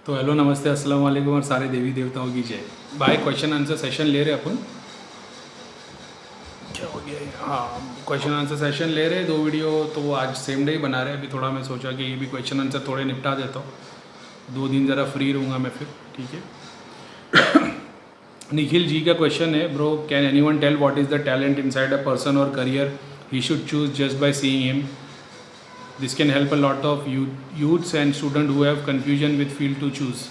तो हेलो नमस्ते अस्सलाम वालेकुम और सारे देवी देवताओं की जय। भाई क्वेश्चन आंसर सेशन ले रहे अपन। क्या हो गया ये? हाँ, क्वेश्चन आंसर सेशन ले रहे दो वीडियो, तो वो आज सेम डे ही बना रहे हैं। अभी थोड़ा मैं सोचा कि ये भी क्वेश्चन आंसर थोड़े निपटा देता हूँ, 2 दिन ज़रा फ्री रहूँगा मैं फिर। ठीक है। निखिल जी का क्वेश्चन है, bro can anyone tell what is the talent inside a person और career he should choose just by seeing him? This can help a lot of youths and student who have confusion with field to choose.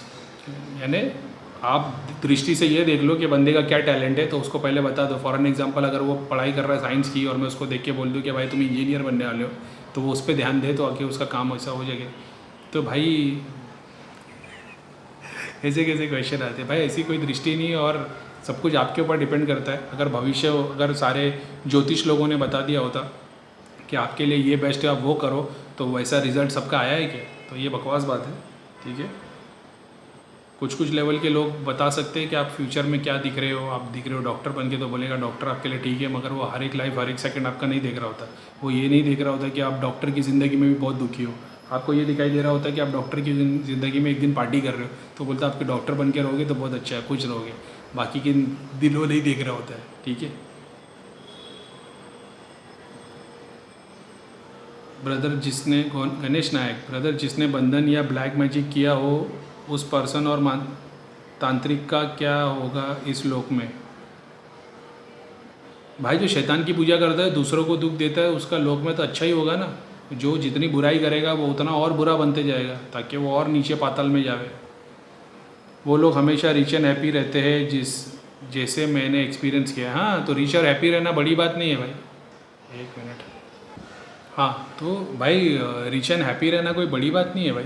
यानी आप दृष्टि से ये देख लो कि बंदे का क्या टैलेंट है, तो उसको पहले बता दो। फॉर एन एग्जांपल, अगर वो पढ़ाई कर रहा है साइंस की और मैं उसको देख के बोल दूँ कि भाई तुम इंजीनियर बनने वाले हो, तो वो उस पर ध्यान दे तो आगे उसका काम ऐसा हो जाएगा। तो भाई ऐसे कैसे क्वेश्चन आते हैं भाई? ऐसी कोई दृष्टि नहीं है और सब कुछ आपके ऊपर डिपेंड करता है। अगर भविष्य, अगर सारे ज्योतिष लोगों ने बता दिया होता कि आपके लिए ये बेस्ट है आप वो करो, तो वैसा रिजल्ट सबका आया है क्या? तो ये बकवास बात है। ठीक है, कुछ कुछ लेवल के लोग बता सकते हैं कि आप फ्यूचर में क्या दिख रहे हो। आप दिख रहे हो डॉक्टर बन के, तो बोलेगा डॉक्टर आपके लिए ठीक है, मगर वो हर एक लाइफ हर एक सेकंड आपका नहीं देख रहा होता। वो ये नहीं देख रहा होता कि आप डॉक्टर की ज़िंदगी में भी बहुत दुखी हो। आपको ये दिखाई दे रहा होता है कि आप डॉक्टर की ज़िंदगी में एक दिन पार्टी कर रहे हो, तो बोलता है आपके डॉक्टर बन के रहोगे तो बहुत अच्छा है, खुश रहोगे। बाकी के दिन वो नहीं देख रहा होता है। ठीक है ब्रदर, जिसने गणेश नायक, ब्रदर जिसने बंधन या ब्लैक मैजिक किया हो उस पर्सन और तांत्रिक का क्या होगा इस लोक में? भाई जो शैतान की पूजा करता है, दूसरों को दुख देता है, उसका लोक में तो अच्छा ही होगा ना। जो जितनी बुराई करेगा वो उतना और बुरा बनते जाएगा, ताकि वो और नीचे पाताल में जावे। वो लोग हमेशा रिच एंड हैप्पी रहते हैं, जैसे मैंने एक्सपीरियंस किया। हाँ, तो रिच और हैप्पी रहना बड़ी बात नहीं है भाई। एक मिनट। हाँ तो भाई, रिच एंड हैप्पी रहना कोई बड़ी बात नहीं है भाई।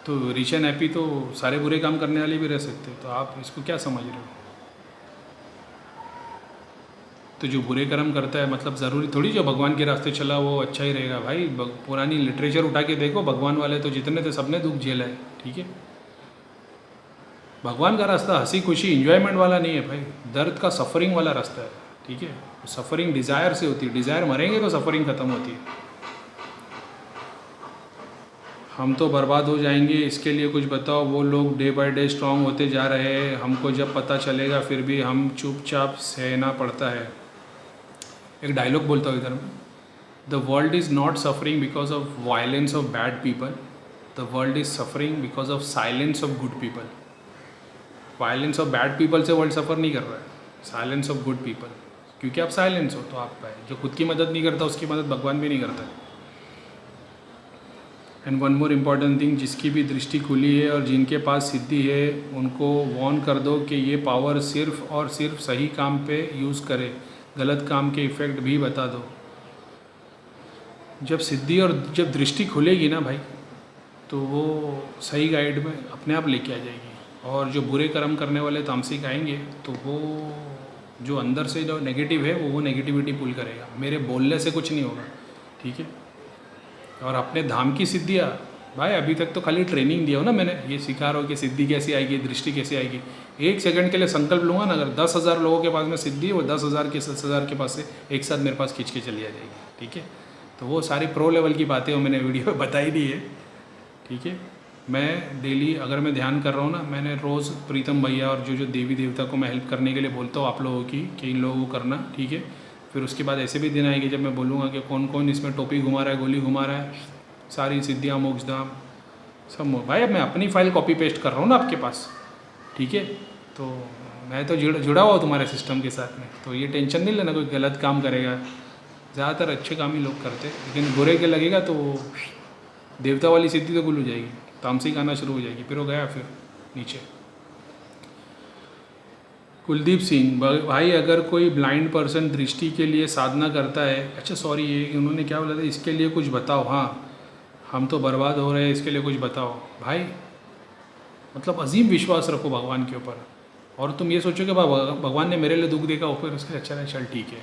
तो रिच एंड हैप्पी तो सारे बुरे काम करने वाले भी रह सकते हैं, तो आप इसको क्या समझ रहे हो? तो जो बुरे कर्म करता है, मतलब ज़रूरी थोड़ी जो भगवान के रास्ते चला वो अच्छा ही रहेगा भाई। पुरानी लिटरेचर उठा के देखो, भगवान वाले तो जितने थे सबने दुख झेला है। ठीक है, भगवान का रास्ता हंसी खुशी इंजॉयमेंट वाला नहीं है भाई, दर्द का सफरिंग वाला रास्ता है। ठीक है, सफरिंग डिज़ायर से होती है, डिज़ायर मरेंगे तो सफरिंग ख़त्म होती है। हम तो बर्बाद हो जाएंगे, इसके लिए कुछ बताओ। वो लोग डे बाय डे स्ट्रांग होते जा रहे हैं, हमको जब पता चलेगा फिर भी हम चुपचाप सहना पड़ता है। एक डायलॉग बोलता हूँ इधर में, the world is not suffering because of violence of bad people, the world is suffering because of silence of good people. Violence of bad people से वर्ल्ड सफ़र नहीं कर रहा है, साइलेंस ऑफ गुड पीपल। क्योंकि आप साइलेंस हो तो आप जो खुद की मदद नहीं करता उसकी मदद भगवान भी नहीं करता। And one more important thing, जिसकी भी दृष्टि खुली है और जिनके पास सिद्धि है उनको वॉर्न कर दो कि ये पावर सिर्फ और सिर्फ सही काम पे यूज़ करे, गलत काम के इफ़ेक्ट भी बता दो। जब सिद्धि और जब दृष्टि खुलेगी ना भाई, तो वो सही गाइड में अपने आप लेके आ जाएगी। और जो बुरे कर्म करने वाले तामसिक आएंगे, तो वो जो अंदर से जो नेगेटिव है वो नेगेटिविटी पुल करेगा। मेरे बोलने से कुछ नहीं होगा। ठीक है, और अपने धाम की सिद्धियाँ भाई, अभी तक तो खाली ट्रेनिंग दिया हो ना मैंने, ये सिखा रहा हूँ कि सिद्धि कैसे आएगी, दृष्टि कैसे आएगी। एक सेकंड के लिए संकल्प लूँगा ना, अगर 10,000 लोगों के पास में सिद्धि है, वो 10,000 के 10,000 के पास से एक साथ मेरे पास खींच के चली आ जाएगी। ठीक है, तो वो सारी प्रो लेवल की बातें वो मैंने वीडियो में बताई दी है। ठीक है, मैं डेली अगर मैं ध्यान कर रहा हूँ ना, मैंने रोज़ प्रीतम भैया और जो जो देवी देवता को मैं हेल्प करने के लिए बोलता हूँ आप लोगों की, कि इन लोगों को करना। ठीक है, फिर उसके बाद ऐसे भी दिन आएंगे जब मैं बोलूँगा कि कौन कौन इसमें टोपी घुमा रहा है, गोली घुमा रहा है, सारी सिद्धियाँ मोक्षधाम सब। भाई अब मैं अपनी फाइल कॉपी पेस्ट कर रहा हूँ ना आपके पास। ठीक है, तो मैं तो जुड़ा हुआ तुम्हारे सिस्टम के साथ में, तो ये टेंशन नहीं लेना कोई गलत काम करेगा। ज़्यादातर अच्छे काम ही लोग करते, लेकिन बुरे के लगेगा तो देवता वाली सिद्धि तो गुल हो जाएगी, तामसिक आना शुरू हो जाएगी, फिर वो गया फिर नीचे। कुलदीप सिंह, भाई अगर कोई ब्लाइंड पर्सन दृष्टि के लिए साधना करता है, अच्छा सॉरी ये उन्होंने क्या बोला था, इसके लिए कुछ बताओ। हाँ, हम तो बर्बाद हो रहे हैं, इसके लिए कुछ बताओ। भाई मतलब अजीम विश्वास रखो भगवान के ऊपर, और तुम ये सोचो कि भगवान ने मेरे लिए दुख देखा, फिर उसके अच्छा है चल ठीक है।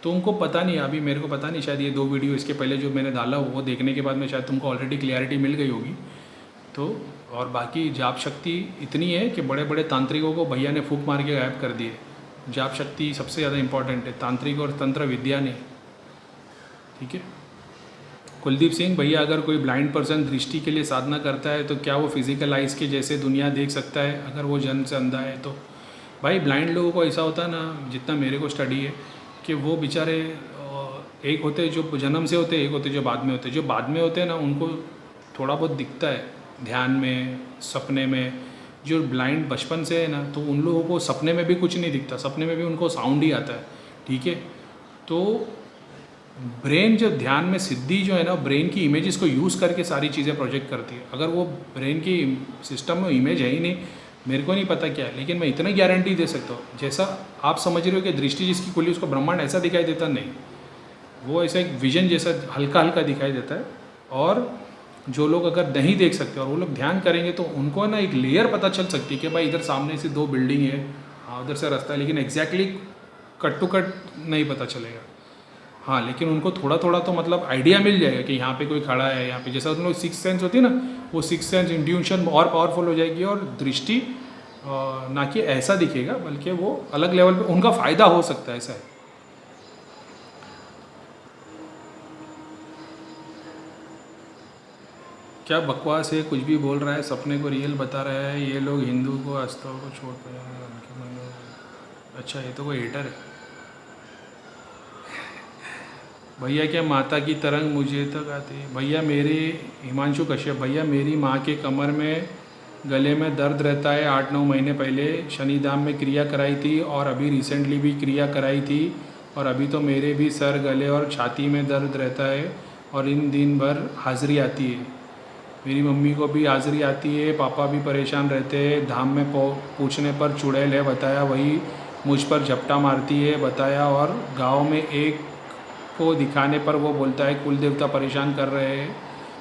तुमको पता नहीं, अभी मेरे को पता नहीं, शायद ये 2 वीडियो इसके पहले जो मैंने डाला वो देखने के बाद में शायद तुमको ऑलरेडी क्लियरिटी मिल गई होगी। तो और बाकी जाप शक्ति इतनी है कि बड़े बड़े तांत्रिकों को भैया ने फूंक मार के गायब कर दिए। जाप शक्ति सबसे ज़्यादा इंपॉर्टेंट है, तांत्रिक और तंत्र विद्या ने। ठीक है, कुलदीप सिंह भैया, अगर कोई ब्लाइंड पर्सन दृष्टि के लिए साधना करता है तो क्या वो फिजिकल आइज़ के जैसे दुनिया देख सकता है अगर वो जन्म से अंधा है तो? भाई ब्लाइंड लोगों को ऐसा होता है ना, जितना मेरे को स्टडी है, कि वो बेचारे एक होते जो जन्म से होते, एक होते जो बाद में होते। जो बाद में होते हैं ना, उनको थोड़ा बहुत दिखता है ध्यान में, सपने में। जो ब्लाइंड बचपन से है ना, तो उन लोगों को सपने में भी कुछ नहीं दिखता, सपने में भी उनको साउंड ही आता है, ठीक है। तो ब्रेन जो ध्यान में सिद्धि जो है ना, ब्रेन की इमेजेस को यूज़ करके सारी चीज़ें प्रोजेक्ट करती है। अगर वो ब्रेन की सिस्टम में इमेज है ही नहीं, मेरे को नहीं पता क्या है, लेकिन मैं इतना गारंटी दे सकता हूँ, जैसा आप समझ रहे हो कि दृष्टि जिसकी खुली उसको ब्रह्मांड ऐसा दिखाई देता नहीं, वो ऐसा एक विजन जैसा हल्का हल्का दिखाई देता है। और जो लोग अगर नहीं देख सकते और वो लोग ध्यान करेंगे तो उनको ना एक लेयर पता चल सकती है कि भाई इधर सामने से 2 बिल्डिंग है, हाँ उधर से रास्ता है, लेकिन एग्जैक्टली कट टू कट नहीं पता चलेगा। हाँ, लेकिन उनको थोड़ा थोड़ा तो मतलब आइडिया मिल जाएगा कि यहाँ पे कोई खड़ा है, यहाँ पे, जैसा उन लोग 6th सेंस होती है ना, वो 6th सेंस इंट्यूशन और पावरफुल हो जाएगी और दृष्टि ना कि ऐसा दिखेगा बल्कि वो अलग लेवल पे उनका फ़ायदा हो सकता है, ऐसा है। क्या बकवास है, कुछ भी बोल रहा है, सपने को रियल बता रहा है। ये लोग हिंदू को आस्थाओं को छोड़ पाए। अच्छा, ये तो कोई हेटर है। भैया क्या माता की तरंग मुझे तक आती है? भैया मेरे हिमांशु कश्यप भैया, मेरी माँ के कमर में गले में दर्द रहता है। 8-9 महीने पहले शनिधाम में क्रिया कराई थी और अभी रिसेंटली भी क्रिया कराई थी, और अभी तो मेरे भी सर, गले और छाती में दर्द रहता है और इन दिन भर हाजिरी आती है। मेरी मम्मी को भी हाजिरी आती है, पापा भी परेशान रहते हैं। धाम में पूछने पर चुड़ैल है बताया, वही मुझ पर झपटा मारती है बताया, और गांव में एक को दिखाने पर वो बोलता है कुल देवता परेशान कर रहे हैं,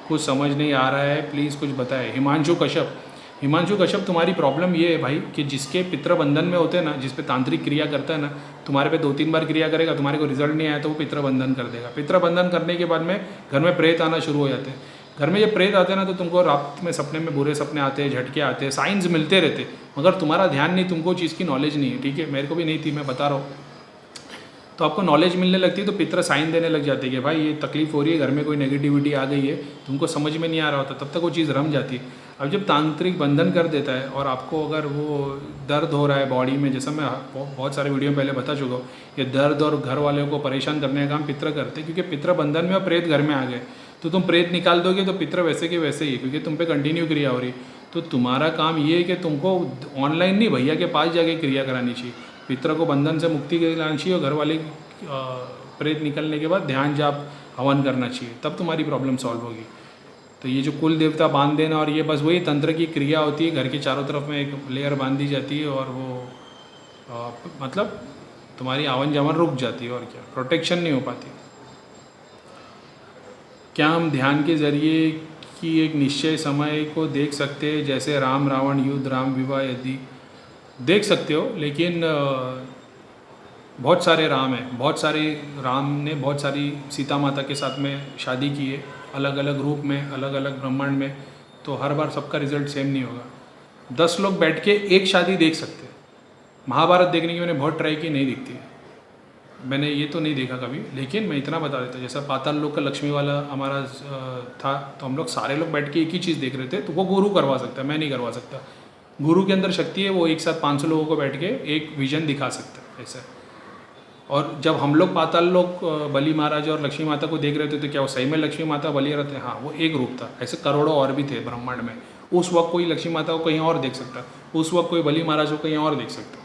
कुछ समझ नहीं आ रहा है, प्लीज़ कुछ बताए। हिमांशु कश्यप, तुम्हारी प्रॉब्लम ये है भाई कि जिसके पितृबंधन में होते हैं ना, जिस पे तांत्रिक क्रिया करता है ना, तुम्हारे पे 2-3 बार क्रिया करेगा, तुम्हारे को रिजल्ट नहीं आया तो वो पितृबंधन कर देगा। पितृबंधन करने के बाद में घर में प्रेत आना शुरू हो जाते हैं। घर में ये प्रेत आते हैं ना, तो तुमको रात में सपने में बुरे सपने आते हैं, झटके आते हैं, साइंस मिलते रहते, मगर तुम्हारा ध्यान नहीं, तुमको चीज़ की नॉलेज नहीं है, ठीक है। मेरे को भी नहीं थी, मैं बता रहा हूँ। तो आपको नॉलेज मिलने लगती है तो पितर साइन देने लग जाते हैं कि भाई ये तकलीफ हो रही है, घर में कोई नेगेटिविटी आ गई है, तुमको समझ में नहीं आ रहा होता, तब तक वो चीज़ रम जाती है। अब जब तांत्रिक बंधन कर देता है और आपको अगर वो दर्द हो रहा है बॉडी में, जैसा मैं बहुत सारे वीडियो पहले बता चुका हूँ, ये दर्द और घर वालों को परेशान करने का काम पितर करते हैं, क्योंकि पितर बंधन में और प्रेत घर में आ गए, तो तुम प्रेत निकाल दोगे तो पितर वैसे के वैसे ही, क्योंकि तुम पे कंटिन्यू क्रिया हो रही। तो तुम्हारा काम ये है कि तुमको ऑनलाइन नहीं, भैया के पास जाके क्रिया करानी चाहिए, पितर को बंधन से मुक्ति दिलानी चाहिए, और घर वाले प्रेत निकलने के बाद ध्यान जाप हवन करना चाहिए, तब तुम्हारी प्रॉब्लम सॉल्व होगी। तो ये जो कुल देवता बांध देना और ये बस वही तंत्र की क्रिया होती है, घर के चारों तरफ में एक लेयर बांध दी जाती है और वो मतलब तुम्हारी आवन जावन रुक जाती है, और क्या प्रोटेक्शन नहीं हो पाती। क्या हम ध्यान के जरिए की एक निश्चय समय को देख सकते हैं, जैसे राम रावण युद्ध, राम विवाह, यदि देख सकते हो, लेकिन बहुत सारे राम हैं, बहुत सारे राम ने बहुत सारी सीता माता के साथ में शादी की है, अलग अलग रूप में, अलग अलग ब्रह्मांड में, तो हर बार सबका रिजल्ट सेम नहीं होगा। 10 लोग बैठ के एक शादी देख सकते हैं। महाभारत देखने की मैंने बहुत ट्राई की, नहीं दिखती है, मैंने ये तो नहीं देखा कभी, लेकिन मैं इतना बता देता, जैसा पाताल लोक का लक्ष्मी वाला हमारा था, तो हम लोग सारे लोग बैठ के एक ही चीज़ देख रहे थे, तो वो गुरु करवा सकता है, मैं नहीं करवा सकता। गुरु के अंदर शक्ति है, वो एक साथ 500 लोगों को बैठ के एक विजन दिखा सकता है, ऐसा। और जब हम लोग पाताल लोग बलि महाराज और लक्ष्मी माता को देख रहे थे, तो क्या वो सही में लक्ष्मी माता बलि रहते हैं? हाँ, वो एक रूप था, ऐसे करोड़ों और भी थे ब्रह्मांड में। उस वक्त कोई लक्ष्मी माता को कहीं और देख सकता, उस वक्त कोई बलि महाराज को कहीं और देख सकता,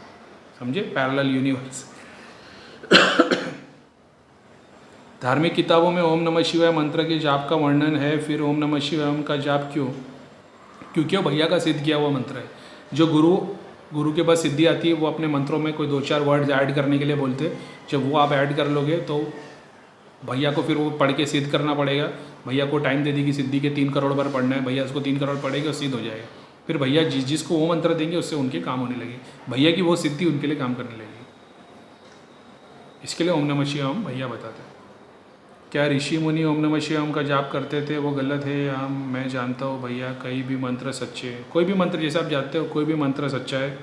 समझे? Parallel universe. धार्मिक किताबों में ओम नमः शिवाय मंत्र के जाप का वर्णन है, फिर ओम नमः शिवाय का जाप क्यों? क्योंकि वो भैया का सिद्ध किया हुआ मंत्र है। जो गुरु के पास सिद्धि आती है, वो अपने मंत्रों में कोई 2-4 वर्ड्स ऐड करने के लिए बोलते हैं। जब वो आप ऐड कर लोगे तो भैया को फिर वो पढ़ के सिद्ध करना पड़ेगा। भैया को टाइम दे दी कि सिद्धि के 3 करोड़ बार पढ़ना है, भैया उसको 3 करोड़ पढ़ेगा और सिद्ध हो जाएगा। फिर भैया जिसको वो मंत्र देंगे उससे उनके काम होने लगे, भैया की वो सिद्धि उनके लिए काम करने लगेगी। इसके लिए ओम नमः शिवाय भैया बताते हैं। क्या ऋषि मुनि ओम नमः शिवाय का जाप करते थे, वो गलत है? मैं जानता हूँ भैया, कहीं भी मंत्र सच्चे है, कोई भी मंत्र जैसे आप जानते हो, कोई भी मंत्र सच्चा है।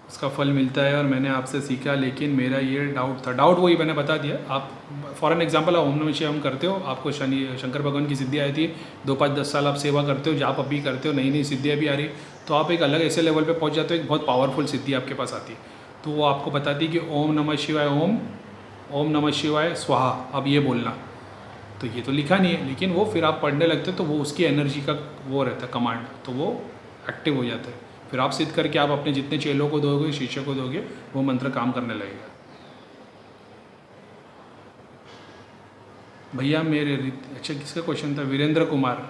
उसका फल मिलता है और मैंने आपसे सीखा, लेकिन मेरा ये डाउट था। डाउट वही मैंने बता दिया। आप फॉर एन एग्जांपल आप ओम नमः शिवाय करते हो, आपको शनि शंकर भगवान की सिद्धि आई थी, 2 5 10 साल आप सेवा करते हो, जाप अभी करते हो, नई नई सिद्धियाँ भी आ रही, तो आप एक अलग ऐसे लेवल पे पहुंच जाते हो, एक बहुत पावरफुल सिद्धि आपके पास आती है। तो वो आपको बताती है कि ओम नमः शिवाय ओम नमः शिवाय स्वाहा, अब ये बोलना। तो ये तो लिखा नहीं है, लेकिन वो फिर आप पढ़ने लगते तो वो उसकी एनर्जी का वो रहता है कमांड, तो वो एक्टिव हो जाता है। फिर आप सिद्ध करके आप अपने जितने चेलों को दोगे, शिष्यों को दोगे, वो मंत्र काम करने लगेगा। भैया मेरे अच्छा किसका क्वेश्चन था? वीरेंद्र कुमार,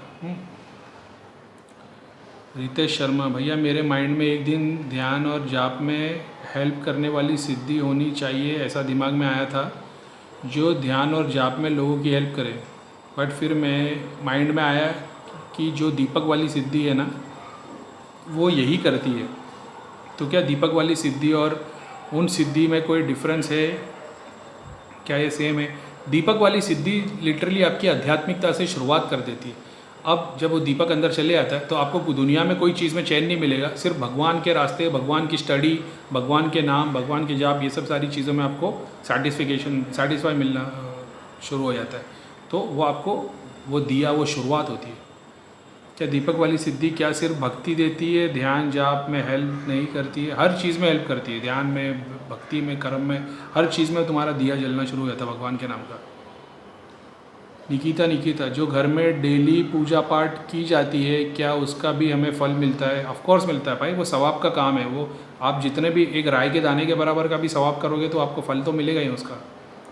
रितेश शर्मा। भैया मेरे माइंड में एक दिन ध्यान और जाप में हेल्प करने वाली सिद्धि होनी चाहिए, ऐसा दिमाग में आया था, जो ध्यान और जाप में लोगों की हेल्प करे। बट फिर मैं माइंड में आया कि जो दीपक वाली सिद्धि है ना, वो यही करती है। तो क्या दीपक वाली सिद्धि और उन सिद्धि में कोई डिफरेंस है? क्या ये सेम है? दीपक वाली सिद्धि लिटरली आपकी आध्यात्मिकता से शुरुआत कर देती है। अब जब वो दीपक अंदर चले आता है तो आपको दुनिया में कोई चीज़ में चैन नहीं मिलेगा, सिर्फ भगवान के रास्ते, भगवान की स्टडी, भगवान के नाम, भगवान के जाप, ये सब सारी चीज़ों में आपको सेटिस्फाई मिलना शुरू हो जाता है। तो वो आपको वो दिया, वो शुरुआत होती है। क्या दीपक वाली सिद्धि क्या सिर्फ भक्ति देती है, ध्यान जाप में हेल्प नहीं करती है? हर चीज़ में हेल्प करती है, ध्यान में, भक्ति में, कर्म में, हर चीज़ में तुम्हारा दिया जलना शुरू हो जाता है भगवान के नाम का। निकिता, जो घर में डेली पूजा पाठ की जाती है, क्या उसका भी हमें फल मिलता है? ऑफ कोर्स मिलता है भाई, वो सवाब का काम है। वो आप जितने भी एक राय के दाने के बराबर का भी सवाब करोगे तो आपको फल तो मिलेगा ही उसका,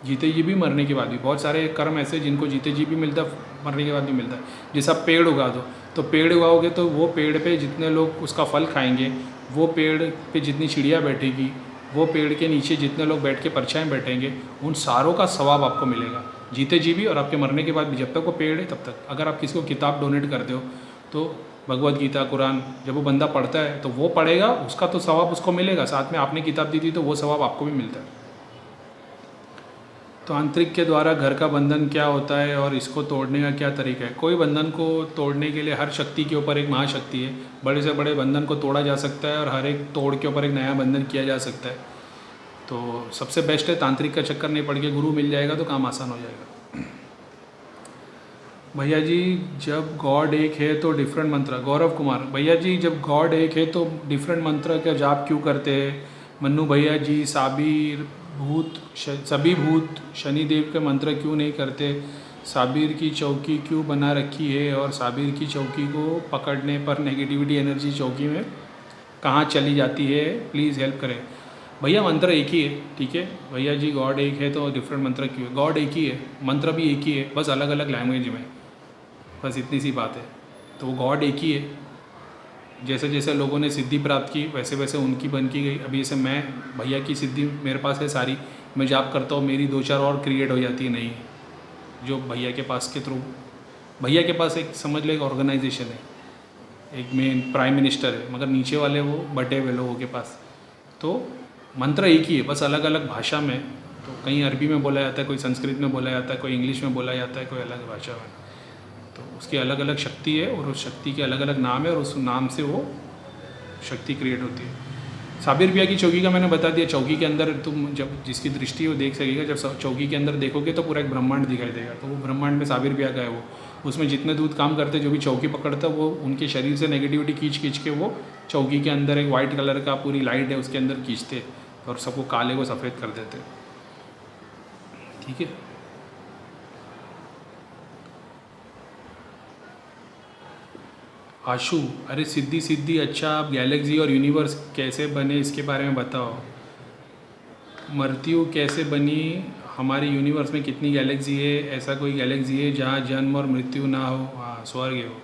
जीते जी भी, मरने के बाद भी। बहुत सारे कर्म ऐसे जिनको जीते जी भी मिलता है, मरने के बाद भी मिलता है। जैसे आप पेड़ उगा दो, तो पेड़ उगाओगे तो वो पेड़ पे जितने लोग उसका फल खाएंगे, वो पेड़ पे जितनी चिड़िया बैठेगी, वो पेड़ के नीचे जितने लोग बैठ के परछाएं बैठेंगे, उन सारों का सवाब आपको मिलेगा, जीते जी भी और आपके मरने के बाद भी। जब तक वो पेड़ है तब तक। अगर आप किसी को किताब डोनेट करते हो तो भगवद गीता, कुरान, जब वो बंदा पढ़ता है तो वो पढ़ेगा, उसका तो सवाब उसको मिलेगा, साथ में आपने किताब दी थी तो वो सवाब आपको भी मिलता है। तो आंतरिक के द्वारा घर का बंधन क्या होता है और इसको तोड़ने का क्या तरीका है? कोई बंधन को तोड़ने के लिए हर शक्ति के ऊपर एक महाशक्ति है, बड़े से बड़े बंधन को तोड़ा जा सकता है और हर एक तोड़ के ऊपर एक नया बंधन किया जा सकता है। तो सबसे बेस्ट है तांत्रिक का चक्कर नहीं पड़ के गुरु मिल जाएगा तो काम आसान हो जाएगा। भैया जी जब गॉड एक है तो डिफरेंट मंत्र। गौरव कुमार, भैया जी जब गॉड एक है तो डिफरेंट मंत्र का जाप क्यों करते हैं? मन्नू भैया जी सभी भूत शनिदेव के मंत्र क्यों नहीं करते? साबिर की चौकी क्यों बना रखी है और साबिर की चौकी को पकड़ने पर नेगेटिविटी एनर्जी चौकी में कहाँ चली जाती है? प्लीज़ हेल्प करें। भैया मंत्र एक ही है, ठीक है भैया जी, गॉड एक है तो डिफरेंट मंत्र क्यों है? गॉड एक ही है, मंत्र भी एक ही है, बस अलग अलग लैंग्वेज में, बस इतनी सी बात है। तो वो गॉड एक ही है। जैसे जैसे लोगों ने सिद्धि प्राप्त की वैसे वैसे उनकी बन की गई। अभी जैसे मैं, भैया की सिद्धि मेरे पास है सारी, मैं जाप करता हूँ, मेरी 2 4 और क्रिएट हो जाती है नहीं, जो भैया के पास के थ्रू। भैया के पास एक समझ लो एक ऑर्गेनाइजेशन है, एक मेन प्राइम मिनिस्टर है, मगर नीचे वाले वो बटे हुए लोगों के पास। तो मंत्र एक ही है, बस अलग अलग भाषा में। तो कहीं अरबी में बोला जाता है, कोई संस्कृत में बोला जाता है, कोई इंग्लिश में बोला जाता है, कोई अलग भाषा में। तो उसकी अलग अलग शक्ति है और उस शक्ति के अलग अलग नाम है और उस नाम से वो शक्ति क्रिएट होती है। साबिर भैया की चौकी का मैंने बता दिया। चौकी के अंदर तुम जब जिसकी दृष्टि है वो देख सकेगा। जब चौकी के अंदर देखोगे तो पूरा एक ब्रह्मांड दिखाई देगा। तो वो ब्रह्मांड में साबिर भैया का है वो, उसमें जितने दूध काम करते, जो भी चौकी पकड़ता, वो उनके शरीर से नेगेटिविटी खींच के वो चौकी के अंदर एक वाइट कलर का पूरी लाइट है उसके अंदर खींचते और सबको काले को सफ़ेद कर देते। ठीक है। आशु, अरे सिद्धि अच्छा, आप गैलेक्सी और यूनिवर्स कैसे बने इसके बारे में बताओ। मृत्यु कैसे बनी? हमारे यूनिवर्स में कितनी गैलेक्सी है? ऐसा कोई गैलेक्सी है जहाँ जन्म और मृत्यु ना हो? हाँ, स्वर्ग हो,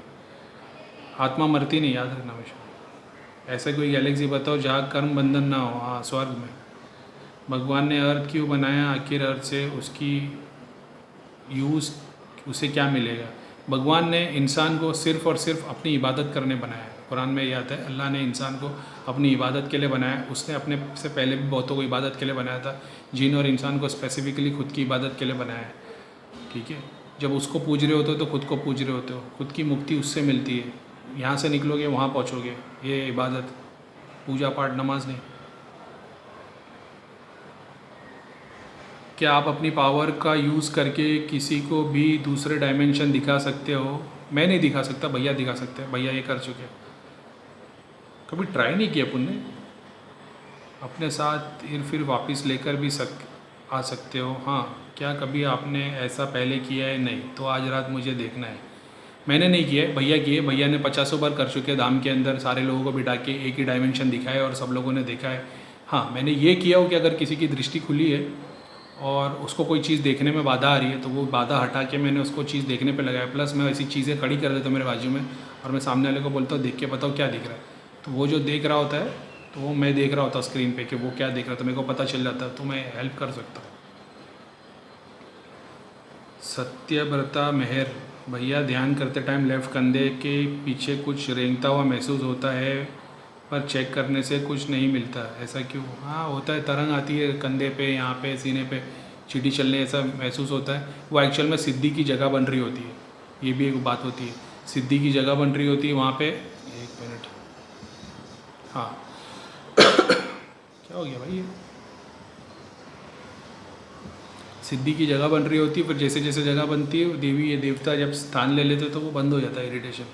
आत्मा मरती नहीं, याद रखना हमेशा। ऐसा कोई गैलेक्सी बताओ जहाँ कर्म बंधन ना हो? हाँ, स्वर्ग में। भगवान ने अर्थ क्यों बनाया? आखिर अर्थ से उसकी यूज़, उसे क्या मिलेगा? भगवान ने इंसान को सिर्फ़ और सिर्फ अपनी इबादत करने बनाया है। कुरान में ये आता है, अल्लाह ने इंसान को अपनी इबादत के लिए बनाया। उसने अपने से पहले भी बहुतों को इबादत के लिए बनाया था। जिन और इंसान को स्पेसिफिकली खुद की इबादत के लिए बनाया है। ठीक है। जब उसको पूज रहे होते हो तो खुद को पूज रहे होते हो, खुद की मुक्ति उससे मिलती है। यहाँ से निकलोगे वहाँ पहुँचोगे, ये इबादत, पूजा पाठ, नमाज नहीं। क्या आप अपनी पावर का यूज़ करके किसी को भी दूसरे डायमेंशन दिखा सकते हो? मैं नहीं दिखा सकता, भैया दिखा सकते हैं, भैया ये कर चुके हैं। कभी ट्राई नहीं किया अपन ने। अपने साथ फिर वापस लेकर भी आ सकते हो। हाँ, क्या कभी आपने ऐसा पहले किया है? नहीं। तो आज रात मुझे देखना है। मैंने नहीं किया है, भैया किए। भैया ने 50 बार कर चुके हैं धाम के अंदर, सारे लोगों को बिठा के एक ही डायमेंशन दिखाए और सब लोगों ने देखा है। हाँ, मैंने ये किया हो कि अगर किसी की दृष्टि खुली है और उसको कोई चीज़ देखने में बाधा आ रही है तो वो बाधा हटा के मैंने उसको चीज़ देखने पे लगाया। प्लस मैं ऐसी चीज़ें खड़ी कर देता हूँ मेरे बाजू में और मैं सामने वाले को बोलता हूँ देख के बताओ क्या दिख रहा है। तो वो जो देख रहा होता है तो वो मैं देख रहा होता हूँ स्क्रीन पे कि वो क्या देख रहा था, तो मेरे को पता चल जाता है, तो मैं हेल्प कर सकता हूँ। सत्यव्रता मेहर, भैया ध्यान करते टाइम लेफ़्ट कंधे के पीछे कुछ रेंगता हुआ महसूस होता है पर चेक करने से कुछ नहीं मिलता, ऐसा क्यों? हाँ होता है, तरंग आती है कंधे पे, यहाँ पे सीने पे चींटी चलने ऐसा महसूस होता है। वो एक्चुअल में सिद्धि की जगह बन रही होती है, ये भी एक बात होती है। सिद्धि की जगह बन रही होती है वहाँ पे। एक मिनट, हाँ क्या हो गया भाई? ये सिद्धि की जगह बन रही होती है, फिर जैसे जैसे जगह बनती है देवी या देवता जब स्थान ले लेते तो वो बंद हो जाता है इरिटेशन।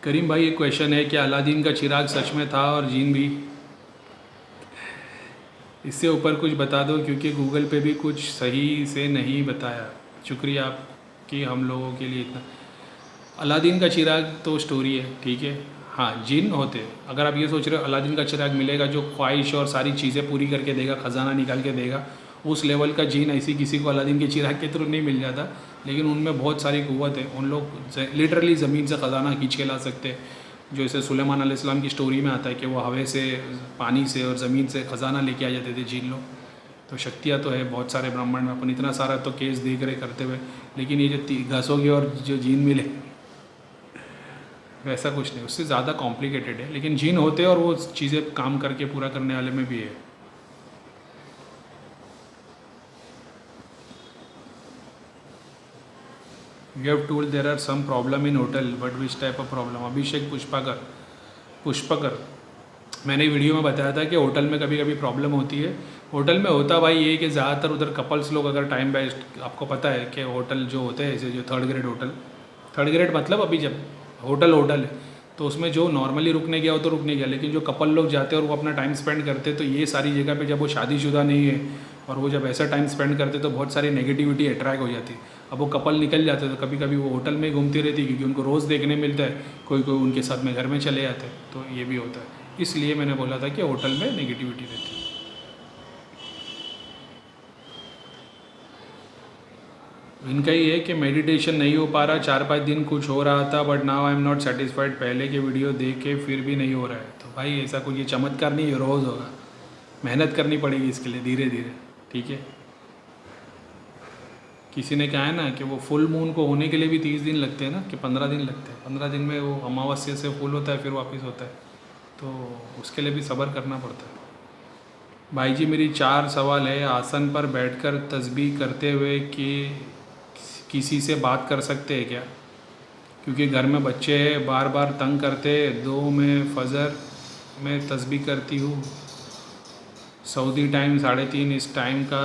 करीम भाई एक क्वेश्चन है, क्या अलादीन का चिराग सच में था और जीन भी? इससे ऊपर कुछ बता दो क्योंकि गूगल पे भी कुछ सही से नहीं बताया। शुक्रिया आपकी हम लोगों के लिए इतना। अलादीन का चिराग तो स्टोरी है, ठीक है। हाँ, जिन होते, अगर आप ये सोच रहे हो अलादीन का चिराग मिलेगा जो ख्वाहिश और सारी चीज़ें पूरी करके देगा, ख़जाना निकाल के देगा, उस लेवल का जिन ऐसी किसी को अलादीन के चिराग के थ्रू नहीं मिल जाता। लेकिन उनमें बहुत सारी क़ुव्वत है, उन लोग लिटरली ज़मीन से ख़जाना खींच के ला सकते हैं। जो जैसे सुलेमान अलैहिस्सलाम की स्टोरी में आता है कि वो हवे से, पानी से और ज़मीन से ख़जाना लेके आ जाते थे जिन लोग। तो शक्तियाँ तो है बहुत सारे ब्रह्मांड में, अपन इतना सारा तो केस देख रहे करते हुए, लेकिन ये जो घसोगे और जो जीन मिले वैसा कुछ नहीं, उससे ज़्यादा कॉम्प्लिकेटेड है। लेकिन जीन होते हैं और वो चीज़ें काम करके पूरा करने वाले में भी है। You have told there are some problem in hotel, but which type of problem? Abhishek Pushkar, मैंने वीडियो में बताया था कि होटल में कभी कभी प्रॉब्लम होती है। होटल में होता भाई ये कि ज़्यादातर उधर कपल्स लोग अगर टाइम वेस्ट, आपको पता है कि होटल जो होते हैं ऐसे जो थर्ड ग्रेड मतलब अभी जब होटल है तो उसमें जो नॉर्मली रुकने गया वो तो रुकने गया, लेकिन जो कपल लोग जाते हैं और वो अपना टाइम स्पेंड करते हैं तो ये सारी जगह पे जब वो शादीशुदा नहीं है और वो जब ऐसा टाइम स्पेंड करते तो बहुत सारी नेगेटिविटी अट्रैक्ट हो जाती है। अब वो कपल निकल जाते तो कभी कभी वो होटल में घूमती रहती है क्योंकि उनको रोज़ देखने मिलता है, कोई कोई उनके साथ में घर में चले जाते हैं, तो ये भी होता है। इसलिए मैंने बोला था कि होटल में नेगेटिविटी रहती है। इनका ही है कि मेडिटेशन नहीं हो पा रहा, 4-5 दिन कुछ हो रहा था but now I am not satisfied, पहले के वीडियो देख के फिर भी नहीं हो रहा है। तो भाई ऐसा कोई ये चमत्कार नहीं है, रोज़ होगा, मेहनत करनी पड़ेगी इसके लिए धीरे धीरे, ठीक है। किसी ने कहा है ना कि वो फुल मून को होने के लिए भी 30 दिन लगते हैं ना, कि 15 दिन लगते हैं, 15 दिन में वो अमावस्या से फुल होता है फिर वापस होता है, तो उसके लिए भी सब्र करना पड़ता है। भाई जी मेरी 4 सवाल है, आसन पर बैठकर तस्बीह करते हुए कि किसी से बात कर सकते हैं क्या? क्योंकि घर में बच्चे हैं बार बार तंग करते हैं। 2 में फजर में तस्बीह करती हूँ, सऊदी टाइम 3:30 इस टाइम का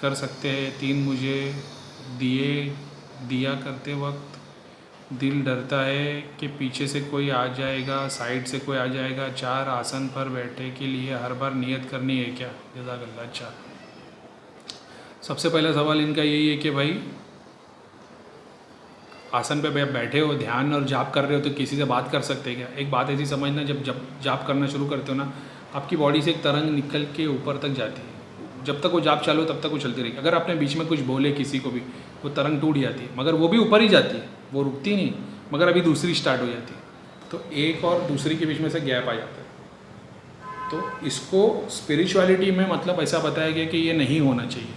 कर सकते हैं। 3 मुझे दिया करते वक्त दिल डरता है कि पीछे से कोई आ जाएगा, साइड से कोई आ जाएगा। 4 आसन पर बैठे के लिए हर बार नियत करनी है क्या? जज़ाकल्लाह। अच्छा, सबसे पहला सवाल इनका यही है कि भाई आसन पे बैठे हो, ध्यान और जाप कर रहे हो तो किसी से बात कर सकते हैं क्या? एक बात ऐसी समझना, जब जाप करना शुरू करते हो ना, आपकी बॉडी से एक तरंग निकल के ऊपर तक जाती है। जब तक वो जाप चालू हो तब तक वो चलती रहेगी। अगर आपने बीच में कुछ बोले किसी को भी, वो तरंग टूट जाती है, मगर वो भी ऊपर ही जाती है, वो रुकती नहीं, मगर अभी दूसरी स्टार्ट हो जाती है, तो एक और दूसरी के बीच में से गैप आ जाता है। तो इसको स्पिरिचुअलिटी में मतलब ऐसा बताया गया कि ये नहीं होना चाहिए,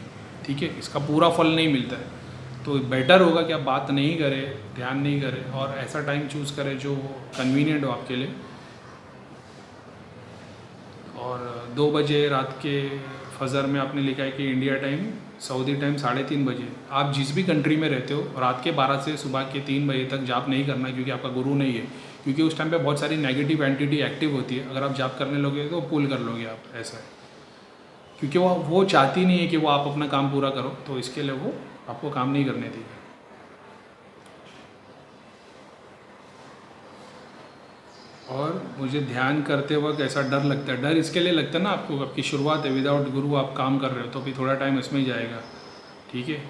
ठीक है, इसका पूरा फल नहीं मिलता है। तो बेटर होगा कि आप बात नहीं करें, ध्यान नहीं करें और ऐसा टाइम चूज़ करें जो कन्वीनियंट हो आपके लिए। और 2 बजे रात के फजर में आपने लिखा है कि इंडिया टाइम, सऊदी टाइम 3:30 बजे। आप जिस भी कंट्री में रहते हो, रात के 12 से सुबह के 3 बजे तक जाप नहीं करना, क्योंकि आपका गुरु नहीं है, क्योंकि उस टाइम पे बहुत सारी नेगेटिव एंटिटी एक्टिव होती है। अगर आप जाप करने लोगे तो पुल कर लोगे आप, ऐसा है। क्योंकि वो चाहती नहीं है कि वो आप अपना काम पूरा करो, तो इसके लिए वो आपको काम नहीं करने देगी। और मुझे ध्यान करते वक्त ऐसा डर लगता है। डर इसके लिए लगता है ना आपको, आपकी शुरुआत है, विदाउट गुरु आप काम कर रहे हो, तो अभी थोड़ा टाइम इसमें ही जाएगा। ठीक है,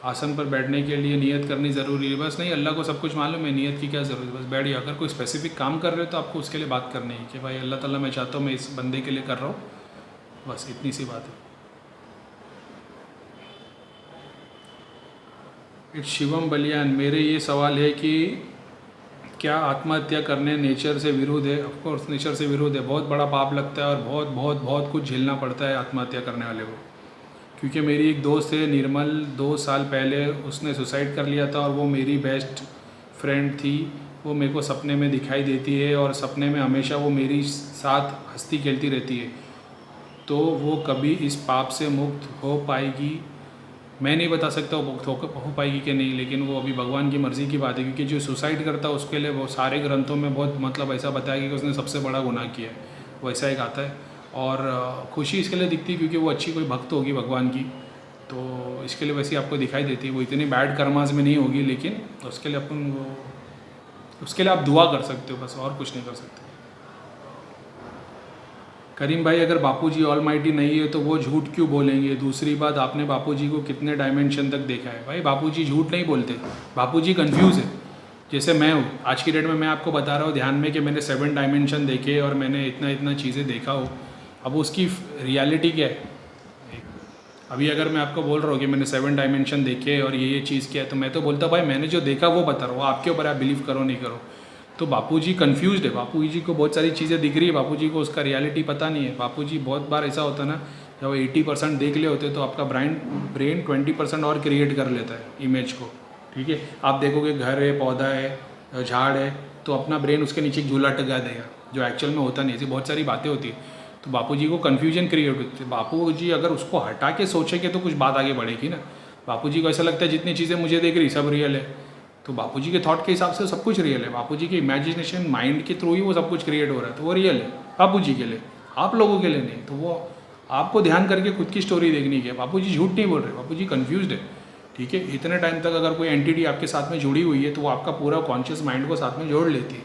आसन पर बैठने के लिए नियत करनी ज़रूरी है। बस नहीं, अल्लाह को सब कुछ मालूम है, नियत की क्या ज़रूरत है, बस बैठ जाओ। अगर कोई स्पेसिफिक काम कर रहे हो तो आपको उसके लिए बात करनी है कि भाई अल्लाह ताला मैं चाहता हूँ मैं इस बंदे के लिए कर रहा हूँ, बस इतनी सी बात है। इट्स शिवम बलियान, मेरे ये सवाल है कि क्या आत्महत्या करने नेचर से विरुद्ध है? ऑफ कोर्स नेचर से विरुद्ध है, बहुत बड़ा पाप लगता है और बहुत बहुत बहुत कुछ झेलना पड़ता है आत्महत्या करने वाले को। क्योंकि मेरी एक दोस्त है निर्मल, 2 साल पहले उसने सुसाइड कर लिया था और वो मेरी बेस्ट फ्रेंड थी। वो मेरे को सपने में दिखाई देती है और सपने में हमेशा वो मेरी साथ हंसती खेलती रहती है। तो वो कभी इस पाप से मुक्त हो पाएगी? मैं नहीं बता सकता वो मुक्त हो पाएगी कि नहीं, लेकिन वो अभी भगवान की मर्ज़ी की बात है। क्योंकि जो सुसाइड करता है उसके लिए वो सारे ग्रंथों में बहुत मतलब ऐसा बताया कि उसने सबसे बड़ा गुनाह किया है, वैसा एक आता है। और खुशी इसके लिए दिखती है क्योंकि वो अच्छी कोई भक्त होगी भगवान की, तो इसके लिए वैसी आपको दिखाई देती है। वो इतनी बैड कर्मास में नहीं होगी, लेकिन उसके लिए अपन वो, उसके लिए आप दुआ कर सकते हो, बस और कुछ नहीं कर सकते। करीम भाई, अगर बापूजी ऑलमाइटी नहीं है तो वो झूठ क्यों बोलेंगे? दूसरी बात, आपने बापूजी को कितने डायमेंशन तक देखा है? भाई बापूजी झूठ नहीं बोलते, बापूजी कंफ्यूज है। जैसे मैं हूँ आज की डेट में, मैं आपको बता रहा हूँ ध्यान में कि मैंने 7 डायमेंशन देखे और मैंने इतना इतना चीज़ें देखा हो। अब उसकी रियलिटी क्या है? अभी अगर मैं आपको बोल रहा हूँ कि मैंने 7 डायमेंशन देखे और ये चीज़ क्या है, तो मैं तो बोलता भाई मैंने जो देखा वो बता रहा हूँ, आपके ऊपर आप बिलीव करो नहीं करो। तो बापूजी कंफ्यूज्ड है, बापूजी को बहुत सारी चीज़ें दिख रही है, बापूजी को उसका रियलिटी पता नहीं है। बापूजी बहुत बार ऐसा होता है ना, जब 80% देख ले होते तो आपका ब्रेन 20% और क्रिएट कर लेता है इमेज को। ठीक है, आप देखोगे घर है, पौधा है, झाड़ है, तो अपना ब्रेन उसके नीचे एक झूला टगा देगा, जो एक्चुअल में होता नहीं। ऐसी बहुत सारी बातें होती है, तो बापूजी को कन्फ्यूजन क्रिएट होती है। बापूजी अगर उसको हटा के सोचेंगे तो कुछ बात आगे बढ़ेगी ना। बापूजी को ऐसा लगता है जितनी चीज़ें मुझे देख रही सब रियल है, तो बापूजी के थॉट के हिसाब से सब कुछ रियल है। बापूजी के इमेजिनेशन माइंड के थ्रू ही वो सब कुछ क्रिएट हो रहा है, तो वो रियल है बापूजी के लिए, आप लोगों के लिए नहीं। तो वो आपको ध्यान करके खुद की स्टोरी देखनी है। बापूजी झूठ नहीं बोल रहे, बापूजी कंफ्यूज्ड है। ठीक है, इतने टाइम तक अगर कोई एंटिटी आपके साथ में जुड़ी हुई है तो वो आपका पूरा कॉन्शियस माइंड को साथ में जोड़ लेती है,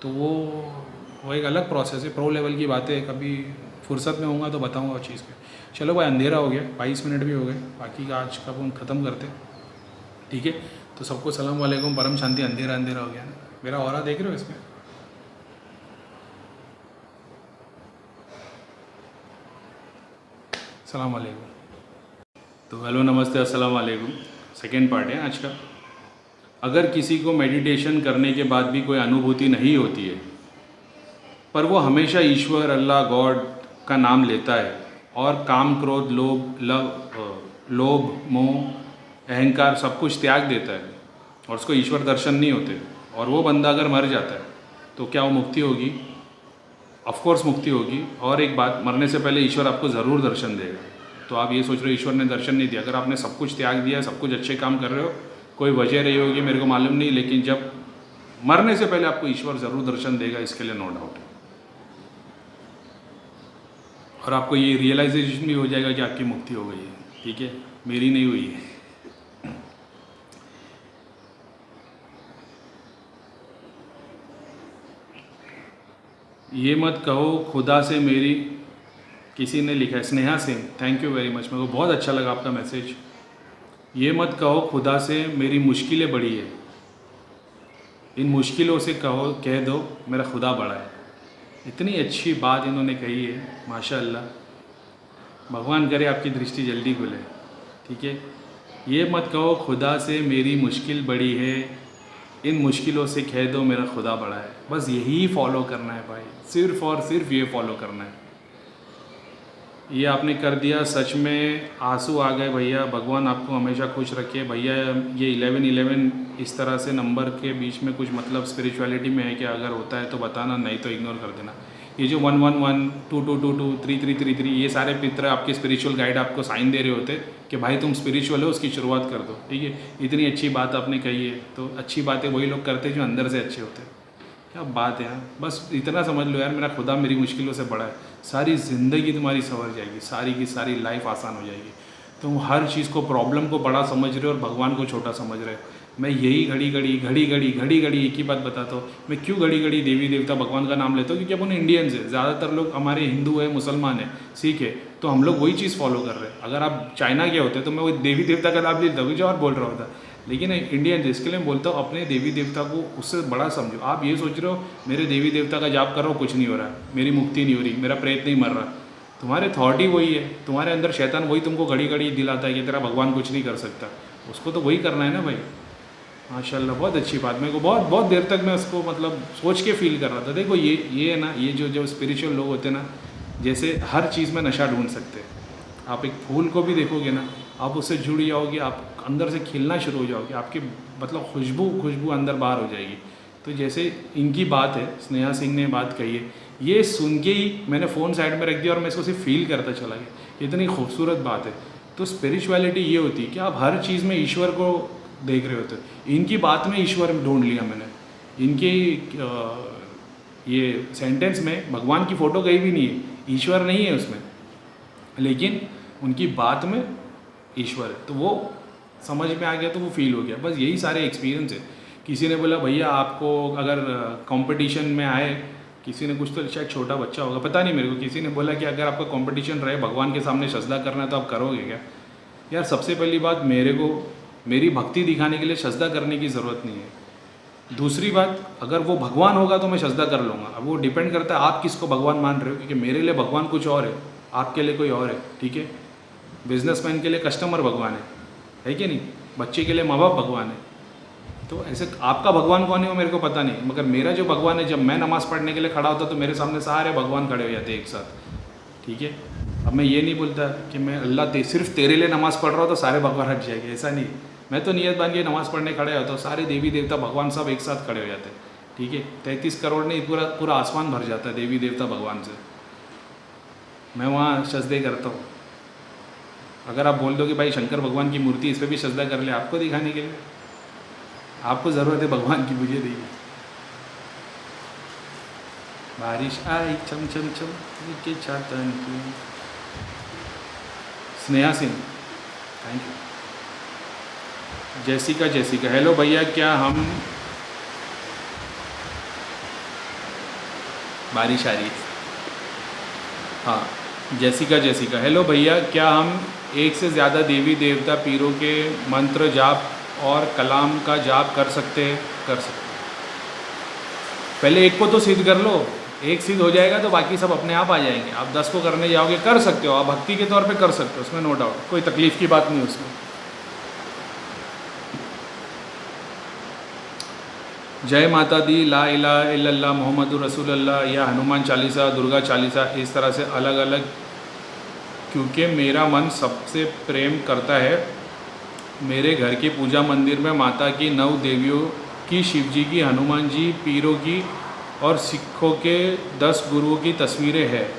तो वो एक अलग प्रोसेस है, प्रो लेवल की बात है। कभी फुर्सत में होऊंगा तो बताऊंगा उस चीज़ पे। चलो भाई, अंधेरा हो गया, 22 मिनट भी हो गए, बाकी का आज का फोन ख़त्म करते। ठीक है, तो सबको सलाम वालेकुम, परम शांति। अंधेरा अंधेरा हो गया ना, मेरा ऑरा देख रहे हो इसमें? सलाम वालेकुम। तो हेलो नमस्ते अस्सलाम वालेकुम, सेकेंड पार्ट है आज का। अगर किसी को मेडिटेशन करने के बाद भी कोई अनुभूति नहीं होती है, पर वो हमेशा ईश्वर, अल्लाह, गॉड का नाम लेता है और काम, क्रोध, लोभ, मोह, अहंकार सब कुछ त्याग देता है और उसको ईश्वर दर्शन नहीं होते, और वो बंदा अगर मर जाता है तो क्या वो मुक्ति होगी? ऑफ कोर्स मुक्ति होगी। और एक बात, मरने से पहले ईश्वर आपको ज़रूर दर्शन देगा। तो आप ये सोच रहे हो ईश्वर ने दर्शन नहीं दिया? अगर आपने सब कुछ त्याग दिया, सब कुछ अच्छे काम कर रहे हो, कोई वजह रही होगी मेरे को मालूम नहीं, लेकिन जब मरने से पहले आपको ईश्वर ज़रूर दर्शन देगा, इसके लिए नो डाउट है। और आपको ये रियलाइजेशन भी हो जाएगा कि आपकी मुक्ति हो गई है। ठीक है, मेरी नहीं हुई है। ये मत कहो खुदा से मेरी, किसी ने लिखा है, Sneha Singh, thank you very much, मेरे को बहुत अच्छा लगा आपका मैसेज। ये मत कहो खुदा से मेरी मुश्किलें बड़ी है, इन मुश्किलों से कह दो मेरा खुदा बड़ा है। इतनी अच्छी बात इन्होंने कही है, माशाअल्लाह। भगवान करे आपकी दृष्टि जल्दी खुले। ठीक है, ये मत कहो खुदा से मेरी मुश्किल बड़ी है, इन मुश्किलों से कह दो मेरा खुदा बड़ा है। बस यही फॉलो करना है भाई, सिर्फ़ और सिर्फ ये फॉलो करना है। ये आपने कर दिया, सच में आंसू आ गए भैया। भगवान आपको हमेशा खुश रखे भैया। ये 11-11 इस तरह से नंबर के बीच में कुछ मतलब स्पिरिचुअलिटी में है कि अगर होता है तो बताना, नहीं तो इग्नोर कर देना। ये जो 111, 2222, 3333, ये सारे पितर आपके स्पिरिचुअल गाइड आपको साइन दे रहे होते कि भाई तुम स्पिरिचुअल हो, उसकी शुरुआत कर दो। ठीक है, इतनी अच्छी बात आपने कही है, तो अच्छी बातें वही लोग करते जो अंदर से अच्छे होते। क्या बात है यार, बस इतना समझ लो यार, मेरा खुदा मेरी मुश्किलों से बड़ा है। सारी ज़िंदगी तुम्हारी संवर जाएगी, सारी की सारी लाइफ आसान हो जाएगी। तुम हर चीज़ को, प्रॉब्लम को बड़ा समझ रहे हो और भगवान को छोटा समझ रहे हो। मैं यही घड़ी घड़ी एक ही बात बताता हूँ। मैं क्यों घड़ी घड़ी देवी देवता भगवान का नाम लेता हूँ? क्योंकि अपन इंडियंस है, ज़्यादातर लोग हमारे हिंदू है, मुसलमान है, सिख है, तो हम लोग वही चीज़ फॉलो कर रहे हैं। अगर आप चाइना के होते तो मैं वही देवी देवता का नाम लेता हूँ जो और बोल रहा होता। लेकिन इंडियन, जिसके लिए मैं बोलता हूँ अपने देवी देवता को उससे बड़ा समझो। आप ये सोच रहे हो मेरे देवी देवता का जाप कर रहा हूँ, कुछ नहीं हो रहा है, मेरी मुक्ति नहीं हो रही, मेरा प्रेत नहीं मर रहा, तुम्हारे थॉट ही वही है, तुम्हारे अंदर शैतान वही तुमको घड़ी घड़ी दिलाता है कि तेरा भगवान कुछ नहीं कर सकता। उसको तो वही करना है ना भाई। माशाल्लाह, बहुत अच्छी बात। मेरे को बहुत बहुत देर तक मैं उसको मतलब सोच के फील कर रहा था। देखो ये है ना, ये जो स्पिरिचुअल लोग होते हैं ना, जैसे हर चीज़ में नशा ढूंढ सकते हैं। आप एक फूल को भी देखोगे ना, आप उससे जुड़ जाओगे, आप अंदर से खिलना शुरू हो जाओगे, आपकी मतलब खुशबू अंदर बाहर हो जाएगी। तो जैसे इनकी बात है, स्नेहा सिंह ने बात कही है, ये सुन के ही मैंने फ़ोन साइड में रख दिया और मैं इसको सिर्फ फील करता चला गया। इतनी खूबसूरत बात है। तो स्पिरिचुअलिटी ये होती है कि आप हर चीज़ में ईश्वर को देख रहे होते हो। इनकी बात में ईश्वर ढूंढ लिया मैंने। इनके ये सेंटेंस में भगवान की फ़ोटो कहीं भी नहीं है, ईश्वर नहीं है उसमें, लेकिन उनकी बात में ईश्वर है। तो वो समझ में आ गया, तो वो फील हो गया। बस यही सारे एक्सपीरियंस है। किसी ने बोला भैया आपको अगर कंपटीशन में आए, किसी ने कुछ, तो शायद छोटा बच्चा होगा, पता नहीं मेरे को, किसी ने बोला कि अगर आपका कंपटीशन रहे भगवान के सामने सजदा करना है तो आप करोगे क्या? यार सबसे पहली बात, मेरे को मेरी भक्ति दिखाने के लिए सजदा करने की ज़रूरत नहीं है। दूसरी बात, अगर वो भगवान होगा तो मैं सजदा कर लूँगा। अब वो डिपेंड करता है आप किसको भगवान मान रहे हो, क्योंकि मेरे लिए भगवान कुछ और है, आपके लिए कोई और है। ठीक है, बिजनेसमैन के लिए कस्टमर भगवान है कि नहीं? बच्चे के लिए माँ बाप भगवान है। तो ऐसे आपका भगवान कौन है वो मेरे को पता नहीं, मगर मेरा जो भगवान है, जब मैं नमाज़ पढ़ने के लिए खड़ा होता तो मेरे सामने सारे भगवान खड़े हो जाते एक साथ। ठीक है, अब मैं ये नहीं बोलता कि मैं अल्लाह सिर्फ तेरे लिए नमाज़ पढ़ रहा हूँ तो सारे भगवान हट जाएंगे, ऐसा नहीं। मैं तो नियत बांध के नमाज़ पढ़ने खड़े होता हूँ, सारे देवी देवता भगवान सब एक साथ खड़े हो जाते हैं। ठीक है, 33 करोड़ नहीं, पूरा आसमान भर जाता है देवी देवता भगवान से। मैं वहाँ सजदे करता हूँ। अगर आप बोल दो कि भाई शंकर भगवान की मूर्ति, इस पर भी सजदा कर ले, आपको दिखाने के लिए, आपको ज़रूरत है भगवान की, मुझे नहीं। बारिश आई चम चम चम के छातन की। Sneha Singh, thank you. Jessica, hello भैया, क्या हम, बारिश आ रही है। हाँ, जैसिका, हेलो भैया, क्या हम एक से ज़्यादा देवी देवता पीरों के मंत्र जाप और कलाम का जाप कर सकते हैं? कर सकते। पहले एक को तो सिद्ध कर लो, एक सिद्ध हो जाएगा तो बाकी सब अपने आप आ जाएंगे। आप 10 को करने जाओगे, कर सकते हो, आप भक्ति के तौर पे कर सकते हो, उसमें नो डाउट, कोई तकलीफ़ की बात नहीं उसमें। जय माता दी, ला इलाहा इल्लल्लाह मोहम्मदुर रसूलुल्लाह, या हनुमान चालीसा, दुर्गा चालीसा, इस तरह से अलग अलग, क्योंकि मेरा मन सबसे प्रेम करता है। मेरे घर के पूजा मंदिर में माता की 9 देवियों की, शिव जी की, हनुमान जी, पीरों की और सिखों के 10 गुरुओं की तस्वीरें हैं।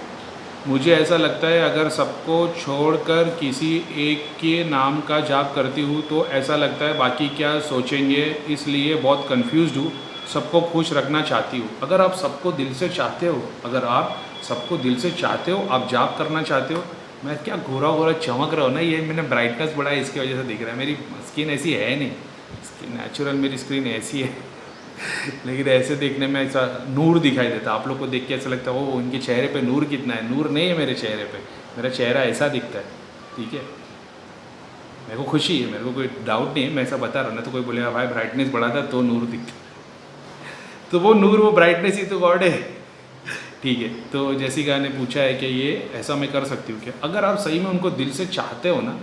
मुझे ऐसा लगता है अगर सबको छोड़कर किसी एक के नाम का जाप करती हूँ तो ऐसा लगता है बाकी क्या सोचेंगे, इसलिए बहुत कंफ्यूज्ड हूँ। सबको खुश रखना चाहती हूँ। अगर आप सबको दिल से चाहते हो, अगर आप सबको दिल से चाहते हो, आप जाप करना चाहते हो, मैं क्या गोरा चमक रहा हूँ ना, ये मैंने ब्राइटनेस बढ़ाया इसकी वजह से दिख रहा है। मेरी स्किन ऐसी है नहीं, स्किन नेचुरल, मेरी स्किन ऐसी है लेकिन ऐसे देखने में ऐसा नूर दिखाई देता है। आप लोग को देख के ऐसा लगता है वो उनके चेहरे पे नूर कितना है। नूर नहीं है मेरे चेहरे पे, मेरा चेहरा ऐसा दिखता है। ठीक है, मेरे को खुशी है, मेरे को कोई डाउट नहीं है, मैं ऐसा बता रहा हूँ ना। तो कोई बोलेगा भाई ब्राइटनेस बढ़ाता तो नूर दिखता तो वो नूर, वो ब्राइटनेस ही तो गॉड है। ठीक है, तो जैसिका ने पूछा है कि ये ऐसा मैं कर सकती हूँ क्या? अगर आप सही में उनको दिल से चाहते हो ना,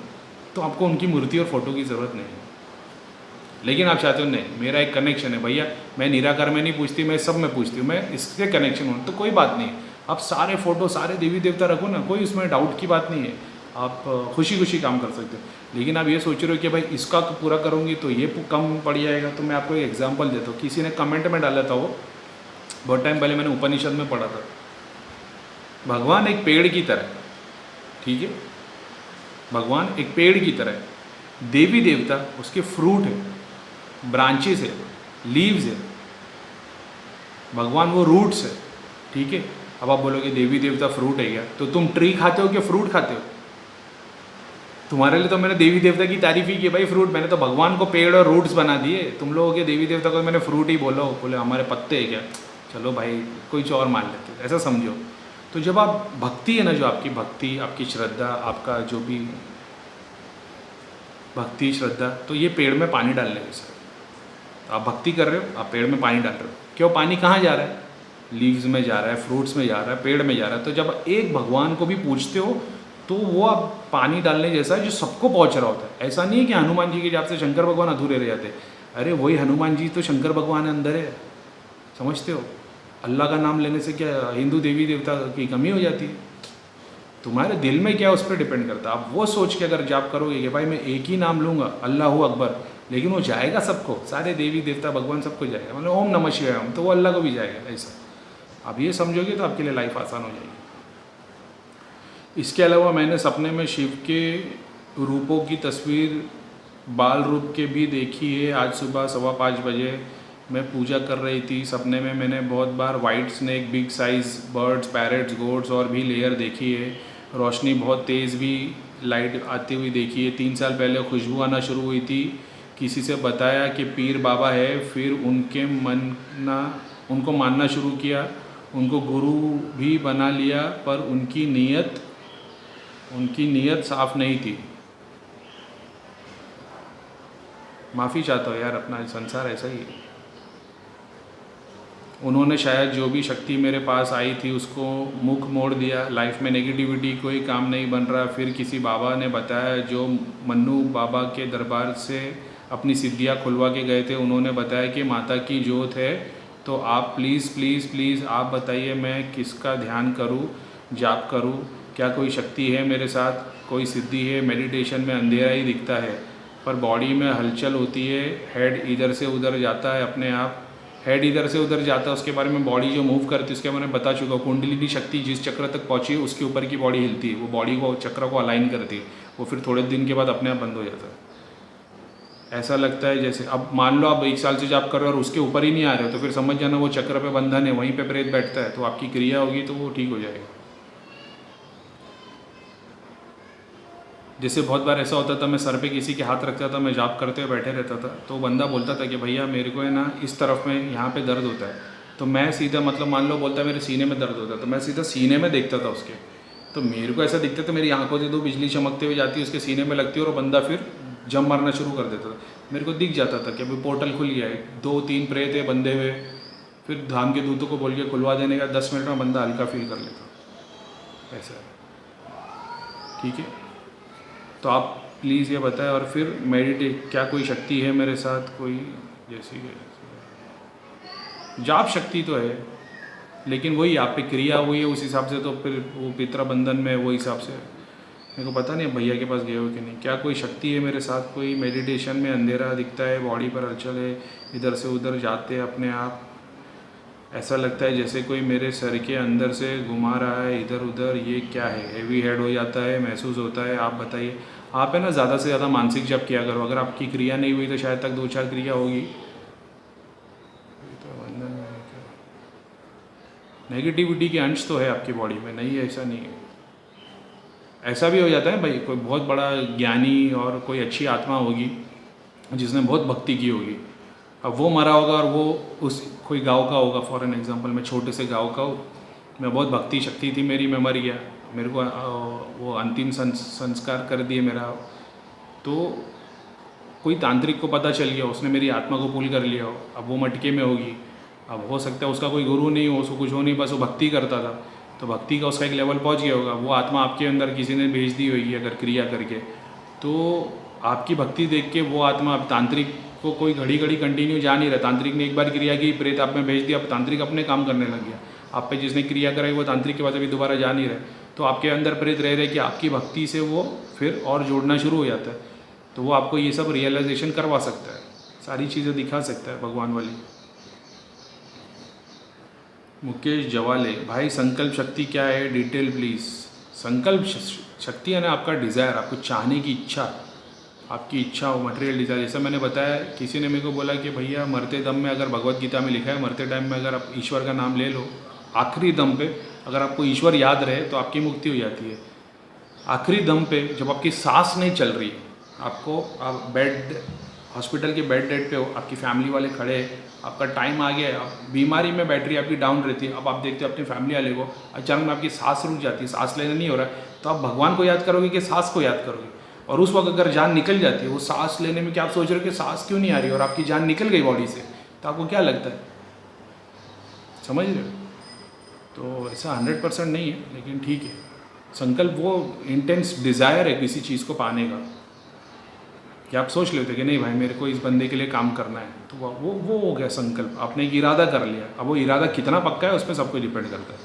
तो आपको उनकी मूर्ति और फोटो की ज़रूरत नहीं है। लेकिन आप चाहते हो नहीं, मेरा एक कनेक्शन है भैया, मैं निराकार में नहीं पूछती, मैं सब में पूछती हूँ, मैं इससे कनेक्शन हूँ, तो कोई बात नहीं। आप सारे फोटो, सारे देवी देवता रखो ना, कोई उसमें डाउट की बात नहीं है। आप खुशी खुशी काम कर सकते हो। लेकिन आप ये सोच रहे हो कि भाई इसका तो पूरा करूँगी तो ये कम पड़ जाएगा। तो मैं आपको एक एग्जाम्पल देता हूँ। किसी ने कमेंट में डाला था, वो बहुत टाइम पहले मैंने उपनिषद में पढ़ा था, भगवान एक पेड़ की तरह, ठीक है, भगवान एक पेड़ की तरह है, देवी देवता उसके फ्रूट है, ब्रांचेस है, लीव्स है। भगवान वो रूट्स है, ठीक है। अब आप बोलोगे देवी देवता फ्रूट है क्या, तो तुम ट्री खाते हो कि फ्रूट खाते हो? तुम्हारे लिए तो मैंने देवी देवता की तारीफ ही की भाई, फ्रूट। मैंने तो भगवान को पेड़ और रूट्स बना दिए, तुम लोगों के देवी देवता को मैंने फ्रूट ही बोला। बोले हमारे पत्ते है क्या, चलो भाई कुछ और मान लेते, ऐसा समझो। तो जब आप भक्ति है ना, जो आपकी भक्ति, आपकी श्रद्धा, आपका जो भी भक्ति श्रद्धा, तो ये पेड़ में पानी डालने जैसा। तो आप भक्ति कर रहे हो, आप पेड़ में पानी डाल रहे हो। क्यों? पानी कहाँ जा रहा है? लीव्स में जा रहा है, फ्रूट्स में जा रहा है, पेड़ में जा रहा है। तो जब एक भगवान को भी पूछते हो तो वो आप पानी डालने जैसा है जो सबको पहुंच रहा होता है। ऐसा नहीं है कि हनुमान जी के जाप से शंकर भगवान अधूरे रह जाते। अरे वही हनुमान जी तो शंकर भगवान अंदर है, समझते हो? अल्लाह का नाम लेने से क्या हिंदू देवी देवता की कमी हो जाती है? तुम्हारे दिल में क्या, उस पर डिपेंड करता है। आप वो सोच के अगर जाप करोगे कि भाई मैं एक ही नाम लूँगा, अल्लाह अकबर, लेकिन वो जाएगा सबको, सारे देवी देवता भगवान सबको जाएगा, मतलब ओम नमः शिवाय, तो वो अल्लाह को भी जाएगा। ऐसा आप ये समझोगे तो आपके लिए लाइफ आसान हो जाएगी। इसके अलावा मैंने सपने में शिव के रूपों की तस्वीर बाल रूप के भी देखी है। आज सुबह 5:15 बजे मैं पूजा कर रही थी, सपने में मैंने बहुत बार white snake, big size birds, parrots, goats और भी लेयर देखी है। रोशनी बहुत तेज़ भी लाइट आती हुई देखी है। 3 साल पहले खुशबू आना शुरू हुई थी। किसी से बताया कि पीर बाबा है, फिर उनको मानना शुरू किया, उनको गुरु भी बना लिया, पर उनकी नीयत साफ़ नहीं थी। माफ़ी चाहता हूँ यार, अपना संसार ऐसा ही है। उन्होंने शायद जो भी शक्ति मेरे पास आई थी उसको मुख मोड़ दिया। लाइफ में नेगेटिविटी कोई काम नहीं बन रहा। फिर किसी बाबा ने बताया, जो मन्नू बाबा के दरबार से अपनी सिद्धियाँ खुलवा के गए थे, उन्होंने बताया कि माता की जोत है, तो आप प्लीज़ प्लीज़ प्लीज़ आप बताइए मैं किसका ध्यान करूँ, जाप करूँ? क्या कोई शक्ति है मेरे साथ, कोई सिद्धि है? मेडिटेशन में अंधेरा ही दिखता है, पर बॉडी में हलचल होती है। हेड इधर से उधर जाता है अपने आप, हेड इधर से उधर जाता है, उसके बारे में बॉडी जो मूव करती है उसके बारे में बता चुका हूँ। कुंडलिनी शक्ति जिस चक्र तक पहुँची है उसके ऊपर की बॉडी हिलती है, वो बॉडी को, चक्र को अलाइन करती है, वो फिर थोड़े दिन के बाद अपने आप बंद हो जाता है। ऐसा लगता है जैसे, अब मान लो आप 1 साल से जाप कर रहे हो और उसके ऊपर ही नहीं आ रहे हो, तो फिर समझ जाना वो चक्र पे बंधन है, वहीं पे प्रेत बैठता है, तो आपकी क्रिया होगी तो वो ठीक हो जाएगा। जैसे बहुत बार ऐसा होता था, मैं सर पे किसी के हाथ रखता था, मैं जाप करते हुए बैठे रहता था, तो बंदा बोलता था कि भैया मेरे को है ना इस तरफ में यहाँ पे दर्द होता है, तो मैं सीधा, मतलब मान लो बोलता है मेरे सीने में दर्द होता है, तो मैं सीधा सीने में देखता था उसके, तो मेरे को ऐसा दिखता था मेरी आंखों से 2 बिजली चमकते हुए जाती है, उसके सीने में लगती है और बंदा फिर जम मारना शुरू कर देता था। मेरे को दिख जाता था कि अभी पोर्टल खुल गया है, 2-3 प्रेत है बंधे हुए, फिर धाम के दूतों को बोल के खुलवा देने का, 10 मिनट में बंदा हल्का फील कर लेता। ऐसा है, ठीक है। तो आप प्लीज़ ये बताएं। और फिर मेडिटेट, क्या कोई शक्ति है मेरे साथ, कोई जैसी जाप शक्ति तो है, लेकिन वही आप पे क्रिया हुई है उस हिसाब से, तो फिर वो पितरा बंधन में वो हिसाब से मेरे को पता नहीं भैया के पास गए हो कि नहीं। क्या कोई शक्ति है मेरे साथ, कोई मेडिटेशन में अंधेरा दिखता है, बॉडी पर हलचल है, इधर से उधर जाते हैं अपने आप, ऐसा लगता है जैसे कोई मेरे सर के अंदर से घुमा रहा है इधर उधर, ये क्या है? हेवी हेड हो जाता है, महसूस होता है। आप बताइए। आप है ना ज़्यादा से ज़्यादा मानसिक जप किया करो, अगर आपकी क्रिया नहीं हुई तो शायद तक 2-4 क्रिया होगी। नेगेटिविटी के अंश तो है आपकी बॉडी में, नहीं है ऐसा नहीं है। ऐसा भी हो जाता है भाई, कोई बहुत बड़ा ज्ञानी और कोई अच्छी आत्मा होगी जिसने बहुत भक्ति की होगी, अब वो मरा होगा और वो उस कोई गांव का होगा, फॉर एन एग्जांपल मैं छोटे से गांव का हूँ, मैं बहुत भक्ति शक्ति थी मेरी, मैं मर गया, मेरे को वो अंतिम संस्कार कर दिए मेरा, तो कोई तांत्रिक को पता चल गया, उसने मेरी आत्मा को पुल कर लिया हो, अब वो मटके में होगी। अब हो सकता है उसका कोई गुरु नहीं हो, उसको कुछ हो नहीं, बस वो भक्ति करता था, तो भक्ति का उसका एक लेवल पहुंच गया होगा, वो आत्मा आपके अंदर किसी ने भेज दी होगी अगर क्रिया करके, तो आपकी भक्ति देख के वो आत्मा, अब तांत्रिक को कोई घड़ी घड़ी कंटिन्यू जा नहीं रहा, तांत्रिक ने एक बार क्रिया की, प्रेत आप में भेज दिया, अब तांत्रिक अपने काम करने लग गया, आप पे जिसने क्रिया कराई वो तांत्रिक के बाद अभी दोबारा जा नहीं रहे, तो आपके अंदर प्रेत रह रहे कि आपकी भक्ति से वो फिर और जोड़ना शुरू हो जाता है, तो वो आपको ये सब रियलाइजेशन करवा सकता है, सारी चीज़ें दिखा सकता है भगवान वाली। मुकेश जवाले, भाई संकल्प शक्ति क्या है, डिटेल प्लीज़। संकल्प शक्ति है ना आपका डिज़ायर, आपको चाहने की इच्छा, आपकी इच्छा हो, मटेरियल डिज़ायर। जैसा मैंने बताया, किसी ने मेरे को बोला कि भैया मरते दम में, अगर भगवत गीता में लिखा है मरते टाइम में अगर आप ईश्वर का नाम ले लो, आखिरी दम पे अगर आपको ईश्वर याद रहे तो आपकी मुक्ति हो जाती है। आखिरी दम पे जब आपकी सांस नहीं चल रही, आपको आप बेड, हॉस्पिटल के बेड पे हो, आपकी फैमिली वाले खड़े हैं, आपका टाइम आ गया है, आप बीमारी में बैटरी आपकी डाउन रहती है, अब आप देखते हो अपनी फैमिली वाले को, अचानक में आपकी सांस रुक जाती है, सांस लेना नहीं हो रहा है, तो आप भगवान को याद करोगे कि सांस को याद करोगे? और उस वक्त अगर जान निकल जाती है, वो सांस लेने में क्या आप सोच रहे हो कि सांस क्यों नहीं आ रही और आपकी जान निकल गई बॉडी से, तो आपको क्या लगता है? समझ रहे हो? तो ऐसा 100% नहीं है, लेकिन ठीक है। संकल्प वो इंटेंस डिज़ायर है किसी चीज़ को पाने का, कि आप सोच लेते कि नहीं भाई मेरे को इस बंदे के लिए काम करना है, तो वो हो गया संकल्प, आपने एक इरादा कर लिया। अब वो इरादा कितना पक्का है उस पर सब कुछ डिपेंड करता है।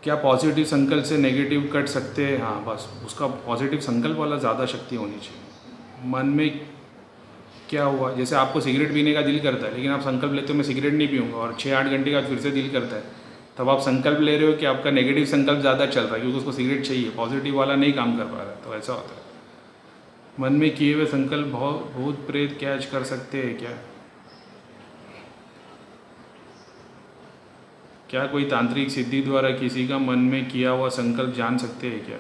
क्या पॉजिटिव संकल्प से नेगेटिव कट सकते हैं? हाँ, बस उसका पॉजिटिव संकल्प वाला ज़्यादा शक्ति होनी चाहिए। मन में क्या हुआ, जैसे आपको सिगरेट पीने का दिल करता है, लेकिन आप संकल्प लेते हो मैं सिगरेट नहीं पीऊँगा, और 6-8 घंटे का फिर से दिल करता है, तब आप संकल्प ले रहे हो कि आपका नेगेटिव संकल्प ज़्यादा चल रहा है, क्योंकि उसको सिगरेट चाहिए, पॉजिटिव वाला नहीं काम कर पा रहा है। तो ऐसा होता है। मन में किए हुए संकल्प भूत प्रेत कैच कर सकते हैं क्या? क्या कोई तांत्रिक सिद्धि द्वारा किसी का मन में किया हुआ संकल्प जान सकते हैं क्या?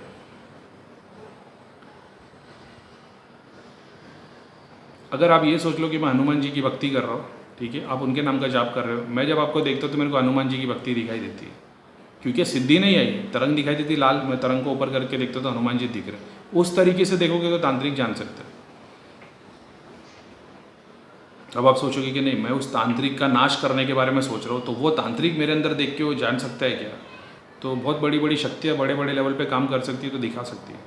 अगर आप ये सोच लो कि मैं हनुमान जी की भक्ति कर रहा हूँ, ठीक है, आप उनके नाम का जाप कर रहे हो, मैं जब आपको देखता हूँ तो मेरे को हनुमान जी की भक्ति दिखाई देती है, क्योंकि सिद्धि नहीं आई, तरंग दिखाई देती लाल, मैं तरंग को ऊपर करके देखता तो हनुमान जी दिख रहे। उस तरीके से देखोगे तो तांत्रिक जान सकते हैं। अब आप सोचोगे कि नहीं मैं उस तांत्रिक का नाश करने के बारे में सोच रहा हूँ, तो वो तांत्रिक मेरे अंदर देख के वो जान सकता है क्या? तो बहुत बड़ी बड़ी शक्तियाँ बड़े बड़े लेवल पे काम कर सकती है, तो दिखा सकती है।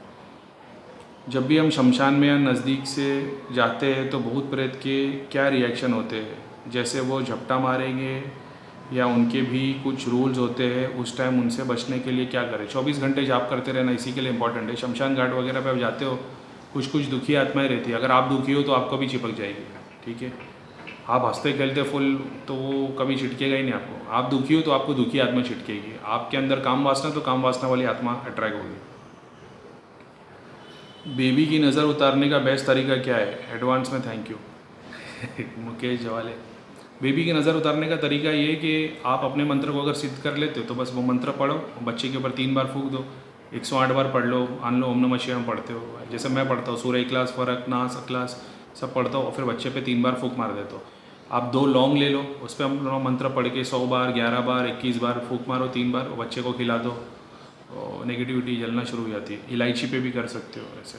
जब भी हम शमशान में या नज़दीक से जाते हैं तो भूत प्रेत के क्या रिएक्शन होते हैं? जैसे वो झपटा मारेंगे या उनके भी कुछ रूल्स होते हैं, उस टाइम उनसे बचने के लिए क्या करें? 24 घंटे जाप करते रहना इसी के लिए इंपॉर्टेंट है। शमशान घाट वगैरह पे आप जाते हो, कुछ दुखी आत्माएं रहती है, अगर आप दुखी हो तो आपको भी चिपक जाएगी, ठीक है। आप हंसते खेलते फुल तो वो कभी छिटकेगा ही नहीं आपको। आप दुखी हो तो आपको दुखी आत्मा छिटकेगी। आपके अंदर काम वासना, तो काम वासना वाली आत्मा अट्रैक्ट होगी। बेबी की नज़र उतारने का बेस्ट तरीका क्या है? एडवांस में थैंक यू मुकेश जवाले। बेबी की नज़र उतारने का तरीका ये है कि आप अपने मंत्र को अगर सिद्ध कर लेते हो तो बस वो मंत्र पढ़ो, बच्चे के ऊपर 3 बार फूंक दो, 108 बार पढ़ लो, मान लो ओम नमः शिवाय पढ़ते हो, जैसे मैं पढ़ता हूँ सूर्य इखलास फरक नास अखलास सब पढ़ता हूँ, और फिर बच्चे पे 3 बार फूंक मार देता हूँ। आप 2 लौंग ले लो, उस पर हम मंत्र पढ़ के 100 बार 11 बार 21 बार फूंक मारो 3 बार, बच्चे को खिला दो, और नेगेटिविटी जलना शुरू हो जाती है। इलायची पे भी कर सकते हो, ऐसे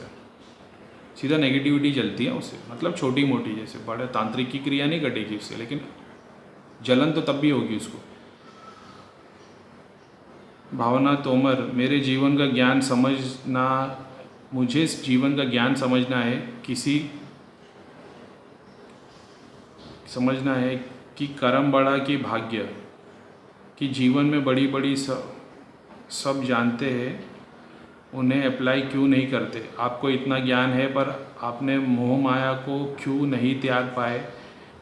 सीधा नेगेटिविटी जलती है उससे, मतलब छोटी मोटी, जैसे बड़े तांत्रिक की क्रिया नहीं घटेगी उससे, लेकिन जलन तो तब भी होगी उसको। भावना तोमर, मेरे जीवन का ज्ञान समझना, मुझे इस जीवन का ज्ञान समझना है कि कर्म बड़ा कि भाग्य, कि जीवन में बड़ी बड़ी सब जानते हैं, उन्हें अप्लाई क्यों नहीं करते? आपको इतना ज्ञान है पर आपने मोह माया को क्यों नहीं त्याग पाए?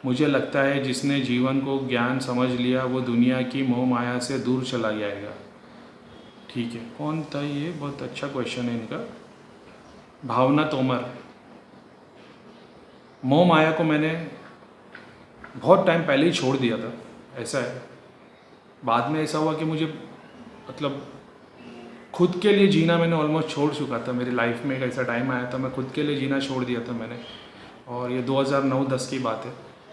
मुझे लगता है जिसने जीवन को ज्ञान समझ लिया वो दुनिया की मोह माया से दूर चला जाएगा। ठीक है, कौन था ये? बहुत अच्छा क्वेश्चन है इनका। भावना तोमर, मोह माया को मैंने बहुत टाइम पहले ही छोड़ दिया था, ऐसा है। बाद में ऐसा हुआ कि मुझे मतलब खुद के लिए जीना मैंने ऑलमोस्ट छोड़ चुका था। मेरी लाइफ में एक ऐसा टाइम आया था, मैं खुद के लिए जीना छोड़ दिया था मैंने, और ये 2009-10 की बात है।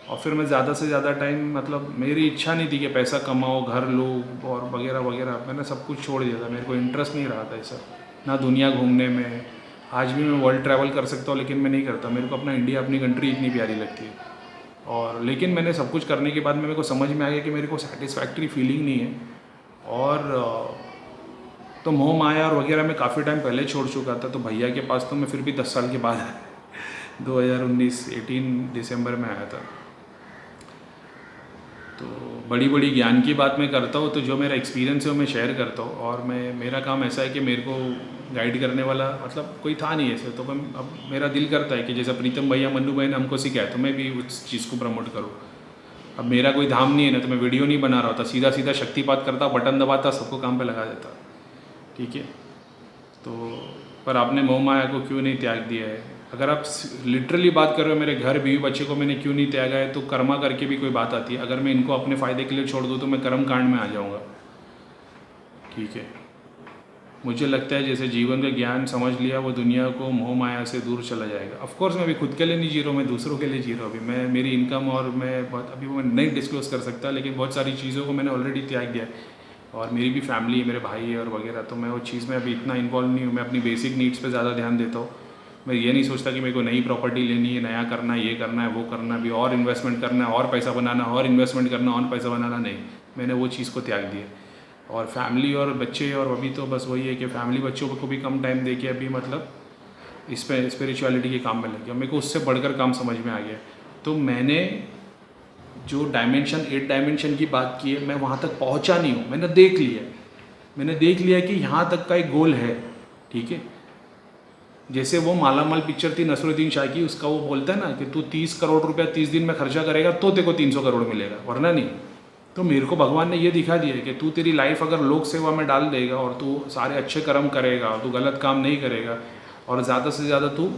और फिर मैं ज़्यादा से ज़्यादा टाइम, मतलब मेरी इच्छा नहीं थी कि पैसा कमाओ, घर लो और वगैरह वगैरह, मैंने सब कुछ छोड़ दिया था। मेरे को इंटरेस्ट नहीं रहा था ऐसा, ना दुनिया घूमने में। आज भी मैं वर्ल्ड ट्रैवल कर सकता हूँ, लेकिन मैं नहीं करता। मेरे को अपना इंडिया, अपनी कंट्री इतनी प्यारी लगती है। और लेकिन मैंने सब कुछ करने के बाद मेरे को समझ में आ गया कि मेरे को सेटिस्फैक्ट्री फीलिंग नहीं है। और तो मोह माया और वगैरह मैं काफ़ी टाइम पहले छोड़ चुका था। तो भैया के पास तो मैं फिर भी 10 साल के बाद 2018 दिसंबर में आया था। तो बड़ी बड़ी ज्ञान की बात मैं करता हूँ, तो जो मेरा एक्सपीरियंस है वो मैं शेयर करता हूँ। और मेरा काम ऐसा है कि मेरे को गाइड करने वाला मतलब कोई था नहीं ऐसे, तो मैं अब मेरा दिल करता है कि जैसा प्रीतम भैया मन्नू भाई ने हमको सिखाया, तो मैं भी उस चीज़ को प्रमोट करूँ। अब मेरा कोई धाम नहीं है ना, तो मैं वीडियो नहीं बना रहा होता, सीधा सीधा शक्तिपात करता, बटन दबाता, सबको काम पे लगा देता। ठीक है, तो पर आपने मोह माया को क्यों नहीं त्याग दिया है? अगर आप लिटरली बात कर रहे हो मेरे घर बीवी बच्चे को मैंने क्यों नहीं त्यागा है, तो कर्मा करके भी कोई बात आती है। अगर मैं इनको अपने फ़ायदे के लिए छोड़ दूँ तो मैं कर्म कांड में आ जाऊँगा। ठीक है, मुझे लगता है जैसे जीवन का ज्ञान समझ लिया वो दुनिया को मोह माया से दूर चला जाएगा। ऑफ कोर्स मैं अभी खुद के लिए नहीं जी रहा हूँ, मैं दूसरों के लिए जी रहा हूँ। अभी मैं मेरी इनकम और मैं बहुत अभी वो नहीं डिस्क्लोज़ कर सकता, लेकिन बहुत सारी चीज़ों को मैंने ऑलरेडी त्याग दिया है। और मेरी भी फैमिली है, मेरे भाई है और वगैरह, तो मैं वो चीज़ में अभी इतना इन्वॉल्व नहीं हूँ। मैं अपनी बेसिक नीड्स पे ज़्यादा ध्यान देता हूँ। मैं ये नहीं सोचता कि मेरे को नई प्रॉपर्टी लेनी है, नया करना है, ये करना है, वो करना है, अभी और इन्वेस्टमेंट करना है, और पैसा बनाना, और इन्वेस्टमेंट करना, और पैसा बनाना, नहीं, मैंने वो चीज़ को त्याग दिया। और फैमिली और बच्चे, और अभी तो बस वही है कि फैमिली बच्चों को भी कम टाइम दे के अभी मतलब इस पर स्पिरिचुअलिटी के काम में लग गया। मेरे को उससे बढ़कर काम समझ में आ गया। तो मैंने जो डायमेंशन 8 डायमेंशन की बात की है, मैं वहाँ तक पहुँचा नहीं हूँ। मैंने देख लिया कि यहाँ तक का एक गोल है। ठीक है, जैसे वो मालामाल पिक्चर थी नसरुद्दीन शाह की, उसका वो बोलता है ना कि तू 30 करोड़ रुपया 30 दिन में खर्चा करेगा तो तेरे को 300 करोड़ मिलेगा, वरना नहीं। तो मेरे को भगवान ने ये दिखा दिया कि तू तेरी लाइफ अगर लोक सेवा में डाल देगा और तू सारे अच्छे कर्म करेगा और तू गलत काम नहीं करेगा और ज़्यादा से ज़्यादा तू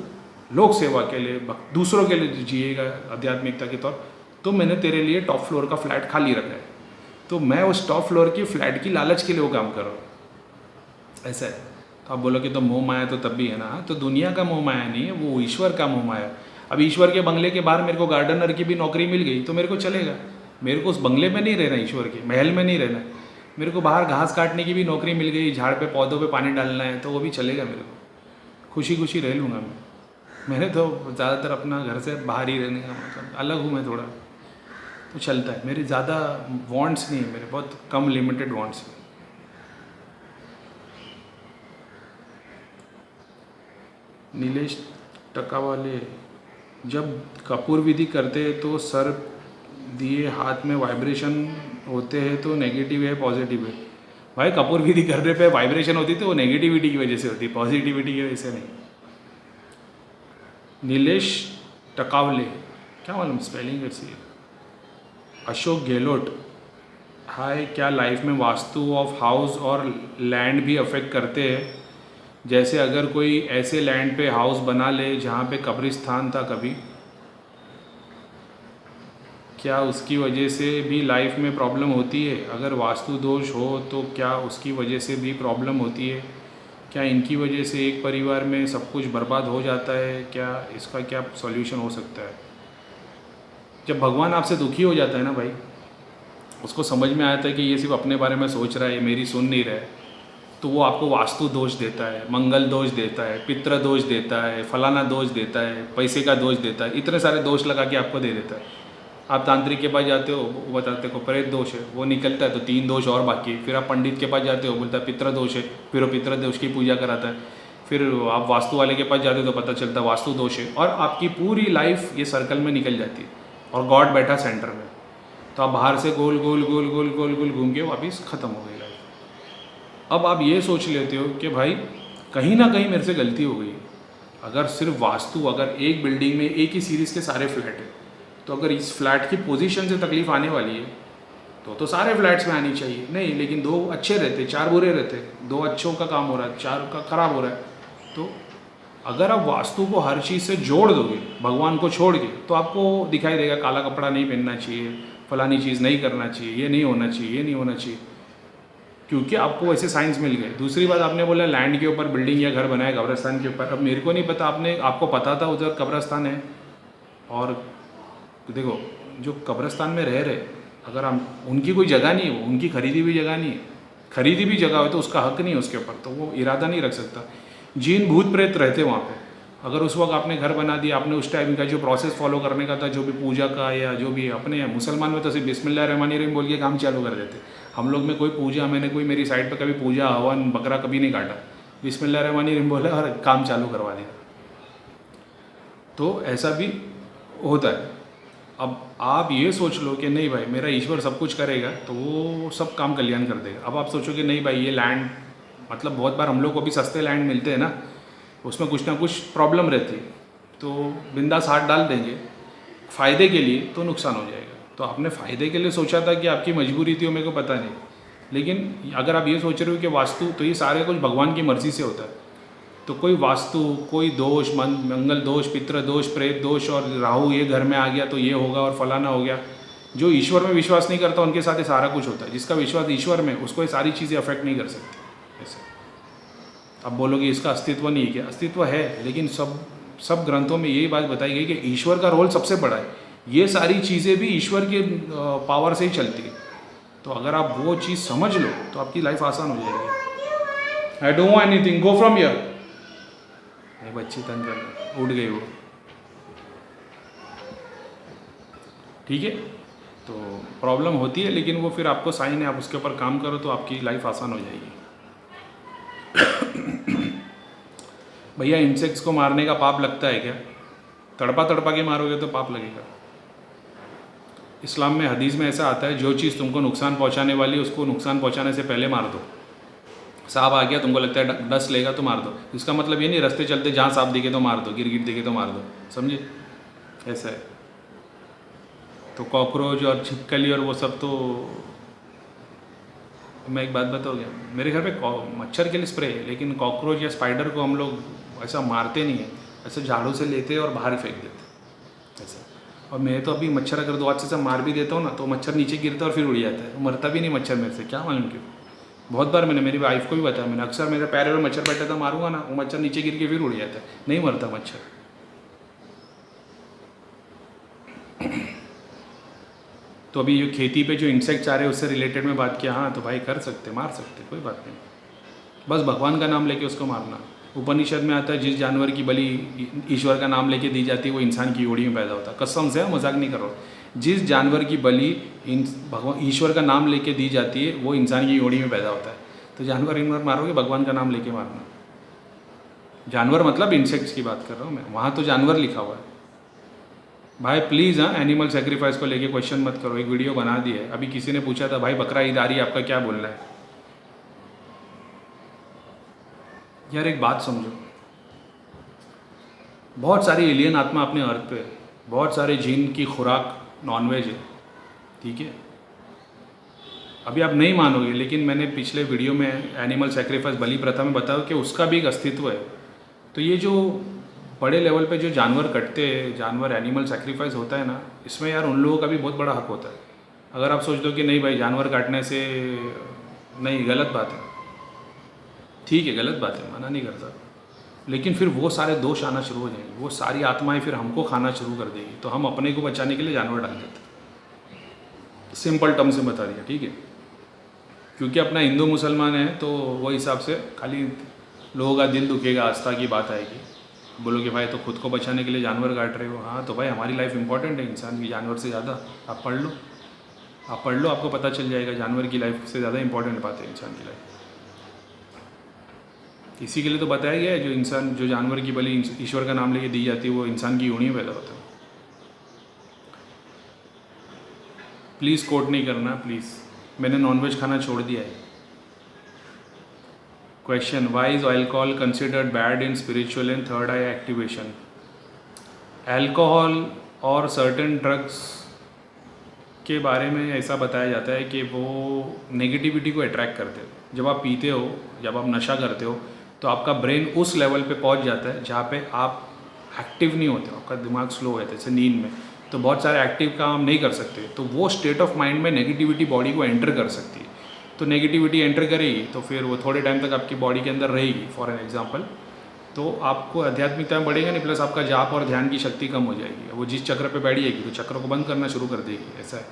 लोक सेवा के लिए दूसरों के लिए जिएगा आध्यात्मिकता के तौर, तो मैंने तेरे लिए टॉप फ्लोर का फ्लैट खाली रखा है। तो मैं उस टॉप फ्लोर की फ्लैट की लालच के लिए वो काम कर रहा हूँ। ऐसा है। तो आप बोलोगे तो मोह माया तो तब भी है ना। तो दुनिया का मोह माया नहीं है, वो ईश्वर का मोह माया। अब ईश्वर के बंगले के बाहर मेरे को गार्डनर की भी नौकरी मिल गई तो मेरे को चलेगा। मेरे को उस बंगले में नहीं रहना, ईश्वर के महल में नहीं रहना। मेरे को बाहर घास काटने की भी नौकरी मिल गई, झाड़ पे पौधों पे पानी डालना है, तो वो भी चलेगा। मेरे को खुशी खुशी रह लूँगा मैंने तो ज़्यादातर अपना घर से बाहर ही रहने का मतलब अलग हूँ मैं थोड़ा, तो चलता है। मेरे ज़्यादा वांट्स नहीं है, मेरे बहुत कम लिमिटेड वांट्स हैं। नीलेश टकावाले, जब कपूर विधि करते हैं तो सर दिए हाथ में वाइब्रेशन होते हैं तो नेगेटिव है पॉजिटिव है? भाई कपूर विधि करने पे वाइब्रेशन होती तो वो नेगेटिविटी की वजह से होती, पॉजिटिविटी की वजह से नहीं। नीलेश टकावले, क्या मालूम स्पेलिंग कैसी है। अशोक गहलोत, हाय, क्या लाइफ में वास्तु ऑफ हाउस और लैंड भी अफेक्ट करते हैं? जैसे अगर कोई ऐसे लैंड पे हाउस बना ले जहाँ पे कब्रिस्तान था कभी, क्या उसकी वजह से भी लाइफ में प्रॉब्लम होती है? अगर वास्तु दोष हो तो क्या उसकी वजह से भी प्रॉब्लम होती है? क्या इनकी वजह से एक परिवार में सब कुछ बर्बाद हो जाता है? क्या इसका क्या सॉल्यूशन हो सकता है? जब भगवान आपसे दुखी हो जाता है ना भाई, उसको समझ में आता है कि ये सिर्फ अपने बारे में सोच रहा है, ये मेरी सुन नहीं रहा है, तो वो आपको वास्तु दोष देता है, मंगल दोष देता है, पितृ दोष देता है, फलाना दोष देता है, पैसे का दोष देता है, इतने सारे दोष लगा के आपको दे देता है। आप तांत्रिक के पास जाते हो, वो बताते को प्रेत दोष है, वो निकलता है तो 3 दोष और बाकी है। फिर आप पंडित के पास जाते हो, बोलता है पितृ दोष है, फिर वो पितृ दोष की पूजा कराता है। फिर आप वास्तु वाले के पास जाते हो तो पता चलता है वास्तु दोष है, और आपकी पूरी लाइफ ये सर्कल में निकल जाती है और गॉड बैठा सेंटर में। तो आप बाहर से गोल गोल गोल गोल गोल गोल घूम के वापिस ख़त्म हो गई लाइफ। अब आप ये सोच लेते हो कि भाई कहीं ना कहीं मेरे से गलती हो गई। अगर सिर्फ वास्तु, अगर एक बिल्डिंग में एक ही सीरीज़ के सारे फ्लैट है, तो अगर इस फ्लैट की पोजीशन से तकलीफ़ आने वाली है तो सारे फ्लैट्स में आनी चाहिए। नहीं, लेकिन 2 अच्छे रहते, 4 बुरे रहते, 2 अच्छों का काम हो रहा है, 4 का ख़राब हो रहा है। तो अगर आप वास्तु को हर चीज़ से जोड़ दोगे, भगवान को छोड़ के, तो आपको दिखाई देगा काला कपड़ा नहीं पहनना चाहिए, फलानी चीज़ नहीं करना चाहिए, ये नहीं होना चाहिए, ये नहीं होना चाहिए, क्योंकि आपको वैसे साइंस मिल गए। दूसरी बात, आपने बोला लैंड के ऊपर बिल्डिंग या घर बनाया कब्रस्तान के ऊपर। अब मेरे को नहीं पता, आपको पता था उधर कब्रस्तान है। और देखो, जो कब्रस्तान में रह रहे, अगर हम उनकी कोई जगह नहीं है, वो उनकी खरीदी हुई जगह नहीं है। खरीदी भी जगह हो तो उसका हक नहीं है उसके ऊपर, तो वो इरादा नहीं रख सकता। जिन भूत प्रेत रहते वहाँ पे, अगर उस वक्त आपने घर बना दिया, आपने उस टाइम का जो प्रोसेस फॉलो करने का था, जो भी पूजा का या जो भी अपने मुसलमान में तो सिर्फ बिस्मिल्लाहिर्रहमानिर्रहीम बोल के काम चालू कर देते। हम लोग में कोई पूजा, मैंने कोई मेरी साइड पर कभी पूजा हवन बकरा कभी नहीं काटा, बिस्मिल्लाहिर्रहमानिर्रहीम बोला और काम चालू करवा दिया। तो ऐसा भी होता है। अब आप ये सोच लो कि नहीं भाई मेरा ईश्वर सब कुछ करेगा तो वो सब काम कल्याण कर देगा। अब आप सोचो कि नहीं भाई ये लैंड, मतलब बहुत बार हम लोग को भी सस्ते लैंड मिलते हैं ना, उसमें कुछ ना कुछ प्रॉब्लम रहती है, तो बिंदास हाथ डाल देंगे फ़ायदे के लिए तो नुकसान हो जाएगा। तो आपने फ़ायदे के लिए सोचा था कि आपकी मजबूरी थी, मेरे को पता नहीं। लेकिन अगर आप ये सोच रहे हो कि वास्तु, तो ये सारे कुछ भगवान की मर्ज़ी से होता है। तो कोई वास्तु, कोई दोष, मंगल दोष, पितृ दोष, प्रेत दोष और राहु ये घर में आ गया तो ये होगा और फलाना हो गया, जो ईश्वर में विश्वास नहीं करता उनके साथ ये सारा कुछ होता है। जिसका विश्वास ईश्वर में, उसको ये सारी चीज़ें अफेक्ट नहीं कर सकती। ऐसे अब बोलोगे इसका अस्तित्व नहीं है क्या? अस्तित्व है, लेकिन सब ग्रंथों में यही बात बताई गई कि ईश्वर का रोल सबसे बड़ा है। ये सारी चीज़ें भी ईश्वर के पावर से ही चलती है। तो अगर आप वो चीज़ समझ लो तो आपकी लाइफ आसान हो जाएगी। I don't want anything, go from here. नहीं, बच्ची तंग कर, उठ गई वो। ठीक है, तो प्रॉब्लम होती है, लेकिन वो फिर आपको साइन है, आप उसके ऊपर काम करो तो आपकी लाइफ आसान हो जाएगी। भैया इंसेक्ट्स को मारने का पाप लगता है क्या? तड़पा तड़पा के मारोगे तो पाप लगेगा। इस्लाम में हदीस में ऐसा आता है, जो चीज़ तुमको नुकसान पहुंचाने वाली है उसको नुकसान पहुंचाने से पहले मार दो। सांप आ गया, तुमको लगता है डस लेगा तो मार दो। इसका मतलब ये नहीं रास्ते चलते जहाँ सांप दिखे तो मार दो, गिरगिट दिखे तो मार दो, समझे? ऐसा है। तो कॉकरोच और छिपकली और वो सब, तो मैं एक बात बताओ गया, मेरे घर पे मच्छर के लिए स्प्रे है, लेकिन कॉकरोच या स्पाइडर को हम लोग ऐसा मारते नहीं है, ऐसे झाड़ू से लेते और बाहर फेंक देते ऐसा। और मैं तो अभी मच्छर अगर 2 हाथ से मार भी देता हूँ ना तो मच्छर नीचे गिरता है और फिर उड़ जाता है, मरता भी नहीं मच्छर मेरे से, क्या मालूम क्यों। बहुत बार मैंने मेरी वाइफ को भी बताया, मैंने अक्सर मेरे पैर में मच्छर बैठा था, मारूंगा ना वो मच्छर नीचे गिर के फिर उड़ जाता है, नहीं मरता मच्छर। तो अभी जो खेती पे जो इंसेक्ट्स आ रहे हैं उससे रिलेटेड में बात किया, हाँ तो भाई कर सकते, मार सकते, कोई बात नहीं, बस भगवान का नाम लेके उसको मारना। उपनिषद में आता है जिस जानवर की बलि ईश्वर का नाम लेके दी जाती है वो इंसान की योड़ी में पैदा होता है। कसम से, मजाक नहीं कर रहा हूँ। जिस जानवर की बलि भगवान ईश्वर का नाम लेके दी जाती है वो इंसान की योड़ी में पैदा होता है। तो जानवर मारोगे, भगवान का नाम लेके मारना। जानवर मतलब इंसेक्ट्स की बात कर रहा हूँ मैं, वहाँ तो जानवर लिखा हुआ है भाई। प्लीज़ हाँ, एनिमल सेक्रीफाइस को लेके क्वेश्चन मत करो। एक वीडियो बना दी है, अभी किसी ने पूछा था भाई बकरा ईद आ रही है, आपका क्या बोलना है? यार एक बात समझो, बहुत सारी एलियन आत्मा अपने अर्थ पे, बहुत सारे जिन की खुराक नॉनवेज है, ठीक है? अभी आप नहीं मानोगे, लेकिन मैंने पिछले वीडियो में एनिमल सेक्रीफाइस बलि प्रथा में बताया कि उसका भी एक अस्तित्व है। तो ये जो बड़े लेवल पे जो जानवर कटते हैं, जानवर एनिमल सेक्रीफाइस होता है ना, इसमें यार उन लोगों का भी बहुत बड़ा हक होता है। अगर आप सोच दो कि नहीं भाई जानवर काटने से नहीं, गलत बात है, ठीक है गलत बात है, मना नहीं करता, लेकिन फिर वो सारे दोष आना शुरू हो जाएंगे, वो सारी आत्माएं फिर हमको खाना शुरू कर देगी। तो हम अपने को बचाने के लिए जानवर डाल देते। सिंपल टर्म से बता दिया, ठीक है? क्योंकि अपना हिंदू मुसलमान है तो वो हिसाब से खाली लोगों का दिल दुखेगा, आस्था की बात आएगी। बोलोगे भाई तो खुद को बचाने के लिए जानवर काट रहे हो। हाँ तो भाई हमारी लाइफ इंपॉर्टेंट है इंसान की जानवर से ज़्यादा। आप पढ़ लो, आप पढ़ लो, आपको पता चल जाएगा जानवर की लाइफ से ज़्यादा इंपॉर्टेंट बात है इंसान की लाइफ। इसी के लिए तो बताया गया है जो इंसान, जो जानवर की बलि ईश्वर का नाम लेके दी जाती है वो इंसान की योनि में पैदा होता है। प्लीज़ कोट नहीं करना प्लीज़, मैंने नॉनवेज खाना छोड़ दिया है। Question, why is alcohol considered bad in spiritual and third eye activation? Alcohol और सर्टेन ड्रग्स के बारे में ऐसा बताया जाता है कि वो नेगेटिविटी को अट्रैक्ट करते हो। जब आप पीते हो, जब आप नशा करते हो तो आपका ब्रेन उस लेवल पे पहुंच जाता है जहाँ पे आप एक्टिव नहीं होते, आपका दिमाग स्लो होता है, जैसे नींद में, तो बहुत सारे एक्टिव काम नहीं कर सकते। तो वो स्टेट ऑफ माइंड में नेगेटिविटी बॉडी को एंटर कर सकती है। तो नेगेटिविटी एंटर करेगी तो फिर वो थोड़े टाइम तक आपकी बॉडी के अंदर रहेगी। फॉर एन एग्जांपल, तो आपको आध्यात्मिकता में बढ़ेगा नहीं, प्लस आपका जाप और ध्यान की शक्ति कम हो जाएगी। वो जिस चक्र पे बैठ जाएगी तो चक्र को बंद करना शुरू कर देगी, ऐसा है।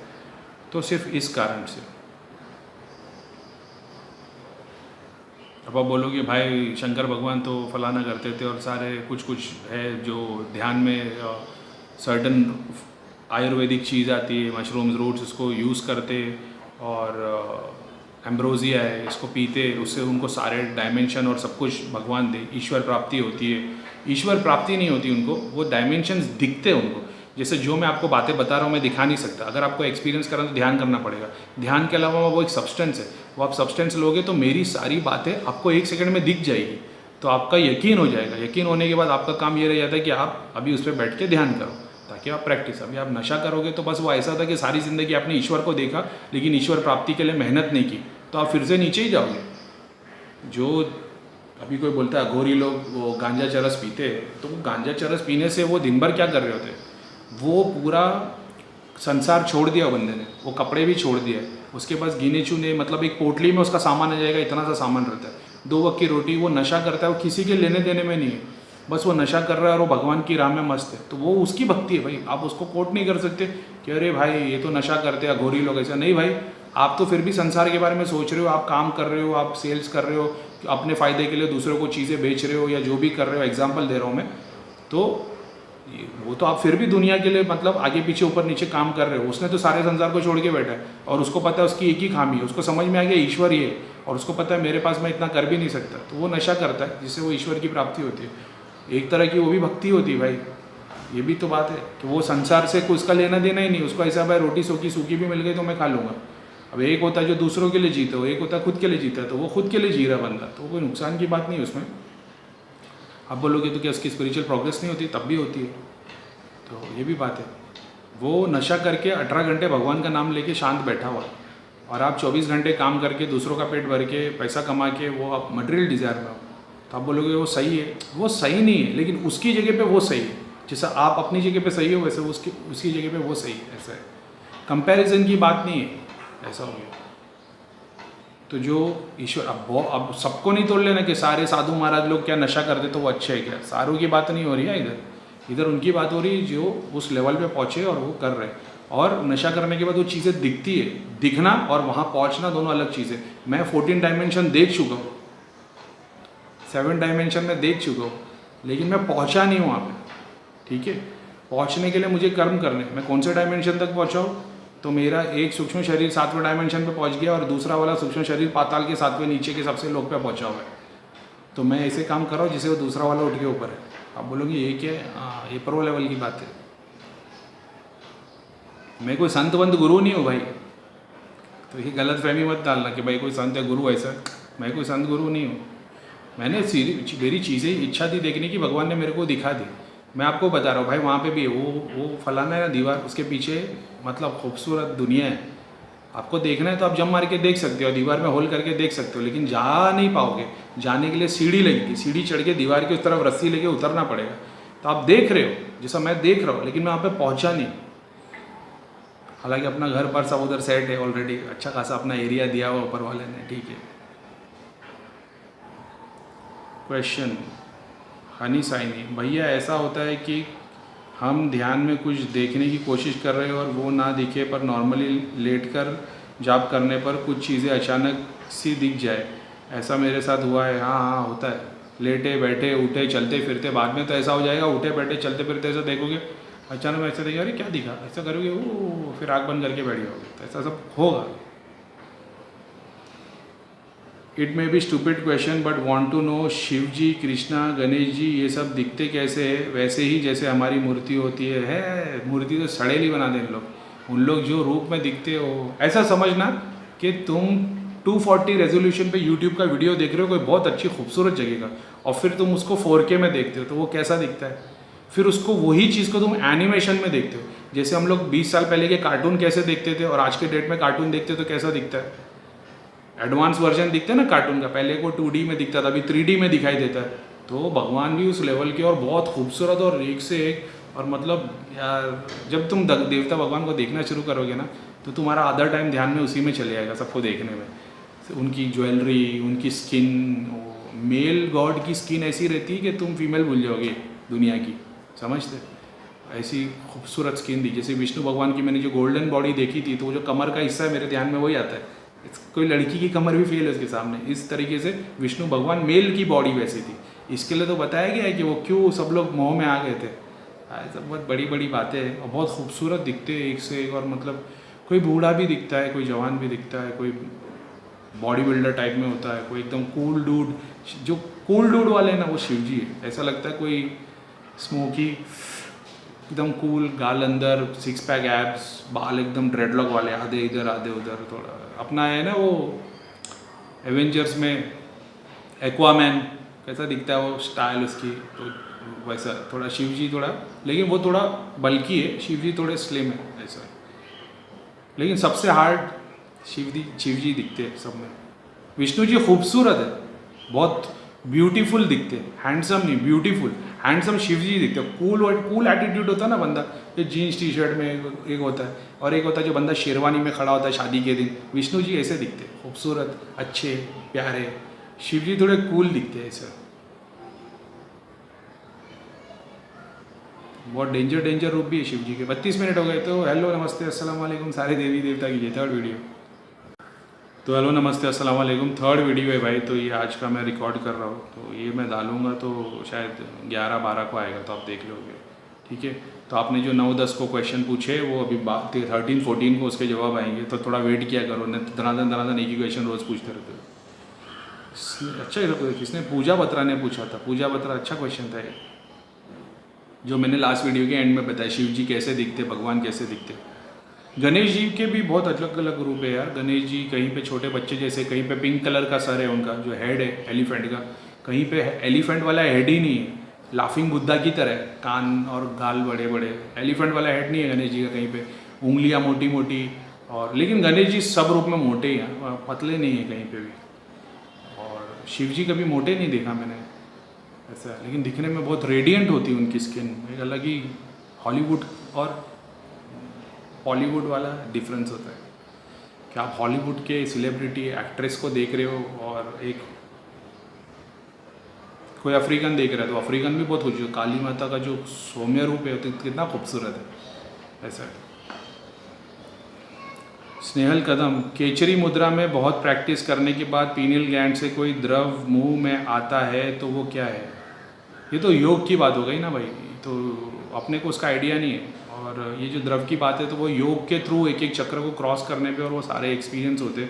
तो सिर्फ इस कारण से। अब आप बोलोगे भाई शंकर भगवान तो फलाना करते थे और सारे कुछ है जो ध्यान में सर्टन आयुर्वेदिक चीज़ आती है, मशरूम्स, रूट्स, इसको यूज़ करते और एम्ब्रोजिया है, इसको पीते, उससे उनको सारे डायमेंशन और सब कुछ भगवान दे, ईश्वर प्राप्ति होती है। ईश्वर प्राप्ति नहीं होती उनको, वो डायमेंशंस दिखते हैं उनको। जैसे जो मैं आपको बातें बता रहा हूँ मैं दिखा नहीं सकता, अगर आपको एक्सपीरियंस करना तो ध्यान करना पड़ेगा। ध्यान के अलावा वो एक सब्सटेंस है, वो आप सब्सटेंस लोगे तो मेरी सारी बातें आपको 1 सेकंड में दिख जाएगी, तो आपका यकीन हो जाएगा। यकीन होने के बाद आपका काम ये रह जाता है कि आप अभी उस पर बैठ के ध्यान करो, ताकि आप प्रैक्टिस। अभी आप नशा करोगे तो बस वो ऐसा था कि सारी ज़िंदगी आपने ईश्वर को देखा लेकिन ईश्वर प्राप्ति के लिए मेहनत नहीं की, तो आप फिर से नीचे ही जाओगे। जो अभी कोई बोलता है अघोरी लोग वो गांजा चरस पीते हैं, तो वो गांजा चरस पीने से वो दिन भर क्या कर रहे होते? वो पूरा संसार छोड़ दिया बंदे ने, वो कपड़े भी छोड़ दिए, उसके पास गिने चुने मतलब एक पोटली में उसका सामान आ जाएगा, इतना सा सामान रहता है, 2 वक्त की रोटी, वो नशा करता है, वो किसी के लेने देने में नहीं है, बस वो नशा कर रहा है और वो भगवान की राह में मस्त है, तो वो उसकी भक्ति है भाई। आप उसको कोट नहीं कर सकते कि अरे भाई ये तो नशा करते हैं अघोरी लोग, ऐसा नहीं भाई। आप तो फिर भी संसार के बारे में सोच रहे हो, आप काम कर रहे हो, आप सेल्स कर रहे हो, अपने फ़ायदे के लिए दूसरों को चीज़ें बेच रहे हो या जो भी कर रहे हो, एग्जाम्पल दे रहा हूँ मैं, तो वो तो आप फिर भी दुनिया के लिए मतलब आगे पीछे ऊपर नीचे काम कर रहे हो। उसने तो सारे संसार को छोड़ के बैठा है और उसको पता है उसकी एक ही खामी है, उसको समझ में आ गया ईश्वर ही है और उसको पता है मेरे पास मैं इतना कर भी नहीं सकता, तो वो नशा करता है जिससे वो ईश्वर की प्राप्ति होती है। एक तरह की वो भी भक्ति होती है भाई। ये भी तो बात है कि वो संसार से कुछ उसका लेना देना ही नहीं, उसको ऐसा भाई रोटी सूखी भी मिल गई तो मैं खा लूँगा। अब एक होता है जो दूसरों के लिए जीता हो, एक होता है खुद के लिए जीता है, तो वो खुद के लिए जी रहा बंदा, तो कोई नुकसान की बात नहीं है उसमें। आप बोलोगे तो क्या उसकी स्पिरिचुअल प्रोग्रेस नहीं होती? तब भी होती है। तो ये भी बात है। वो नशा करके 18 घंटे भगवान का नाम लेके शांत बैठा हुआ, और आप 24 घंटे काम करके दूसरों का पेट भर के पैसा कमा के वो आप मटेरियल डिज़ायर में हो, तो आप बोलोगे वो सही है। वो सही नहीं है, लेकिन उसकी जगह पे वो सही है। जैसा आप अपनी जगह पे सही हो वैसे उसकी जगह पे वो सही है। ऐसा है, कंपैरिजन की बात नहीं है, ऐसा हो गया। तो जो ईश्वर अब सबको नहीं तोड़ लेना कि सारे साधु महाराज लोग क्या नशा करते तो वो अच्छे है क्या, सारों की बात नहीं हो रही है इधर उनकी बात हो रही है जो उस लेवल पे पहुँचे और वो कर रहे हैं। और नशा करने के बाद वो चीज़ें दिखती है, दिखना और वहाँ पहुँचना दोनों अलग चीज़ें। मैं 14 डायमेंशन देख चुका हूँ, 7 डायमेंशन में देख चुका हूँ, लेकिन मैं पहुँचा नहीं हूँ वहाँ पर। ठीक है, पहुँचने के लिए मुझे कर्म करने, मैं कौन से डायमेंशन तक पहुँचा हूँ? तो मेरा एक सूक्ष्म शरीर 7वें डायमेंशन पे पहुंच गया और दूसरा वाला सूक्ष्म शरीर पाताल के 7वें नीचे के सबसे लोक पे पहुंचा हुआ है। तो मैं ऐसे काम कर रहा हूँ जिसे वो दूसरा वाला उठ के ऊपर है। आप बोलोगे ये क्या है? हाँ, ये प्रो लेवल की बात है। मैं कोई संत वंत गुरु नहीं हूँ भाई, तो ये गलत फहमी मत डालना कि भाई कोई संत है गुरु ऐसा। मैं कोई संत गुरु नहीं हूँ। मैंने मेरी चीज़ें इच्छा थी देखने की, भगवान ने मेरे को दिखा दी। मैं आपको बता रहा हूँ भाई, वहाँ पे भी है वो फलाना है ना दीवार, उसके पीछे मतलब खूबसूरत दुनिया है। आपको देखना है तो आप जम मार के देख सकते हो, दीवार में होल करके देख सकते हो, लेकिन जा नहीं पाओगे। जाने के लिए सीढ़ी लगेगी, सीढ़ी चढ़ के दीवार की उस तरफ रस्सी लेके उतरना पड़ेगा। तो आप देख रहे हो जैसा मैं देख रहा हूँ, लेकिन मैं वहाँ पे पहुँचा नहीं। हालांकि अपना घर पर सब उधर सेट है ऑलरेडी, अच्छा खासा अपना एरिया दिया हुआ ऊपर वाले ने। ठीक है, क्वेश्चन हनी साइनी, भैया ऐसा होता है कि हम ध्यान में कुछ देखने की कोशिश कर रहे हैं और वो ना दिखे, पर नॉर्मली लेटकर जाप करने पर कुछ चीज़ें अचानक सी दिख जाए, ऐसा मेरे साथ हुआ है। हाँ होता है, लेटे बैठे उठे चलते फिरते, बाद में तो ऐसा हो जाएगा उठे बैठे चलते फिरते ऐसा देखोगे, अचानक ऐसा देखिए अरे क्या दिखा, ऐसा करोगे वो फिर आँख बंद करके बैठ जाओगे, तो ऐसा सब होगा। It may be stupid question but want to know, Shiv ji, Krishna, Ganesh ji ये सब दिखते कैसे है? वैसे ही जैसे हमारी मूर्ति होती है मूर्ति तो सड़ेली बना दें लोग, उन लोग जो रूप में दिखते हो। ऐसा समझना कि तुम 240 रेजोल्यूशन पे यूट्यूब का वीडियो देख रहे हो कोई बहुत अच्छी खूबसूरत जगह का, और फिर तुम उसको 4K में देखते हो तो वो कैसा दिखता है। फिर उसको वही चीज़ को तुम एनिमेशन में देखते हो, जैसे हम लोग 20 साल पहले के कार्टून कैसे देखते थे और आज के डेट में कार्टून देखते हो तो कैसा दिखता है। एडवांस वर्जन दिखता है ना कार्टून का, पहले को 2D में दिखता था, अभी 3D में दिखाई देता है। तो भगवान भी उस लेवल के और बहुत खूबसूरत और एक से एक, और मतलब यार जब तुम देवता भगवान को देखना शुरू करोगे ना तो तुम्हारा आधा टाइम ध्यान में उसी में चले जाएगा, सबको देखने में। उनकी ज्वेलरी, उनकी स्किन, मेल गॉड की स्किन ऐसी रहती है कि तुम फीमेल भूल जाओगे दुनिया की, समझते? ऐसी खूबसूरत स्किन थी। जैसे विष्णु भगवान की मैंने जो गोल्डन बॉडी देखी थी, तो वो जो कमर का हिस्सा है मेरे ध्यान में वही आता है, कोई लड़की की कमर भी फेल है उसके सामने। इस तरीके से विष्णु भगवान मेल की बॉडी वैसी थी। इसके लिए तो बताया गया है कि वो क्यों सब लोग मोह में आ गए थे। सब बहुत बड़ी बड़ी बातें हैं और बहुत खूबसूरत दिखते हैं एक से एक, और मतलब कोई बूढ़ा भी दिखता है, कोई जवान भी दिखता है, कोई बॉडी बिल्डर टाइप में होता है, कोई एकदम कूल डूड। जो कूल डूड वाले हैं ना वो शिव जी है। ऐसा लगता है कोई स्मोकी एकदम कूल, गाल अंदर, 6 पैक एब्स, बाल एकदम ड्रेडलॉक वाले, आधे इधर आधे उधर। थोड़ा अपना है ना वो एवेंजर्स में एक्वामैन कैसा दिखता है वो स्टाइल उसकी, तो वैसा थोड़ा शिव जी थोड़ा, लेकिन वो थोड़ा बल्कि है, शिव जी थोड़े स्लिम है ऐसा। लेकिन सबसे हार्ड शिव जी दिखते हैं सब में। विष्णु जी खूबसूरत है, बहुत ब्यूटीफुल दिखते, हैंडसम नहीं, ब्यूटीफुल। हैंडसम शिव जी दिखते, कूल कूल एटीट्यूड होता है ना बंदा, जो जीन्स टी शर्ट में एक होता है, और एक होता है जो बंदा शेरवानी में खड़ा होता है शादी के दिन। विष्णु जी ऐसे दिखते, खूबसूरत, अच्छे, प्यारे। शिव जी थोड़े कूल दिखते हैं ऐसे। बहुत डेंजर रूप भी है शिव जी के। 32 मिनट हो गए, तो हेलो नमस्ते अस्सलाम वालेकुम सारे देवी देवता की जय। थर्ड वीडियो, तो हेलो नमस्ते अस्सलाम वालेकुम, थर्ड वीडियो है भाई। तो ये आज का मैं रिकॉर्ड कर रहा हूँ, तो ये मैं डालूँगा तो शायद 11-12 को आएगा, तो आप देख लोगे, ठीक है। तो आपने जो 9-10 को क्वेश्चन पूछे वो अभी 13-14 को उसके जवाब आएंगे, तो थोड़ा वेट किया करो, नहीं तो धनाधन एक ही क्वेश्चन रोज़ पूछते रहते हो। अच्छा, किसने, पूजा बत्रा ने पूछा था, पूजा बत्रा, अच्छा क्वेश्चन था ये, जो मैंने लास्ट वीडियो के एंड में बताया, शिव जी कैसे दिखते, भगवान कैसे दिखते। गणेश जी के भी बहुत अलग अलग रूप है यार। गणेश जी कहीं पे छोटे बच्चे जैसे, कहीं पे पिंक कलर का सर है उनका, जो हेड है एलिफेंट का, कहीं पे एलिफेंट वाला हेड ही नहीं है, लाफिंग बुद्धा की तरह, कान और गाल बड़े बड़े, एलिफेंट वाला हेड नहीं है गणेश जी का कहीं पे, उंगलियां मोटी मोटी। और लेकिन गणेश जी सब रूप में मोटे ही हैं, पतले नहीं हैं कहीं पे भी। और शिव जी कभी मोटे नहीं देखा मैंने ऐसा, लेकिन दिखने में बहुत रेडियंट होती है उनकी स्किन, एक अलग ही हॉलीवुड और बॉलीवुड वाला डिफरेंस होता है कि आप हॉलीवुड के सेलिब्रिटी एक्ट्रेस को देख रहे हो और एक कोई अफ्रीकन देख रहा है, तो अफ्रीकन भी बहुत खूबसूरत, काली माता का जो सौम्य रूप है तो कितना खूबसूरत है ऐसा है। स्नेहल कदम, केचरी मुद्रा में बहुत प्रैक्टिस करने के बाद पीनियल ग्लैंड से कोई द्रव मुंह में आता है तो वो क्या है? ये तो योग की बात हो गई ना भाई, तो अपने को उसका आइडिया नहीं है। और ये जो द्रव की बात है तो वो योग के थ्रू एक एक चक्र को क्रॉस करने पे और वो सारे एक्सपीरियंस होते।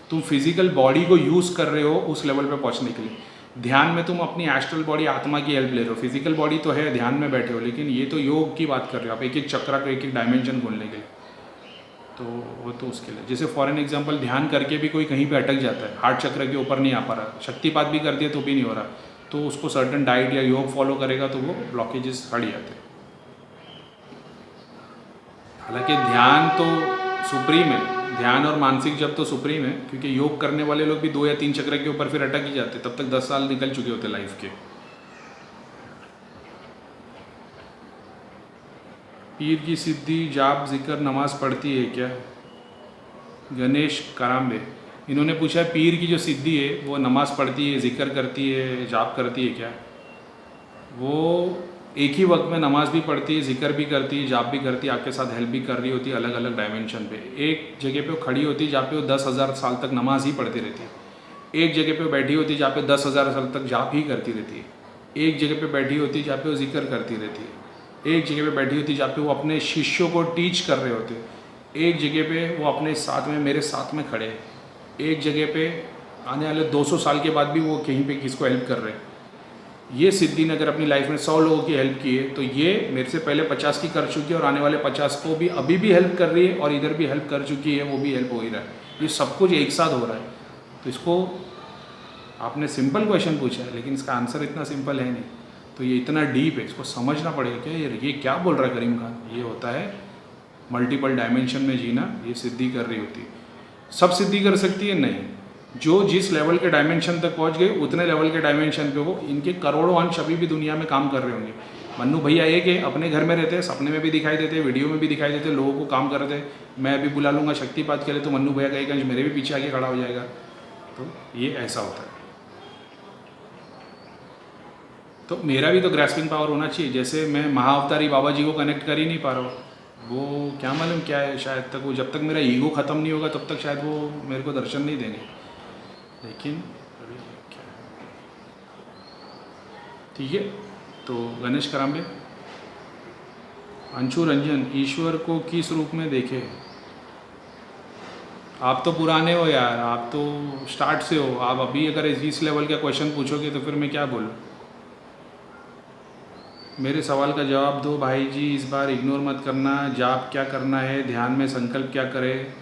तुम फिजिकल बॉडी को यूज़ कर रहे हो उस लेवल पे पहुंचने के लिए। ध्यान में तुम अपनी एस्ट्रल बॉडी, आत्मा की हेल्प ले रहे हो, फिजिकल बॉडी तो है, ध्यान में बैठे हो, लेकिन ये तो योग की बात कर रहे हो आप, एक एक चक्र को, एक एक डायमेंशन खोलने के लिए। तो वो तो उसके लिए, जैसे फॉर एन एग्जाम्पल ध्यान करके भी कोई कहीं पर अटक जाता है, हार्ट चक्र के ऊपर नहीं आ पा रहा, शक्तिपात भी कर दिया तो भी नहीं हो रहा, तो उसको सर्टन डाइट या योग फॉलो करेगा तो वो ब्लॉकेजेस हट जाते हैं। हालांकि ध्यान तो सुप्रीम है, ध्यान और मानसिक जप तो सुप्रीम है, क्योंकि योग करने वाले लोग भी 2 या 3 चक्र के ऊपर फिर अटक ही जाते, तब तक 10 साल निकल चुके होते लाइफ के। पीर की सिद्धि जाप जिक्र नमाज पढ़ती है क्या? गणेश कराम्बे, इन्होंने पूछा है पीर की जो सिद्धि है वो नमाज पढ़ती है, जिक्र करती है, जाप करती है क्या? वो एक ही वक्त में नमाज भी पढ़ती है, जिक्र भी करती है, जाप भी करती है, आपके साथ हेल्प भी कर रही होती है अलग अलग डायमेंशन पे। एक जगह पे वो खड़ी होती है जहाँ पे वो 10,000 साल तक नमाज ही पढ़ती रहती है। एक जगह पे बैठी होती है जहाँ पे 10,000 साल तक जाप ही करती रहती है। एक जगह पे बैठी होती है जहाँ पे वो जिक्र करती रहती है। एक जगह पे बैठी होती है जहाँ पे वो अपने शिष्यों को टीच कर रहे होते हैं। एक जगह पे वो अपने साथ में, मेरे साथ में खड़े हैं। एक जगह पे आने वाले 200 साल के बाद भी वो कहीं पे किसको हेल्प कर रहे हैं। ये सिद्धि ने अगर अपनी लाइफ में 100 लोगों की हेल्प की है, तो ये मेरे से पहले 50 की कर चुकी है और आने वाले 50 को भी अभी भी हेल्प कर रही है, और इधर भी हेल्प कर चुकी है, वो भी हेल्प हो ही रहा है। ये सब कुछ एक साथ हो रहा है। तो इसको आपने सिंपल क्वेश्चन पूछा है, लेकिन इसका आंसर इतना सिंपल है नहीं, तो ये इतना डीप है, इसको समझना पड़ेगा क्या ये क्या बोल रहा है करीम खान। ये होता है मल्टीपल डायमेंशन में जीना, ये सिद्धि कर रही होती है। सब सिद्धि कर सकती है? नहीं। जो जिस लेवल के डायमेंशन तक पहुंच गए उतने लेवल के डायमेंशन पे वो, इनके करोड़ों अंश अभी भी दुनिया में काम कर रहे होंगे। मन्नू भैया एक है, अपने घर में रहते हैं, सपने में भी दिखाई देते हैं, वीडियो में भी दिखाई देते हैं, लोगों को काम करते हैं। मैं अभी बुला लूँगा शक्तिपात के लिए, तो मन्नू भैया का एक अंश मेरे भी पीछे आके खड़ा हो जाएगा। तो ये ऐसा होता है। तो मेरा भी तो ग्रैस्पिंग पावर होना चाहिए। जैसे मैं महाअवतारी बाबा जी को कनेक्ट कर ही नहीं पा रहा हूँ, वो क्या मालूम क्या है, शायद तक वो, जब तक मेरा ईगो ख़त्म नहीं होगा तब तक शायद वो मेरे को दर्शन नहीं देंगे। लेकिन अभी क्या है, ठीक है। तो गणेश कराम्बे, अंशु रंजन, ईश्वर को किस रूप में देखे? आप तो पुराने हो यार, आप तो स्टार्ट से हो, आप अभी अगर इस लेवल का क्वेश्चन पूछोगे तो फिर मैं क्या बोलूँ? मेरे सवाल का जवाब दो भाई जी, इस बार इग्नोर मत करना। जाप क्या करना है, ध्यान में संकल्प क्या करें,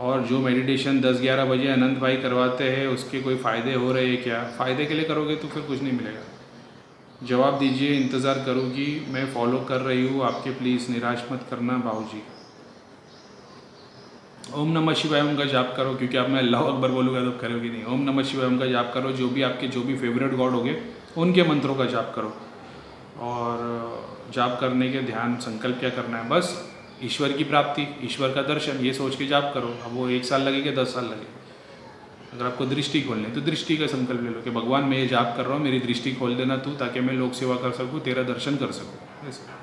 और जो मेडिटेशन 10-11 बजे अनंत भाई करवाते हैं उसके कोई फ़ायदे हो रहे हैं क्या? फ़ायदे के लिए करोगे तो फिर कुछ नहीं मिलेगा। जवाब दीजिए, इंतज़ार करूँगी, मैं फॉलो कर रही हूँ आपके, प्लीज़ निराश मत करना भाऊ जी। ओम नमः शिवाय ओम का जाप करो, क्योंकि आप मैं अल्लाह अकबर बोलूँगा तो करोगे नहीं। ओम नमः शिवाय ओम का जाप करो, जो भी आपके जो भी फेवरेट गॉड होंगे उनके मंत्रों का जाप करो। और जाप करने के ध्यान संकल्प क्या करना है, बस ईश्वर की प्राप्ति, ईश्वर का दर्शन, ये सोच के जाप करो। अब वो 1 साल लगेगा 10 साल लगेगा। अगर आपको दृष्टि खोलनी है तो दृष्टि का संकल्प ले लो कि भगवान मैं ये जाप कर रहा हूँ, मेरी दृष्टि खोल देना तू, ताकि मैं लोक सेवा कर सकूँ, तेरा दर्शन कर सकूँ। ऐसे।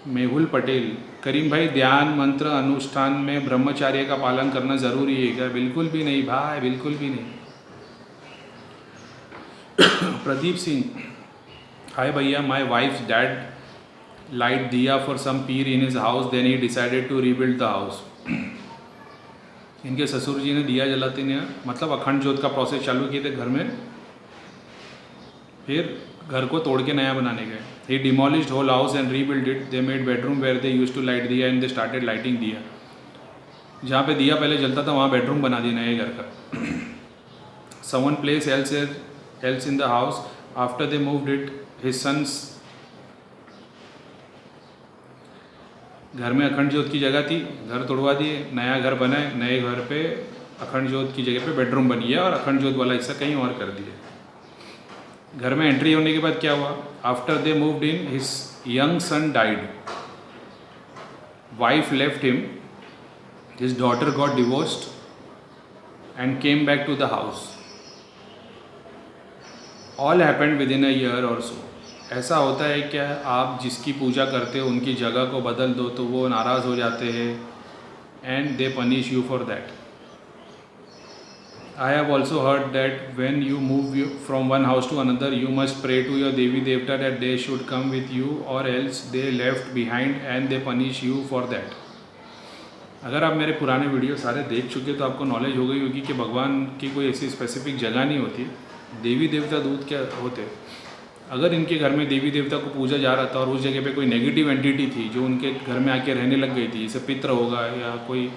मेहुल पटेल, करीम भाई ध्यान मंत्र अनुष्ठान में ब्रह्मचार्य का पालन करना ज़रूरी है क्या? बिल्कुल भी नहीं भाई, बिल्कुल भी नहीं। प्रदीप सिंह, हाय भैया, माय वाइफ्स डैड लाइट दिया for some peer in his house, then he decided to rebuild the house. इनके ससुर जी ने दिया जलाते ने मतलब अखंड ज्योत का प्रोसेस चालू किए थे घर में, फिर घर को तोड़ के नया बनाने गए। He demolished whole house and rebuild it. They made bedroom where they used to light diya and they started lighting diya. जहाँ पे दिया पहले जलता था वहाँ बेडरूम बना दिया नए घर का। Someone place else in the house after they moved it, his sons. घर में अखंड ज्योत की जगह थी, घर तोड़वा दिए, नया घर बनाए, नए घर पे अखंड ज्योत की जगह पे बेडरूम बन गया और अखंड ज्योत वाला हिस्सा कहीं और कर दिया। घर में एंट्री होने के बाद क्या हुआ, after they moved in his young son died, wife left him, his daughter got divorced and came back to the house. All happened within a year और सो। ऐसा होता है क्या, आप जिसकी पूजा करते हो उनकी जगह को बदल दो तो वो नाराज़ हो जाते हैं and they punish you for that. I have also heard that when you move from one house to another, you must pray to your Devi Devta that they should come with you, or else they left behind and they punish you for that. अगर आप मेरे पुराने video सारे देख चुके तो आपको knowledge हो गई होगी कि भगवान की कोई ऐसी स्पेसिफिक जगह नहीं होती। देवी देवता दूत क्या होते, अगर इनके घर में देवी देवता को पूजा जा रहा था और उस जगह पे कोई नेगेटिव एंटिटी थी जो उनके घर में आके रहने लग गई थी, जैसे पित्र होगा या कोई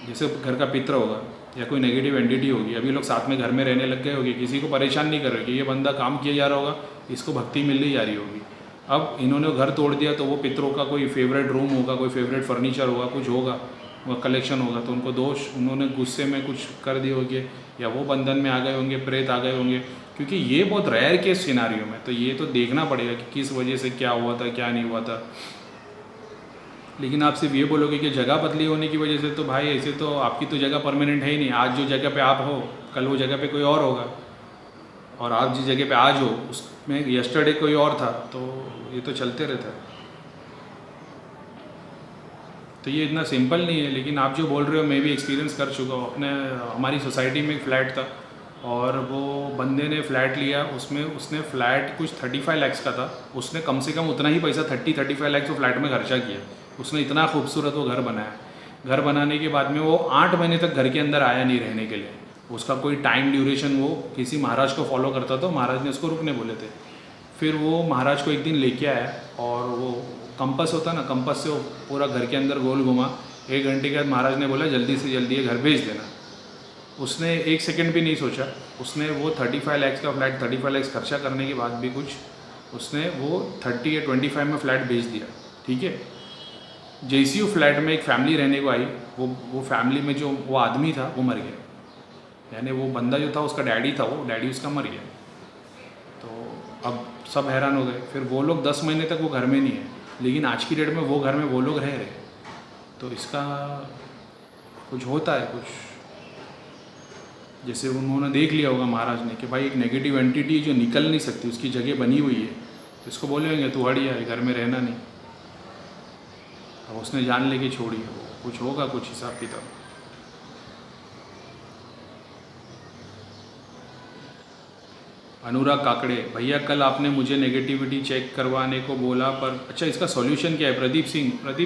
जैसे घर का पित्र होगा या कोई नेगेटिव एंटिटी होगी, अभी लोग साथ में घर में रहने लग गए होंगे, किसी को परेशान नहीं कर रहे कि ये बंदा काम किया जा रहा होगा, इसको भक्ति मिलनी जा रही होगी। अब इन्होंने घर तोड़ दिया तो वो पितरों का कोई फेवरेट रूम होगा, कोई फेवरेट फर्नीचर होगा, कुछ होगा, वो कलेक्शन होगा, तो उनको दोष, उन्होंने गुस्से में कुछ कर दिए होंगे या वो बंधन में आ गए होंगे, प्रेत आ गए होंगे। क्योंकि ये बहुत रेयर केस सिनारियो में, तो ये तो देखना पड़ेगा कि किस वजह से क्या हुआ था क्या नहीं हुआ था। लेकिन आप सिर्फ ये बोलोगे कि जगह बदली होने की वजह से, तो भाई ऐसे तो आपकी तो जगह परमानेंट है ही नहीं। आज जो जगह पे आप हो कल वो जगह पे कोई और होगा, और आप जिस जगह पे आज हो उसमें यस्टरडे कोई और था, तो ये तो चलते रहता है। तो ये इतना सिंपल नहीं है। लेकिन आप जो बोल रहे हो मैं भी एक्सपीरियंस कर चुका हूँ। अपने हमारी सोसाइटी में एक फ़्लैट था और वो बंदे ने फ़्लैट लिया, उसमें उसने फ़्लैट कुछ 35 लाख का था, उसने कम से कम उतना ही पैसा 30-35 लाख तो फ्लैट में खर्चा किया। उसने इतना खूबसूरत वो घर बनाया। घर बनाने के बाद में वो 8 महीने तक घर के अंदर आया नहीं रहने के लिए। उसका कोई टाइम ड्यूरेशन वो किसी महाराज को फॉलो करता था, महाराज ने उसको रुकने बोले थे। फिर वो महाराज को एक दिन लेके आया और वो कंपस होता ना, कंपस से वो पूरा घर के अंदर गोल घुमा। 1 घंटे के बाद महाराज ने बोला जल्दी से जल्दी ये घर भेज देना। उसने 1 सेकंड भी नहीं सोचा, उसने वो 35 लाख का फ्लैट 35 लाख खर्चा करने के बाद भी कुछ उसने वो 30 या 25 में फ्लैट बेच दिया। ठीक है, जैसी वो फ्लैट में एक फैमिली रहने को आई, वो फैमिली में जो वो आदमी था वो मर गया। यानी वो बंदा जो था उसका डैडी था, वो डैडी उसका मर गया। तो अब सब हैरान हो गए। फिर वो लोग 10 महीने तक वो घर में नहीं है, लेकिन आज की डेट में वो घर में वो लोग रह रहे। तो इसका कुछ होता है, कुछ जैसे उन्होंने देख लिया होगा महाराज ने कि भाई एक नेगेटिव एंटिटी जो निकल नहीं सकती, उसकी जगह बनी हुई है, तो इसको बोलेंगे तू हट जा, घर में रहना नहीं। अब उसने जान लेके छोड़ी, कुछ होगा, कुछ हिसाब किताब। अनुराग काकड़े, भैया कल आपने मुझे नेगेटिविटी चेक करवाने को बोला पर अच्छा इसका सॉल्यूशन क्या है? प्रदीप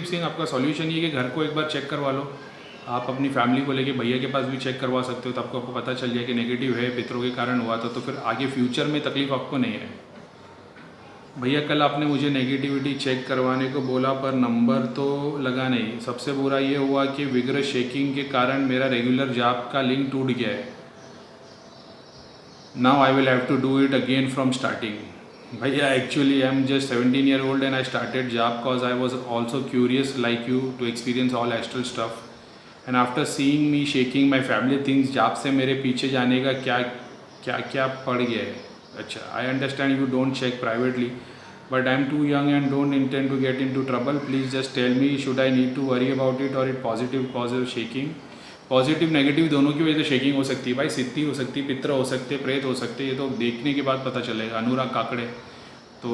सिंह आपका सॉल्यूशन ये कि घर को एक बार चेक करवा लो। आप अपनी फैमिली को लेके भैया के पास भी चेक करवा सकते हो, तो आपको पता चल जाए कि नेगेटिव है, पितरों के कारण हुआ था, तो फिर आगे फ्यूचर में तकलीफ आपको नहीं है। भैया कल आपने मुझे नेगेटिविटी चेक करवाने को बोला पर नंबर तो लगा नहीं। सबसे बुरा ये हुआ कि विग्रह शेकिंग के कारण मेरा रेगुलर जाप का लिंक टूट गया है। Now I will have to do it again from starting. भैया actually I am just 17 year old and I started job cause I was also curious like you to experience all astral stuff and after seeing me shaking my family thinks job से मेरे पीछे जाने का क्या क्या क्या पड़ गया है. अच्छा, I understand you don't check privately but I'm too young and don't intend to get into trouble. Please just tell me, should I need to worry about it or it positive cause of shaking? Positive negative दोनों की वजह से shaking हो सकती है भाई. सिद्धि हो सकती है, पित्र हो सकते, प्रेत हो सकते, ये तो देखने के बाद पता चलेगा. अनुराग काकड़े, तो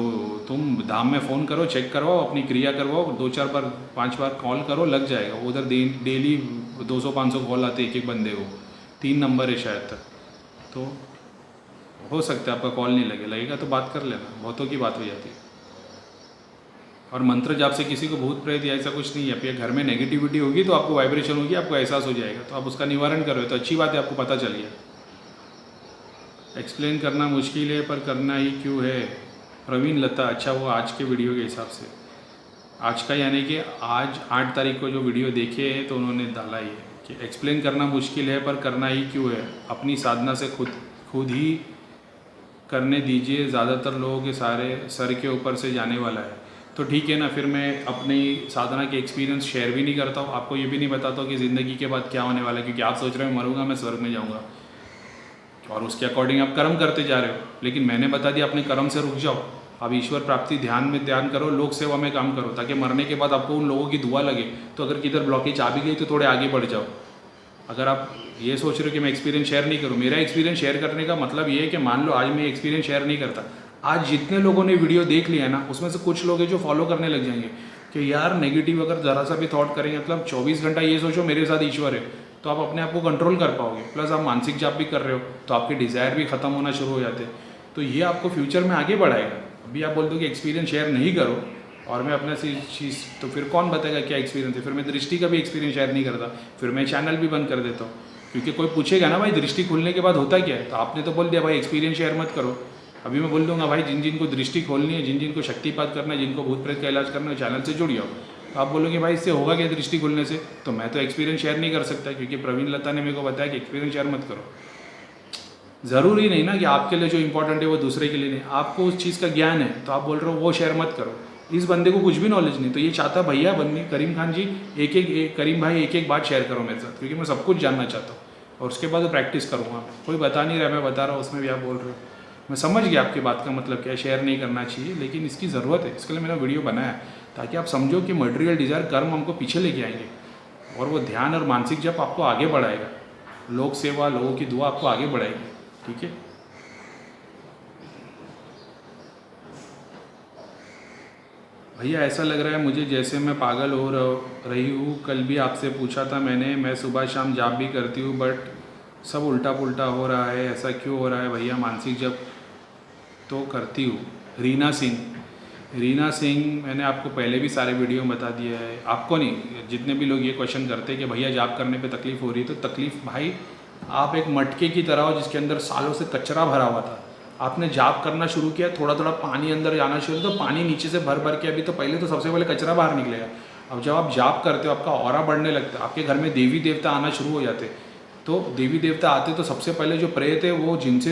तुम धाम में फ़ोन करो, चेक करवाओ, अपनी क्रिया करवाओ, 2-4 बार 5 बार कॉल करो, लग जाएगा. उधर डेली 200-500 कॉल आते एक बंदे को. 3 नंबर है शायद तक, तो हो सकता है आपका कॉल नहीं लगेगा तो बात कर लेना. बहुतों की बात हो जाती है. और मंत्र जाप से किसी को भूत प्रेत या ऐसा कुछ नहीं है. आपके घर में नेगेटिविटी होगी तो आपको वाइब्रेशन होगी, आपको एहसास हो जाएगा, तो आप उसका निवारण करो तो अच्छी बात है, आपको पता चल गया. एक्सप्लेन करना मुश्किल है पर करना ही क्यों है. प्रवीण लता, अच्छा वो आज के वीडियो के हिसाब से, आज का यानी कि आज 8 तारीख को जो वीडियो देखे हैं तो उन्होंने डाला ये कि एक्सप्लेन करना मुश्किल है पर करना ही क्यों है. अपनी साधना से खुद ही करने दीजिए, ज़्यादातर लोगों के सारे सर के ऊपर से जाने वाला है. तो ठीक है ना, फिर मैं अपनी साधना के एक्सपीरियंस शेयर भी नहीं करता हूँ, आपको ये भी नहीं बताता हूँ कि ज़िंदगी के बाद क्या होने वाला है, क्योंकि आप सोच रहे हो मरूंगा मैं स्वर्ग में जाऊँगा और उसके अकॉर्डिंग आप कर्म करते जा रहे हो. लेकिन मैंने बता दिया अपने कर्म से रुक जाओ, आप ईश्वर प्राप्ति ध्यान में ध्यान करो, लोक सेवा में काम करो, ताकि मरने के बाद आपको उन लोगों की दुआ लगे. तो अगर किधर ब्लॉकेज आ भी गई तो थोड़े आगे बढ़ जाओ. अगर आप ये सोच रहे हो कि मैं एक्सपीरियंस शेयर नहीं करूँ, मेरा एक्सपीरियंस शेयर करने का मतलब ये है कि मान लो आज मैं एक्सपीरियंस शेयर नहीं करता, आज जितने लोगों ने वीडियो देख लिया ना, उसमें से कुछ लोग हैं जो फॉलो करने लग जाएंगे कि यार नेगेटिव अगर ज़रा सा भी थॉट करेंगे, मतलब 24 घंटा ये सोचो मेरे साथ ईश्वर है, तो आप अपने आप को कंट्रोल कर पाओगे. प्लस आप मानसिक जाप भी कर रहे हो तो आपके डिज़ायर भी ख़त्म होना शुरू हो जाते हैं. तो ये आपको फ्यूचर में आगे बढ़ाएगा. अभी आप बोल दो कि एक्सपीरियंस शेयर नहीं करो और मैं अपना चीज़, तो फिर कौन बताएगा क्या एक्सपीरियंस है. फिर मैं दृष्टि का भी एक्सपीरियंस शेयर नहीं करता, फिर मैं चैनल भी बंद कर देता हूँ. क्योंकि कोई पूछेगा ना भाई दृष्टि खुलने के बाद होता क्या है, तो आपने तो बोल दिया भाई एक्सपीरियंस शेयर मत करो. अभी मैं बोल दूंगा भाई जिन जिनको दृष्टि खोलनी है, जिन जिनको शक्तिपात करना है, जिनको भूत प्रेत का इलाज करना है, चैनल से जुड़ जाओ. तो आप बोलोगे भाई इससे होगा क्या दृष्टि खुलने से, तो मैं तो एक्सपीरियंस शेयर नहीं कर सकता, क्योंकि प्रवीण लता ने मेरे को बताया कि एक्सपीरियंस शेयर मत करो. ज़रूरी नहीं ना कि आपके लिए जो इंपॉर्टेंट है वो दूसरे के लिए नहीं. आपको उस चीज़ का ज्ञान है तो आप बोल रहे हो वो शेयर मत करो. इस बंदे को कुछ भी नॉलेज नहीं, तो ये चाहता भैया बंदी करीम खान जी करीम भाई एक बात शेयर करो मेरे साथ, क्योंकि मैं सब कुछ जानना चाहता हूँ और उसके बाद प्रैक्टिस करूँगा. कोई बता नहीं रहा, मैं बता रहा हूँ, उसमें भी आप बोल रहे हो. मैं समझ गया आपकी बात का मतलब क्या, शेयर नहीं करना चाहिए, लेकिन इसकी ज़रूरत है. इसके लिए मैंने वीडियो बनाया ताकि आप समझो कि मटेरियल डिज़ायर कर्म हमको पीछे लेके आएंगे और वो ध्यान और मानसिक जप आपको आगे बढ़ाएगा. लोक सेवा, लोगों की दुआ आपको आगे बढ़ाएगी. ठीक है. भैया ऐसा लग रहा है मुझे जैसे मैं पागल हो रही हूँ. कल भी आपसे पूछा था मैंने, मैं सुबह शाम जाप भी करती हूँ बट सब उल्टा पुल्टा हो रहा है, ऐसा क्यों हो रहा है भैया. मानसिक जप तो करती हूँ. रीना सिंह मैंने आपको पहले भी सारे वीडियो में बता दिया है. आपको नहीं, जितने भी लोग ये क्वेश्चन करते हैं कि भैया जाप करने पे तकलीफ़ हो रही है, तो तकलीफ़ भाई आप एक मटके की तरह हो जिसके अंदर सालों से कचरा भरा हुआ था. आपने जाप करना शुरू किया, थोड़ा थोड़ा पानी अंदर जाना शुरू, तो पानी नीचे से भर के अभी तो पहले तो सबसे पहले कचरा बाहर निकलेगा. अब जब आप जाप करते हो आपका ऑरा बढ़ने लगता है, आपके घर में देवी देवता आना शुरू हो जाते. तो देवी देवता आते तो सबसे पहले जो प्रेत है वो जिनसे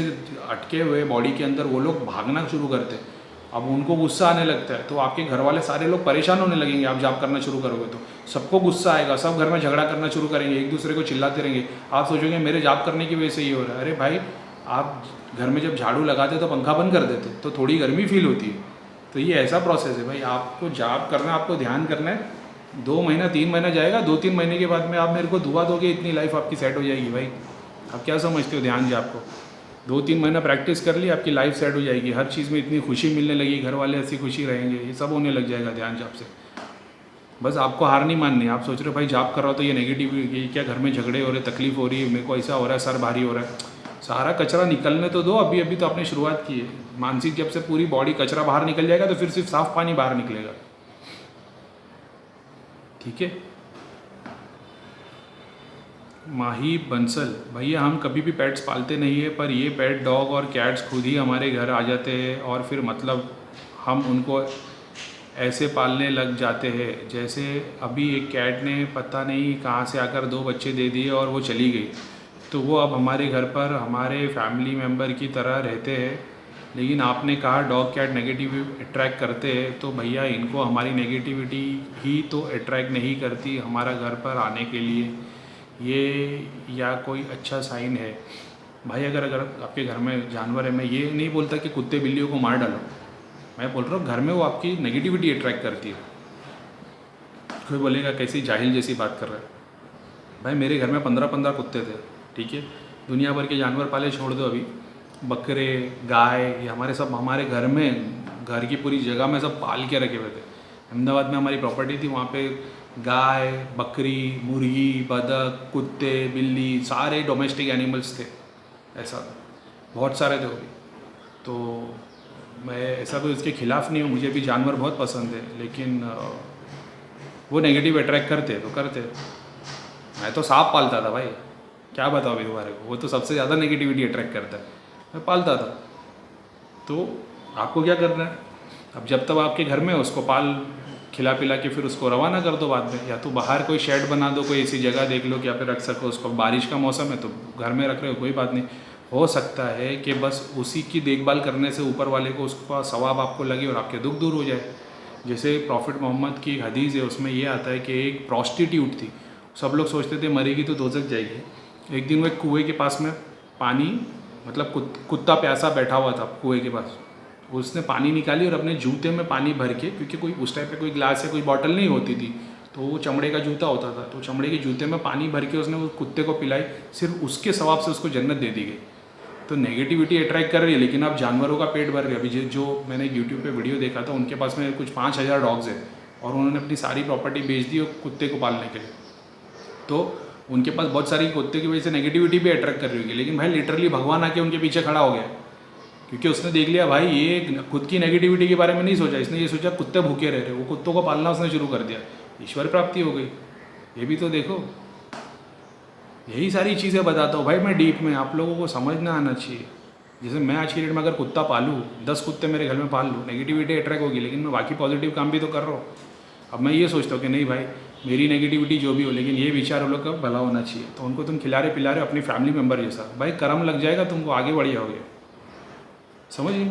अटके हुए बॉडी के अंदर वो लोग भागना शुरू करते हैं. अब उनको गुस्सा आने लगता है, तो आपके घर वाले सारे लोग परेशान होने लगेंगे. आप जाप करना शुरू करोगे तो सबको गुस्सा आएगा, सब घर में झगड़ा करना शुरू करेंगे, एक दूसरे को चिल्लाते रहेंगे. आप सोचोगे मेरे जाप करने की वजह से ये हो रहा है. अरे भाई आप घर में जब झाड़ू लगाते तो पंखा बंद कर देते तो थोड़ी गर्मी फील होती है. तो ये ऐसा प्रोसेस है भाई. आपको जाप करना, आपको ध्यान करना है. 2 महीना 3 महीना जाएगा, 2-3 महीने के बाद में आप मेरे को दुआ दोगे, इतनी लाइफ आपकी सेट हो जाएगी भाई. आप क्या समझते हो ध्यान जाप को? 2-3 महीना प्रैक्टिस कर ली, आपकी लाइफ सेट हो जाएगी. हर चीज़ में इतनी खुशी मिलने लगी, घर वाले ऐसी खुशी रहेंगे, ये सब होने लग जाएगा ध्यान जाप से. बस आपको हार नहीं माननी. आप सोच रहे हो भाई जाप कर रहा हो तो ये नेगेटिव, ये क्या घर में झगड़े हो रहे, तकलीफ हो रही है, मेरे को ऐसा हो रहा है, सर भारी हो रहा है. सारा कचरा निकलने तो दो. अभी तो आपने शुरुआत की है. मानसिक जब से पूरी बॉडी कचरा बाहर निकल जाएगा तो फिर सिर्फ साफ पानी बाहर निकलेगा. ठीक है. माही बंसल, भैया हम कभी भी पेट्स पालते नहीं है, पर ये पेट डॉग और कैट्स खुद ही हमारे घर आ जाते हैं और फिर मतलब हम उनको ऐसे पालने लग जाते हैं. जैसे अभी एक कैट ने पता नहीं कहाँ से आकर 2 बच्चे दे दिए और वो चली गई, तो वो अब हमारे घर पर हमारे फैमिली मेम्बर की तरह रहते हैं. लेकिन आपने कहा डॉग कैट नेगेटिव अट्रैक्ट करते हैं, तो भैया इनको हमारी नेगेटिविटी ही तो अट्रैक्ट नहीं करती हमारा घर पर आने के लिए, ये या कोई अच्छा साइन है? भाई अगर अगर आपके घर में जानवर है, मैं ये नहीं बोलता कि कुत्ते बिल्लियों को मार डालो, मैं बोल रहा हूँ घर में वो आपकी नेगेटिविटी अट्रैक्ट करती है। कोई बोलेगा कैसी जाहिल जैसी बात कर रहा है। भाई मेरे घर में 15-15 कुत्ते थे, ठीक है, दुनिया भर के जानवर पाले छोड़ दो, अभी बकरे गाय ये हमारे घर में, घर की पूरी जगह में सब पाल के रखे हुए थे। अहमदाबाद में हमारी प्रॉपर्टी थी, वहाँ पे गाय बकरी मुर्गी बतख कुत्ते बिल्ली सारे डोमेस्टिक एनिमल्स थे, ऐसा बहुत सारे थे वो भी। तो मैं ऐसा कोई उसके खिलाफ़ नहीं हूँ, मुझे भी जानवर बहुत पसंद है, लेकिन वो नेगेटिव अट्रैक्ट करते तो करते। मैं तो सांप पालता था भाई, क्या बताओ अभी तुम्हारे को, वो तो सबसे ज़्यादा नेगेटिविटी अट्रैक्ट करता है, मैं पालता था। तो आपको क्या करना है, अब जब तक आपके घर में उसको पाल खिला पिला के फिर उसको रवाना कर दो बाद में, या तो बाहर कोई शेड बना दो, कोई ऐसी जगह देख लो कि यहाँ पे रख सको उसको। बारिश का मौसम है तो घर में रख रहे हो कोई बात नहीं, हो सकता है कि बस उसी की देखभाल करने से ऊपर वाले को उसका सवाब आपको लगे और आपके दुख दूर हो जाए। जैसे प्रॉफिट मोहम्मद की हदीस है, उसमें ये आता है कि एक प्रॉस्टिट्यूट थी, सब लोग सोचते थे मरेगी तो दोज़ख जाएगी। एक दिन वो एक कुएँ के पास में पानी, मतलब कुत्ता प्यासा बैठा हुआ था कुएँ के पास, उसने पानी निकाली और अपने जूते में पानी भर के, क्योंकि कोई उस टाइप पे कोई ग्लास या कोई बॉटल नहीं होती थी, तो वो चमड़े का जूता होता था, तो चमड़े के जूते में पानी भर के उसने वो कुत्ते को पिलाई, सिर्फ उसके सवाब से उसको जन्नत दे दी गई। तो नेगेटिविटी अट्रैक्ट कर रही है, लेकिन आप जानवरों का पेट भर रहे हो। अभी जो मैंने यूट्यूब पे वीडियो देखा था, उनके पास में कुछ 5000 डॉग्स है और उन्होंने अपनी सारी प्रॉपर्टी बेच दी कुत्ते को पालने के लिए। तो उनके पास बहुत सारी कुत्ते की वजह से नेगेटिविटी भी अट्रैक्ट कर रही होगी, लेकिन भाई लिटरली भगवान आके उनके पीछे खड़ा हो गया, क्योंकि उसने देख लिया भाई ये खुद की नेगेटिविटी के बारे में नहीं सोचा, इसने ये सोचा कुत्ते भूखे रह रहे, वो कुत्तों को पालना उसने शुरू कर दिया, ईश्वर प्राप्ति हो गई। ये भी तो देखो, यही सारी चीज़ें बताता हूँ भाई मैं डीप में, आप लोगों को समझना आना चाहिए। जैसे मैं आज की डेट में अगर कुत्ता पालूँ, 10 कुत्ते मेरे घर में पाल लूँ, नेगेटिविटी अट्रैक्ट होगी, लेकिन मैं बाकी पॉजिटिव काम भी तो कर रहा हूँ। अब मैं ये सोचता हूँ कि नहीं भाई मेरी नेगेटिविटी जो भी हो, लेकिन ये विचार उन लोग का भला होना चाहिए, तो उनको तुम खिला रहे पिला रहे अपनी फैमिली मेम्बर जैसा, भाई कर्म लग जाएगा तुमको, आगे बढ़ जाओगे, समझिए।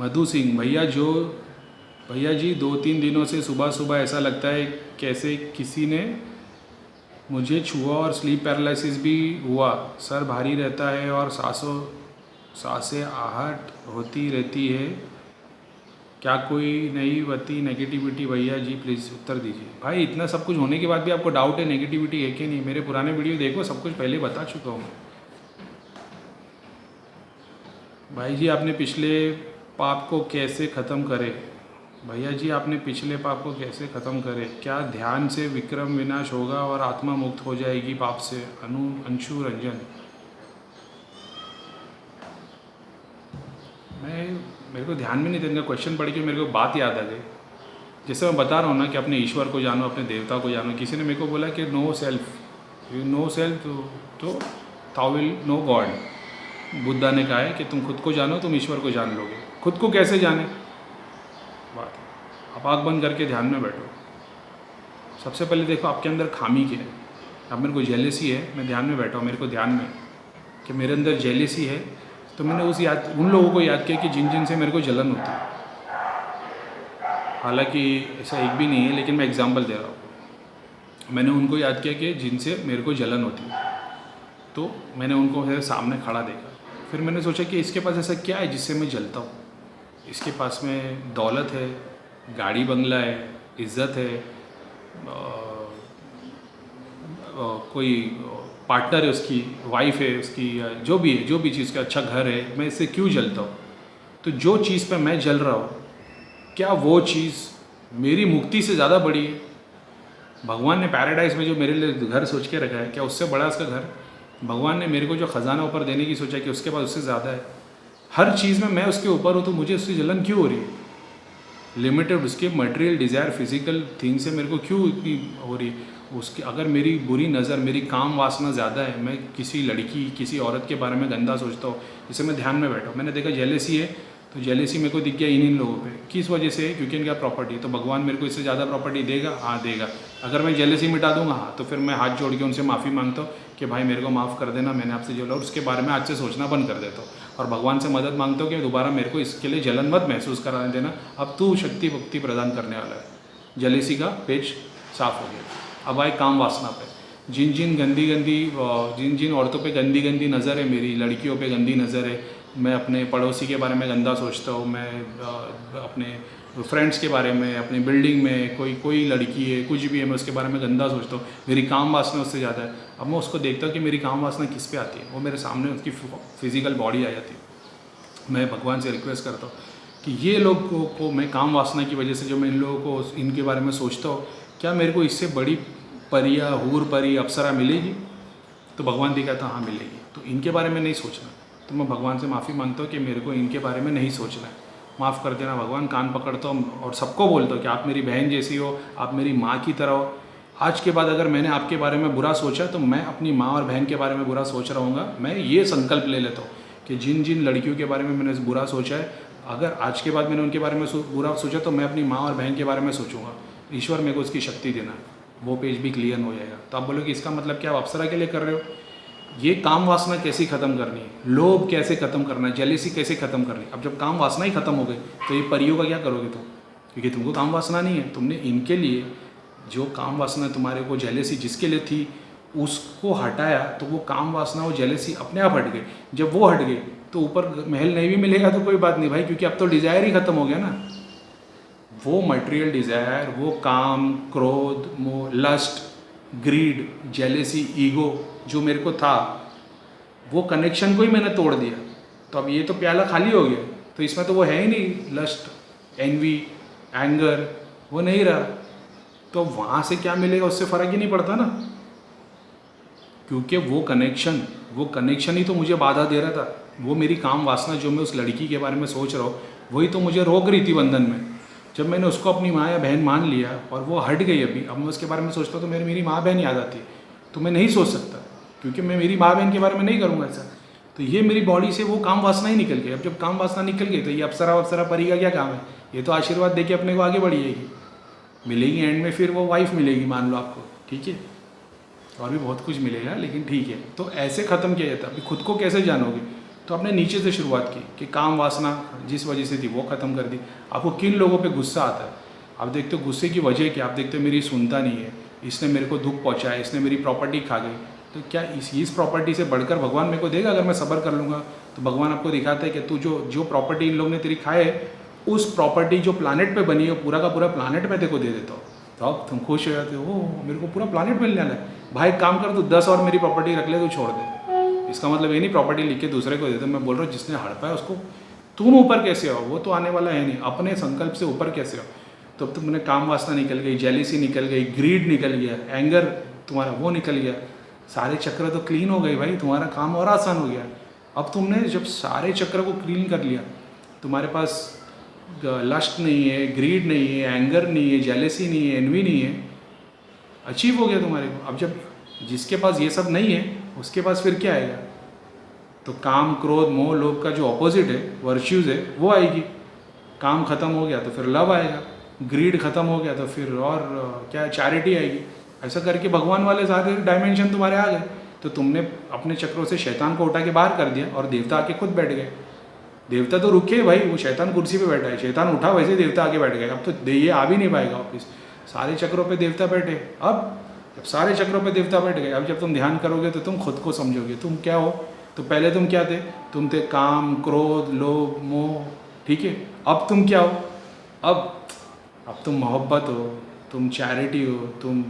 मधु सिंह, भैया जी 2-3 दिनों से सुबह सुबह ऐसा लगता है कैसे किसी ने मुझे छुआ और स्लीप पैरालिसिस भी हुआ, सर भारी रहता है और सांसें आहट होती रहती है, क्या कोई नई बती नेगेटिविटी? भैया जी प्लीज़ उत्तर दीजिए। भाई इतना सब कुछ होने के बाद भी आपको डाउट है नेगेटिविटी है कि नहीं? मेरे पुराने वीडियो देखो, सब कुछ पहले बता चुका हूँ। भाई जी आपने पिछले पाप को कैसे ख़त्म करे? भैया जी आपने पिछले पाप को कैसे ख़त्म करे? क्या ध्यान से विक्रम विनाश होगा और आत्मा मुक्त हो जाएगी पाप से? अंशु रंजन, मेरे को ध्यान में नहीं था, इनका क्वेश्चन पढ़ के मेरे को बात याद आ गई। जैसे मैं बता रहा हूँ ना कि अपने ईश्वर को जानो, अपने देवता को जानो। किसी ने मेरे को बोला कि know self, you know self तो thou will know God. Buddha ने कहा है कि तुम खुद को जानो, तुम ईश्वर को जान लोगे। खुद को कैसे जाने? बात आप आँख बंद करके ध्यान में बैठो। सबसे पहले देखो आपके अंदर खामी क्या है। अब मेरे को जेलेसी है, मैं ध्यान में बैठा हूँ, मेरे को ध्यान में कि मेरे अंदर जेलेसी है, तो मैंने उन लोगों को याद किया कि जिन से मेरे को जलन होती है। हालांकि ऐसा एक भी नहीं है, लेकिन मैं एग्जांपल दे रहा हूँ। मैंने उनको याद किया कि जिनसे मेरे को जलन होती है, तो मैंने उनको मेरे सामने खड़ा देखा। फिर मैंने सोचा कि इसके पास ऐसा क्या है जिससे मैं जलता हूँ? इसके पास में दौलत है, गाड़ी बंगला है, इज़्ज़त है, कोई पार्टनर है, उसकी वाइफ है, उसकी जो भी चीज़ का अच्छा घर है, मैं इससे क्यों जलता हूँ? तो जो चीज़ पे मैं जल रहा हूँ, क्या वो चीज़ मेरी मुक्ति से ज़्यादा बड़ी है? भगवान ने पैराडाइज में जो मेरे लिए घर सोच के रखा है, क्या उससे बड़ा उसका घर? भगवान ने मेरे को जो ख़जाना ऊपर देने की सोचा कि उसके पास उससे ज़्यादा है। हर चीज़ में मैं उसके ऊपर हूँ, तो मुझे उससे जलन क्यों हो रही है? लिमिटेड उसके मटेरियल डिज़ायर फिजिकल थिंग से मेरे को क्यों इतनी हो रही है? उसकी अगर मेरी बुरी नज़र, मेरी काम वासना ज़्यादा है, मैं किसी लड़की किसी औरत के बारे में गंदा सोचता हूँ, जैसे मैं ध्यान में बैठा हूँ, मैंने देखा जेलेसी है, तो जेलेसी मेरे को दिख गया इन्हीं लोगों पे। किस वजह से? क्योंकि इनका प्रॉपर्टी। तो भगवान मेरे को इससे ज़्यादा प्रॉपर्टी देगा? हाँ देगा। अगर मैं जेलेसी मिटा दूंगा, हाँ, तो फिर मैं हाथ जोड़ के उनसे माफ़ी मांगता हूँ कि भाई मेरे को माफ़ कर देना, मैंने आपसे जो, और उसके बारे में आज से सोचना बंद कर देता हूँ। और भगवान से मदद मांगता हूँ कि दोबारा मेरे को इसके लिए जलन मत महसूस कराने देना, अब तू शक्ति भक्ति प्रदान करने वाला है। जेलेसी का पेज साफ हो गया। अब आए काम वासना पे। जिन जिन औरतों पे गंदी गंदी नज़र है मेरी, लड़कियों पे गंदी नज़र है, मैं अपने पड़ोसी के बारे में गंदा सोचता हूँ, मैं अपने फ्रेंड्स के बारे में, अपनी बिल्डिंग में कोई लड़की है, कुछ भी है, मैं उसके बारे में गंदा सोचता हूँ, मेरी काम वासना उससे ज़्यादा है। अब मैं उसको देखता हूँ कि मेरी काम वासना किस पे आती है, वो मेरे सामने उसकी फिजिकल बॉडी आ जाती है। मैं भगवान से रिक्वेस्ट करता हूँ कि ये लोगों को मैं काम वासना की वजह से जो मैं इन लोगों को इनके बारे में सोचता हूँ, क्या मेरे को इससे बड़ी परिया, हूर परी, अप्सरा मिलेगी? तो भगवान दिखाता हाँ मिलेगी। तो इनके बारे में नहीं सोचना। तो मैं भगवान से माफ़ी मांगता हूँ कि मेरे को इनके बारे में नहीं सोचना है, माफ़ कर देना भगवान। कान पकड़ता हूँ और सबको बोलता हूँ कि आप मेरी बहन जैसी हो, आप मेरी माँ की तरह हो। आज के बाद अगर मैंने आपके बारे में बुरा सोचा तो मैं अपनी माँ और बहन के बारे में बुरा सोच रहा हूँगा। मैं ये संकल्प ले लेता हूँ कि जिन जिन लड़कियों के बारे में मैंने बुरा सोचा है, अगर आज के बाद मैंने उनके बारे में बुरा सोचा तो मैं अपनी माँ और बहन के बारे में सोचूंगा। ईश्वर मेरे को उसकी शक्ति देना, वो पेज भी क्लियर हो जाएगा। तो आप बोलोगे इसका मतलब क्या आप अप्सरा के लिए कर रहे हो? ये काम वासना कैसे ख़त्म करनी है, लोभ कैसे ख़त्म करना है, जेलेसी कैसे ख़त्म करनी है। अब जब काम वासना ही ख़त्म हो गई तो ये परियों का क्या करोगे तुम? क्योंकि तुमको काम वासना नहीं है। तुमने इनके लिए जो काम वासना तुम्हारे को जेलेसी जिसके लिए थी उसको हटाया, तो वो काम वासना और जेलेसी अपने आप हट गए। जब वो हट गए तो ऊपर महल नहीं भी मिलेगा तो कोई बात नहीं भाई, क्योंकि अब तो डिज़ायर ही ख़त्म हो गया ना। वो मटेरियल डिज़ायर, वो काम, क्रोध, मोह, लस्ट, ग्रीड, जेलेसी, ईगो जो मेरे को था, वो कनेक्शन को ही मैंने तोड़ दिया। तो अब ये तो प्याला खाली हो गया, तो इसमें तो वो है ही नहीं, लस्ट, एनवी, एंगर, वो नहीं रहा। तो वहाँ से क्या मिलेगा उससे फ़र्क ही नहीं पड़ता ना, क्योंकि वो कनेक्शन ही तो मुझे बाधा दे रहा था। वो मेरी काम वासना जो मैं उस लड़की के बारे में सोच रहा हूँ वही तो मुझे रोक रही थी बंधन में। जब मैंने उसको अपनी माँ या बहन मान लिया और वो हट गई, अभी अब मैं उसके बारे में सोचता हूँ तो मेरी माँ बहन याद आती है। तो मैं नहीं सोच सकता क्योंकि मैं मेरी माँ बहन के बारे में नहीं करूँगा ऐसा। तो ये मेरी बॉडी से वो काम वासना ही निकल गई। अब जब काम वासना निकल गई तो ये अप्सरा परी का क्या काम है? ये तो आशीर्वाद दे के अपने को आगे बढ़िएगी, मिलेगी एंड में फिर वो वाइफ मिलेगी मान लो आपको, ठीक है, और भी बहुत कुछ मिलेगा, लेकिन ठीक है। तो ऐसे ख़त्म किया जाता है। अभी खुद को कैसे जानोगे? तो आपने नीचे से शुरुआत की कि काम वासना जिस वजह से थी वो ख़त्म कर दी। आपको किन लोगों पे गुस्सा आता है? आप देखते हो गुस्से की वजह क्या? आप देखते हो मेरी सुनता नहीं है, इसने मेरे को दुख पहुंचाया, इसने मेरी प्रॉपर्टी खा गई। तो क्या इस प्रॉपर्टी से बढ़कर भगवान मेरे को देगा अगर मैं सब्र कर लूँगा? तो भगवान आपको दिखाता है कि तू जो प्रॉपर्टी इन लोगों ने तेरी खाए, उस प्रॉपर्टी जो प्लानट पे बनी है पूरा का पूरा प्लानट मैं तेरे को दे देता हूँ। तो अब तुम खुश हो जाते हो, मेरे को पूरा प्लानट मिलने वाला है। भाई काम कर, तू 10 और मेरी प्रॉपर्टी रख ले, तू छोड़ दे। इसका मतलब ये नहीं प्रॉपर्टी लिख के दूसरे को दे दो। मैं बोल रहा हूँ जिसने हड़पा है उसको, तुम ऊपर कैसे हो? वो तो आने वाला है नहीं, अपने संकल्प से ऊपर कैसे हो? तो अब तुमने काम वासना निकल गई, जेलिसी निकल गई, ग्रीड निकल गया, एंगर तुम्हारा वो निकल गया, सारे चक्र तो क्लीन हो गए भाई, तुम्हारा काम और आसान हो गया। अब तुमने जब सारे चक्र को क्लीन कर लिया, तुम्हारे पास लस्ट नहीं है, ग्रीड नहीं है, एंगर नहीं है, जेलेसी नहीं है, एनवी नहीं है, अचीव हो गया तुम्हारे को। अब जब जिसके पास ये सब नहीं है उसके पास फिर क्या आएगा? तो काम, क्रोध, मोह, लोभ का जो ऑपोजिट है, वर्च्यूज़ है, वो आएगी। काम खत्म हो गया तो फिर लव आएगा, ग्रीड खत्म हो गया तो फिर और क्या, चैरिटी आएगी। ऐसा करके भगवान वाले सारे डायमेंशन तुम्हारे आ गए। तो तुमने अपने चक्रों से शैतान को उठा के बाहर कर दिया और देवता आके खुद बैठ गए। देवता तो रुके भाई, वो शैतान कुर्सी पे बैठा है, शैतान उठा वैसे देवता आके बैठ गए। अब तो ये आ भी नहीं पाएगा वापिस, सारे चक्रों पे देवता बैठे। अब जब सारे चक्रों पे देवता बैठ गए, अब जब तुम ध्यान करोगे तो तुम खुद को समझोगे तुम क्या हो। तो पहले तुम क्या थे? तुम थे काम, क्रोध, लोभ, मोह, ठीक है। अब तुम क्या हो? अब तुम मोहब्बत हो, तुम चैरिटी हो, तुम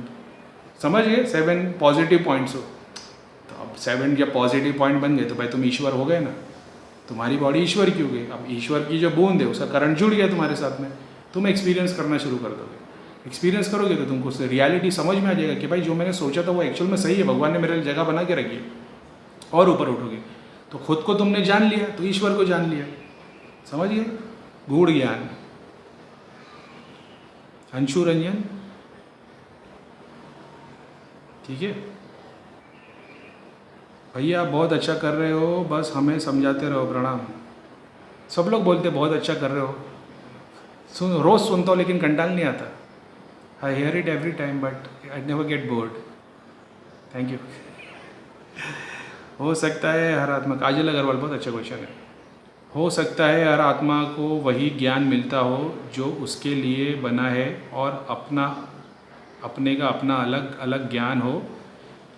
समझ गए 7 पॉजिटिव पॉइंट्स हो। तो अब 7 जब पॉजिटिव पॉइंट बन गए तो भाई तुम ईश्वर हो गए ना। तुम्हारी बॉडी ईश्वर की हो गई। अब ईश्वर की जो बूंद है उसका करंट जुड़ गया तुम्हारे साथ में, तुम एक्सपीरियंस करना शुरू कर दोगे। एक्सपीरियंस करोगे तो तुमको रियलिटी समझ में आ जाएगा कि भाई जो मैंने सोचा था वो एक्चुअल में सही है, भगवान ने मेरे लिए जगह बना के रखी है, और ऊपर उठोगे। तो खुद को तुमने जान लिया तो ईश्वर को जान लिया। समझ गए? गूढ़ ज्ञान। अंशु रंजन, ठीक है भैया, बहुत अच्छा कर रहे हो, बस हमें समझाते रहो। प्रणाम। सब लोग बोलते बहुत अच्छा कर रहे हो, रोज़ सुनता हूँ लेकिन कंटाल नहीं आता। I hear it every time but I never get bored. Thank you. हो सकता है हर आत्मा, काजल अग्रवाल बहुत अच्छा क्वेश्चन है। हो सकता है हर आत्मा को वही ज्ञान मिलता हो जो उसके लिए बना है और अपने का अपना अलग अलग ज्ञान हो,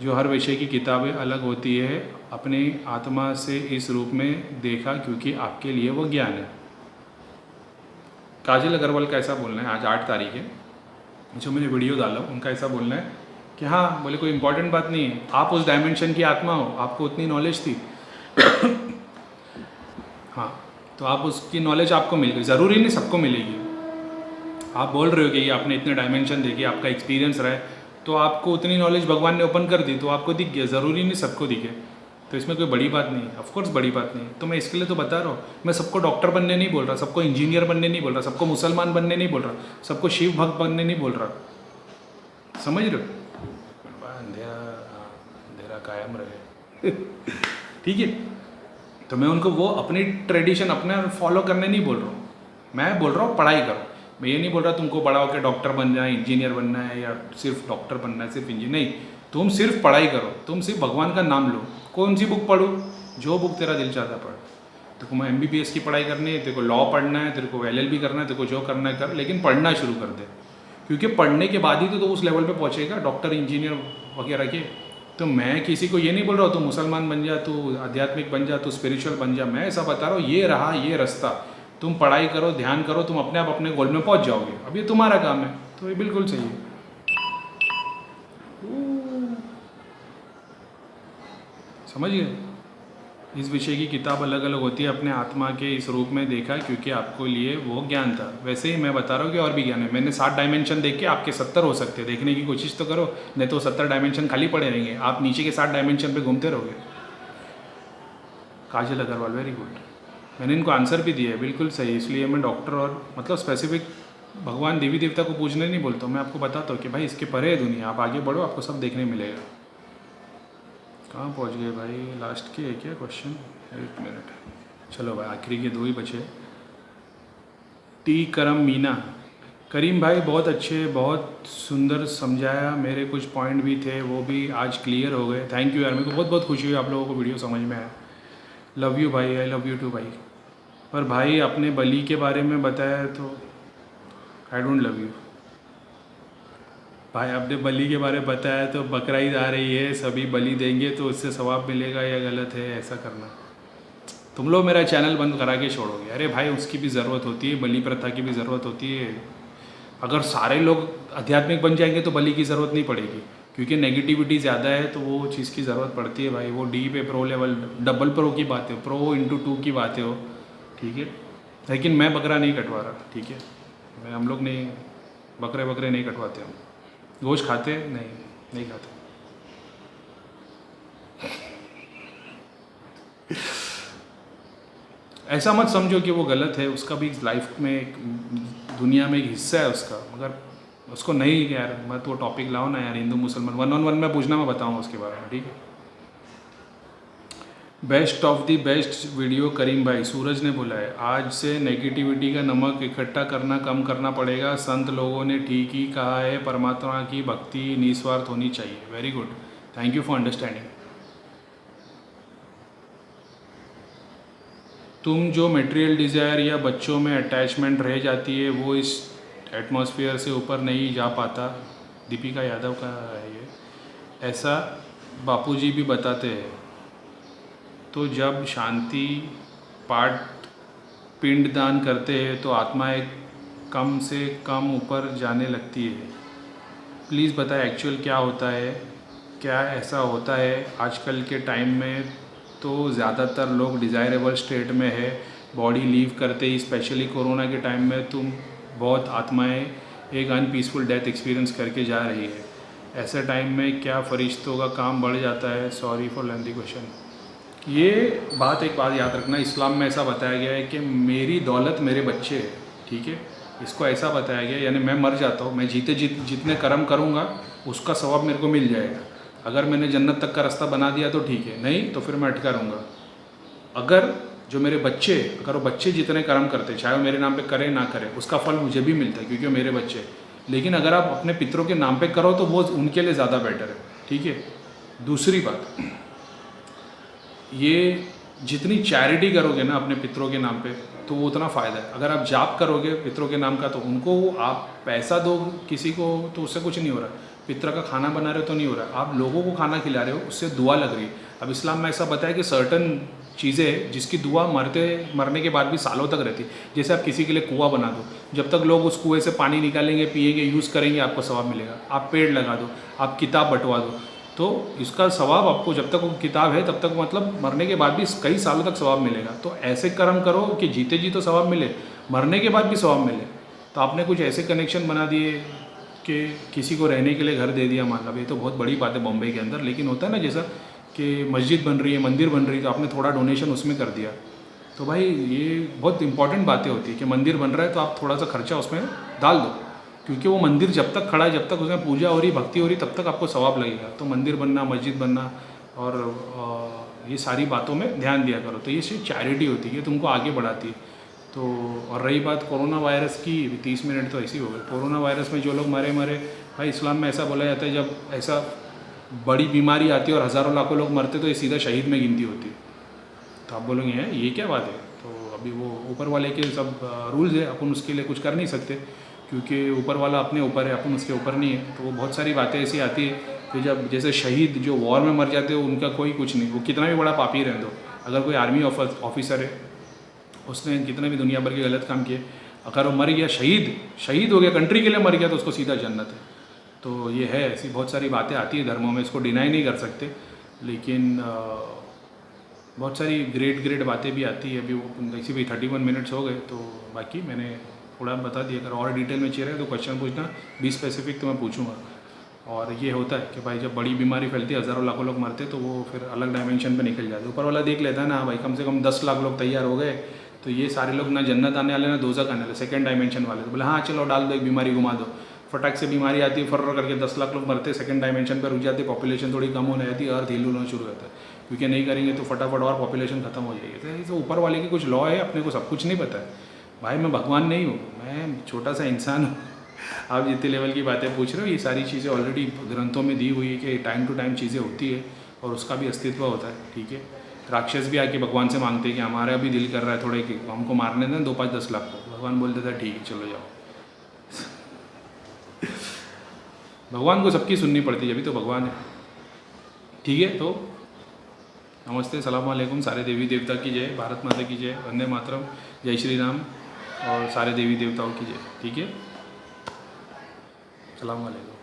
जो हर विषय की किताबें अलग होती है। अपने आत्मा से इस रूप में देखा क्योंकि आपके लिए वो ज्ञान है। काजल अग्रवाल का ऐसा बोलना है, आज 8 तारीख है, जो मैंने वीडियो डाला उनका ऐसा बोलना है कि हाँ बोले कोई इंपॉर्टेंट बात नहीं है, आप उस डायमेंशन की आत्मा हो, आपको उतनी नॉलेज थी हाँ, तो आप उसकी नॉलेज आपको मिल गई, ज़रूरी नहीं सबको मिलेगी। आप बोल रहे हो कि ये आपने इतने डायमेंशन देखे, आपका एक्सपीरियंस रहा है, तो आपको उतनी नॉलेज भगवान ने ओपन कर दी, तो आपको दिख गया। ज़रूरी नहीं सबको दिखे, तो इसमें कोई बड़ी बात नहीं है। ऑफकोर्स बड़ी बात नहीं है, तो मैं इसके लिए तो बता रहा हूँ। मैं सबको डॉक्टर बनने नहीं बोल रहा, सबको इंजीनियर बनने नहीं बोल रहा, सबको मुसलमान बनने नहीं बोल रहा, सबको शिव भक्त बनने नहीं बोल रहा। समझ रहे हो? अंधेरा कायम रहे ठीक है। तो मैं उनको वो अपनी ट्रेडिशन अपने फॉलो करने नहीं बोल रहा हूँ। मैं बोल रहा हूँ पढ़ाई करो। मैं ये नहीं बोल रहा तुमको बड़ा होकर डॉक्टर बनना है, इंजीनियर बनना है, या सिर्फ डॉक्टर बनना है, सिर्फ इंजीनियर नहीं। तुम सिर्फ पढ़ाई करो, तुम सिर्फ भगवान का नाम लो। कौन सी बुक पढ़ो? जो बुक तेरा दिल चाहता पढ़। तेरे को MBBS की पढ़ाई करनी है, तेरे को लॉ पढ़ना है, तेरे को LLB करना है, तेरे को जो करना है कर, लेकिन पढ़ना शुरू कर दे। क्योंकि पढ़ने के बाद ही तो उस लेवल पे पहुँचेगा डॉक्टर इंजीनियर वगैरह के। तो मैं किसी को ये नहीं बोल रहा हूँ तू मुसलमान बन जा, तू आध्यात्मिक बन जा, तू स्पिरिचुअल बन जा। मैं ऐसा बता रहा हूँ ये रहा ये रास्ता, तुम पढ़ाई करो, ध्यान करो, तुम अपने आप अपने गोल में पहुँच जाओगे। अब ये तुम्हारा काम है, तो ये बिल्कुल सही है। समझ गए? इस विषय की किताब अलग अलग होती है। अपने आत्मा के इस रूप में देखा क्योंकि आपको लिए वो ज्ञान था। वैसे ही मैं बता रहा हूँ कि और भी ज्ञान है। मैंने 7 डायमेंशन देख के आपके 70 हो सकते हैं, देखने की कोशिश तो करो, नहीं तो 70 डायमेंशन खाली पड़े रहेंगे, आप नीचे के 7 डायमेंशन पे घूमते रहोगे। काजल अग्रवाल वेरी गुड। मैंने इनको आंसर भी दिया है, बिल्कुल सही। इसलिए मैं डॉक्टर और मतलब स्पेसिफिक भगवान देवी देवता को पूजने नहीं बोलता हूँ। मैं आपको बताता हूँ कि भाई इसके परे है दुनिया, आप आगे बढ़ो, आपको सब देखने मिलेगा। कहाँ पहुँच गए भाई? लास्ट की है क्या क्वेश्चन? 1 मिनट। चलो भाई आखिरी के 2 ही बचे। टी करम मीना। करीम भाई बहुत अच्छे, बहुत सुंदर समझाया। मेरे कुछ पॉइंट भी थे वो भी आज क्लियर हो गए। थैंक यू यार, मेरे को बहुत बहुत खुशी हुई आप लोगों को वीडियो समझ में आया। लव यू भाई, आई लव यू टू भाई। पर भाई अपने बलि के बारे में बताया तो आई डोंट लव यू भाई। आपने बलि के बारे में बताया तो बकरा ईद आ रही है, सभी बलि देंगे तो उससे सवाब मिलेगा, या गलत है ऐसा करना? तुम लोग मेरा चैनल बंद करा के छोड़ोगे? अरे भाई उसकी भी ज़रूरत होती है, बलि प्रथा की भी ज़रूरत होती है। अगर सारे लोग आध्यात्मिक बन जाएंगे तो बलि की ज़रूरत नहीं पड़ेगी, क्योंकि नेगेटिविटी ज़्यादा है तो वो चीज़ की ज़रूरत पड़ती है भाई। वो डी पे प्रो लेवल, डबल प्रो की बात है, प्रो × 2 की बातें हो, ठीक है। लेकिन मैं बकरा नहीं कटवा रहा, ठीक है। हम लोग नहीं बकरे नहीं कटवाते, हम गोश्त खाते नहीं खाते। ऐसा मत समझो कि वो गलत है, उसका भी लाइफ में एक दुनिया में एक हिस्सा है उसका, मगर उसको नहीं यार मत वो टॉपिक लाओ ना यार। हिंदू मुसलमान 1-on-1 में पूछना, मैं बताऊँगा उसके बारे में, ठीक है। Best of the best video Karim भाई, सूरज ने बोला है। आज से नेगेटिविटी का नमक इकट्ठा करना कम करना पड़ेगा। संत लोगों ने ठीक ही कहा है, परमात्मा की भक्ति निस्वार्थ होनी चाहिए। Very good, thank you for understanding. तुम जो मटेरियल डिज़ायर या बच्चों में अटैचमेंट रह जाती है वो इस एटमॉस्फेयर से ऊपर नहीं जा पाता। दीपिका यादव का है ये। ऐसा बापूजी भी बताते हैं। तो जब शांति पाठ पिंडदान करते हैं तो आत्माएं कम से कम ऊपर जाने लगती है। प्लीज़ बताएं एक्चुअल क्या होता है, क्या ऐसा होता है? आजकल के टाइम में तो ज़्यादातर लोग डिज़ायरेबल स्टेट में है, बॉडी लीव करते ही, स्पेशली कोरोना के टाइम में तुम बहुत आत्माएं एक अनपीसफुल डेथ एक्सपीरियंस करके जा रही है। ऐसे टाइम में क्या फरिश्तों का काम बढ़ जाता है? Sorry for lengthy question. ये बात एक बात याद रखना, इस्लाम में ऐसा बताया गया है कि मेरी दौलत मेरे बच्चे हैं, ठीक है। इसको ऐसा बताया गया, यानी मैं मर जाता हूँ, मैं जितने कर्म करूँगा उसका सवाब मेरे को मिल जाएगा। अगर मैंने जन्नत तक का रास्ता बना दिया तो ठीक है, नहीं तो फिर मैं अटका रहूँगा। अगर जो मेरे बच्चे, अगर वो बच्चे जितने कर्म करते, चाहे वो मेरे नाम पे करें ना करें, उसका फल मुझे भी मिलता है क्योंकि वो मेरे बच्चे। लेकिन अगर आप अपने पितरों के नाम पे करो तो वो उनके लिए ज़्यादा बेटर है, ठीक है। दूसरी बात, ये जितनी चैरिटी करोगे ना अपने पितरों के नाम पे तो वो उतना फ़ायदा है। अगर आप जाप करोगे पितरों के नाम का तो उनको आप पैसा दो किसी को तो उससे कुछ नहीं हो रहा। पितर का खाना बना रहे हो तो नहीं हो रहा, आप लोगों को खाना खिला रहे हो, उससे दुआ लग रही है। अब इस्लाम में ऐसा बताया कि सर्टन चीज़ें जिसकी दुआ मरने के बाद भी सालों तक रहती है। जैसे आप किसी के लिए कुआं बना दो, जब तक लोग उस कुएं से पानी निकालेंगे, पिएंगे, यूज़ करेंगे, आपको सवाब मिलेगा। आप पेड़ लगा दो, आप किताब बंटवा दो, तो इसका सवाब आपको जब तक वो किताब है तब तक, मतलब मरने के बाद भी कई सालों तक सवाब मिलेगा। तो ऐसे कर्म करो कि जीते जी तो सवाब मिले, मरने के बाद भी सवाब मिले। तो आपने कुछ ऐसे कनेक्शन बना दिए कि किसी को रहने के लिए घर दे दिया, मान लो, ये तो बहुत बड़ी बात है बॉम्बे के अंदर। लेकिन होता है ना जैसा कि मस्जिद बन रही है, मंदिर बन रही है, तो आपने थोड़ा डोनेशन उसमें कर दिया। तो भाई ये बहुत इंपॉर्टेंट बातें होती है कि मंदिर बन रहा है तो आप थोड़ा सा खर्चा उसमें डाल दो, क्योंकि वो मंदिर जब तक खड़ा है, जब तक उसमें पूजा हो रही, भक्ति हो रही, तब तक आपको सवाब लगेगा। तो मंदिर बनना, मस्जिद बनना और ये सारी बातों में ध्यान दिया करो। तो ये सिर्फ चैरिटी होती है, तुमको आगे बढ़ाती है। तो और रही बात कोरोना वायरस की, 30 मिनट तो ऐसी हो गई। कोरोना वायरस में जो लोग मरे भाई, इस्लाम में ऐसा बोला जाता है जब ऐसा बड़ी बीमारी आती है और हज़ारों लाखों लोग मरते तो ये सीधा शहीद में गिनती होती है। तो आप बोलोगे हैं ये क्या बात है? तो अभी वो ऊपर वाले के सब रूल्स है, अपन उसके लिए कुछ कर नहीं सकते, क्योंकि ऊपर वाला अपने ऊपर है, अपन उसके ऊपर नहीं है। तो वो बहुत सारी बातें ऐसी आती है कि जब जैसे शहीद जो वॉर में मर जाते हैं उनका कोई कुछ नहीं, वो कितना भी बड़ा पापी रहे दो। अगर कोई आर्मी ऑफिसर है, उसने कितने भी दुनिया भर के गलत काम किए, अगर वो मर गया, शहीद हो गया, कंट्री के लिए मर गया, तो उसको सीधा जन्नत है। तो ये है, ऐसी बहुत सारी बातें आती है धर्मों में, इसको डिनाई नहीं कर सकते। लेकिन बहुत सारी ग्रेट बातें भी आती है। अभी वो ऐसी भी 31 मिनट्स हो गए, तो बाकी मैंने थोड़ा बता दिया। अगर और डिटेल में चाहिए तो क्वेश्चन पूछना, भी स्पेसिफिक तो मैं पूछूंगा। और ये होता है कि भाई जब बड़ी बीमारी फैलती है, हज़ारों लाखों लोग मरते, तो वो फिर अलग डायमेंशन पे निकल जाते। ऊपर वाला देख लेता है ना, भाई कम से कम 10 लाख लोग तैयार हो गए, तो ये सारे लोग ना जन्नत आने वाले ना दोज़ख आने वाले, सेकंड डायमेंशन वाले। तो बोले हाँ चलो डाल दो, एक बीमारी घुमा दो, फटाक से बीमारी आती है, फर्र करके 10 लाख लोग मरते, सेकंड डायमेंशन पर रुक जाते, पॉपुलेशन थोड़ी कम होने जाती है, अर्थ हिल होना शुरू होता है, क्योंकि नहीं करेंगे तो फटाफट और पॉपुलेशन खत्म हो जाएगी। तो ऊपर वाले के कुछ लॉ है, अपने को सब कुछ नहीं पता है। भाई मैं भगवान नहीं हूँ, मैं छोटा सा इंसान हूँ। आप जितने लेवल की बातें पूछ रहे हो, ये सारी चीज़ें ऑलरेडी ग्रंथों में दी हुई है कि टाइम टू टाइम चीज़ें होती है और उसका भी अस्तित्व होता है, ठीक है। राक्षस भी आके भगवान से मांगते हैं कि हमारा भी दिल कर रहा है थोड़े कि हमको मारने दें 2, 5, 10 लाख को। भगवान बोलते थे ठीक है चलो जाओ। भगवान को सबकी सुननी पड़ती है, अभी तो भगवान है, ठीक है। तो नमस्ते, सलाम वालेकुम, सारे देवी देवता की जय, भारत माता की जय, वंदे मातरम, जय श्री राम, और सारे देवी देवताओं की जय, ठीक है। सलाम वालेकुम।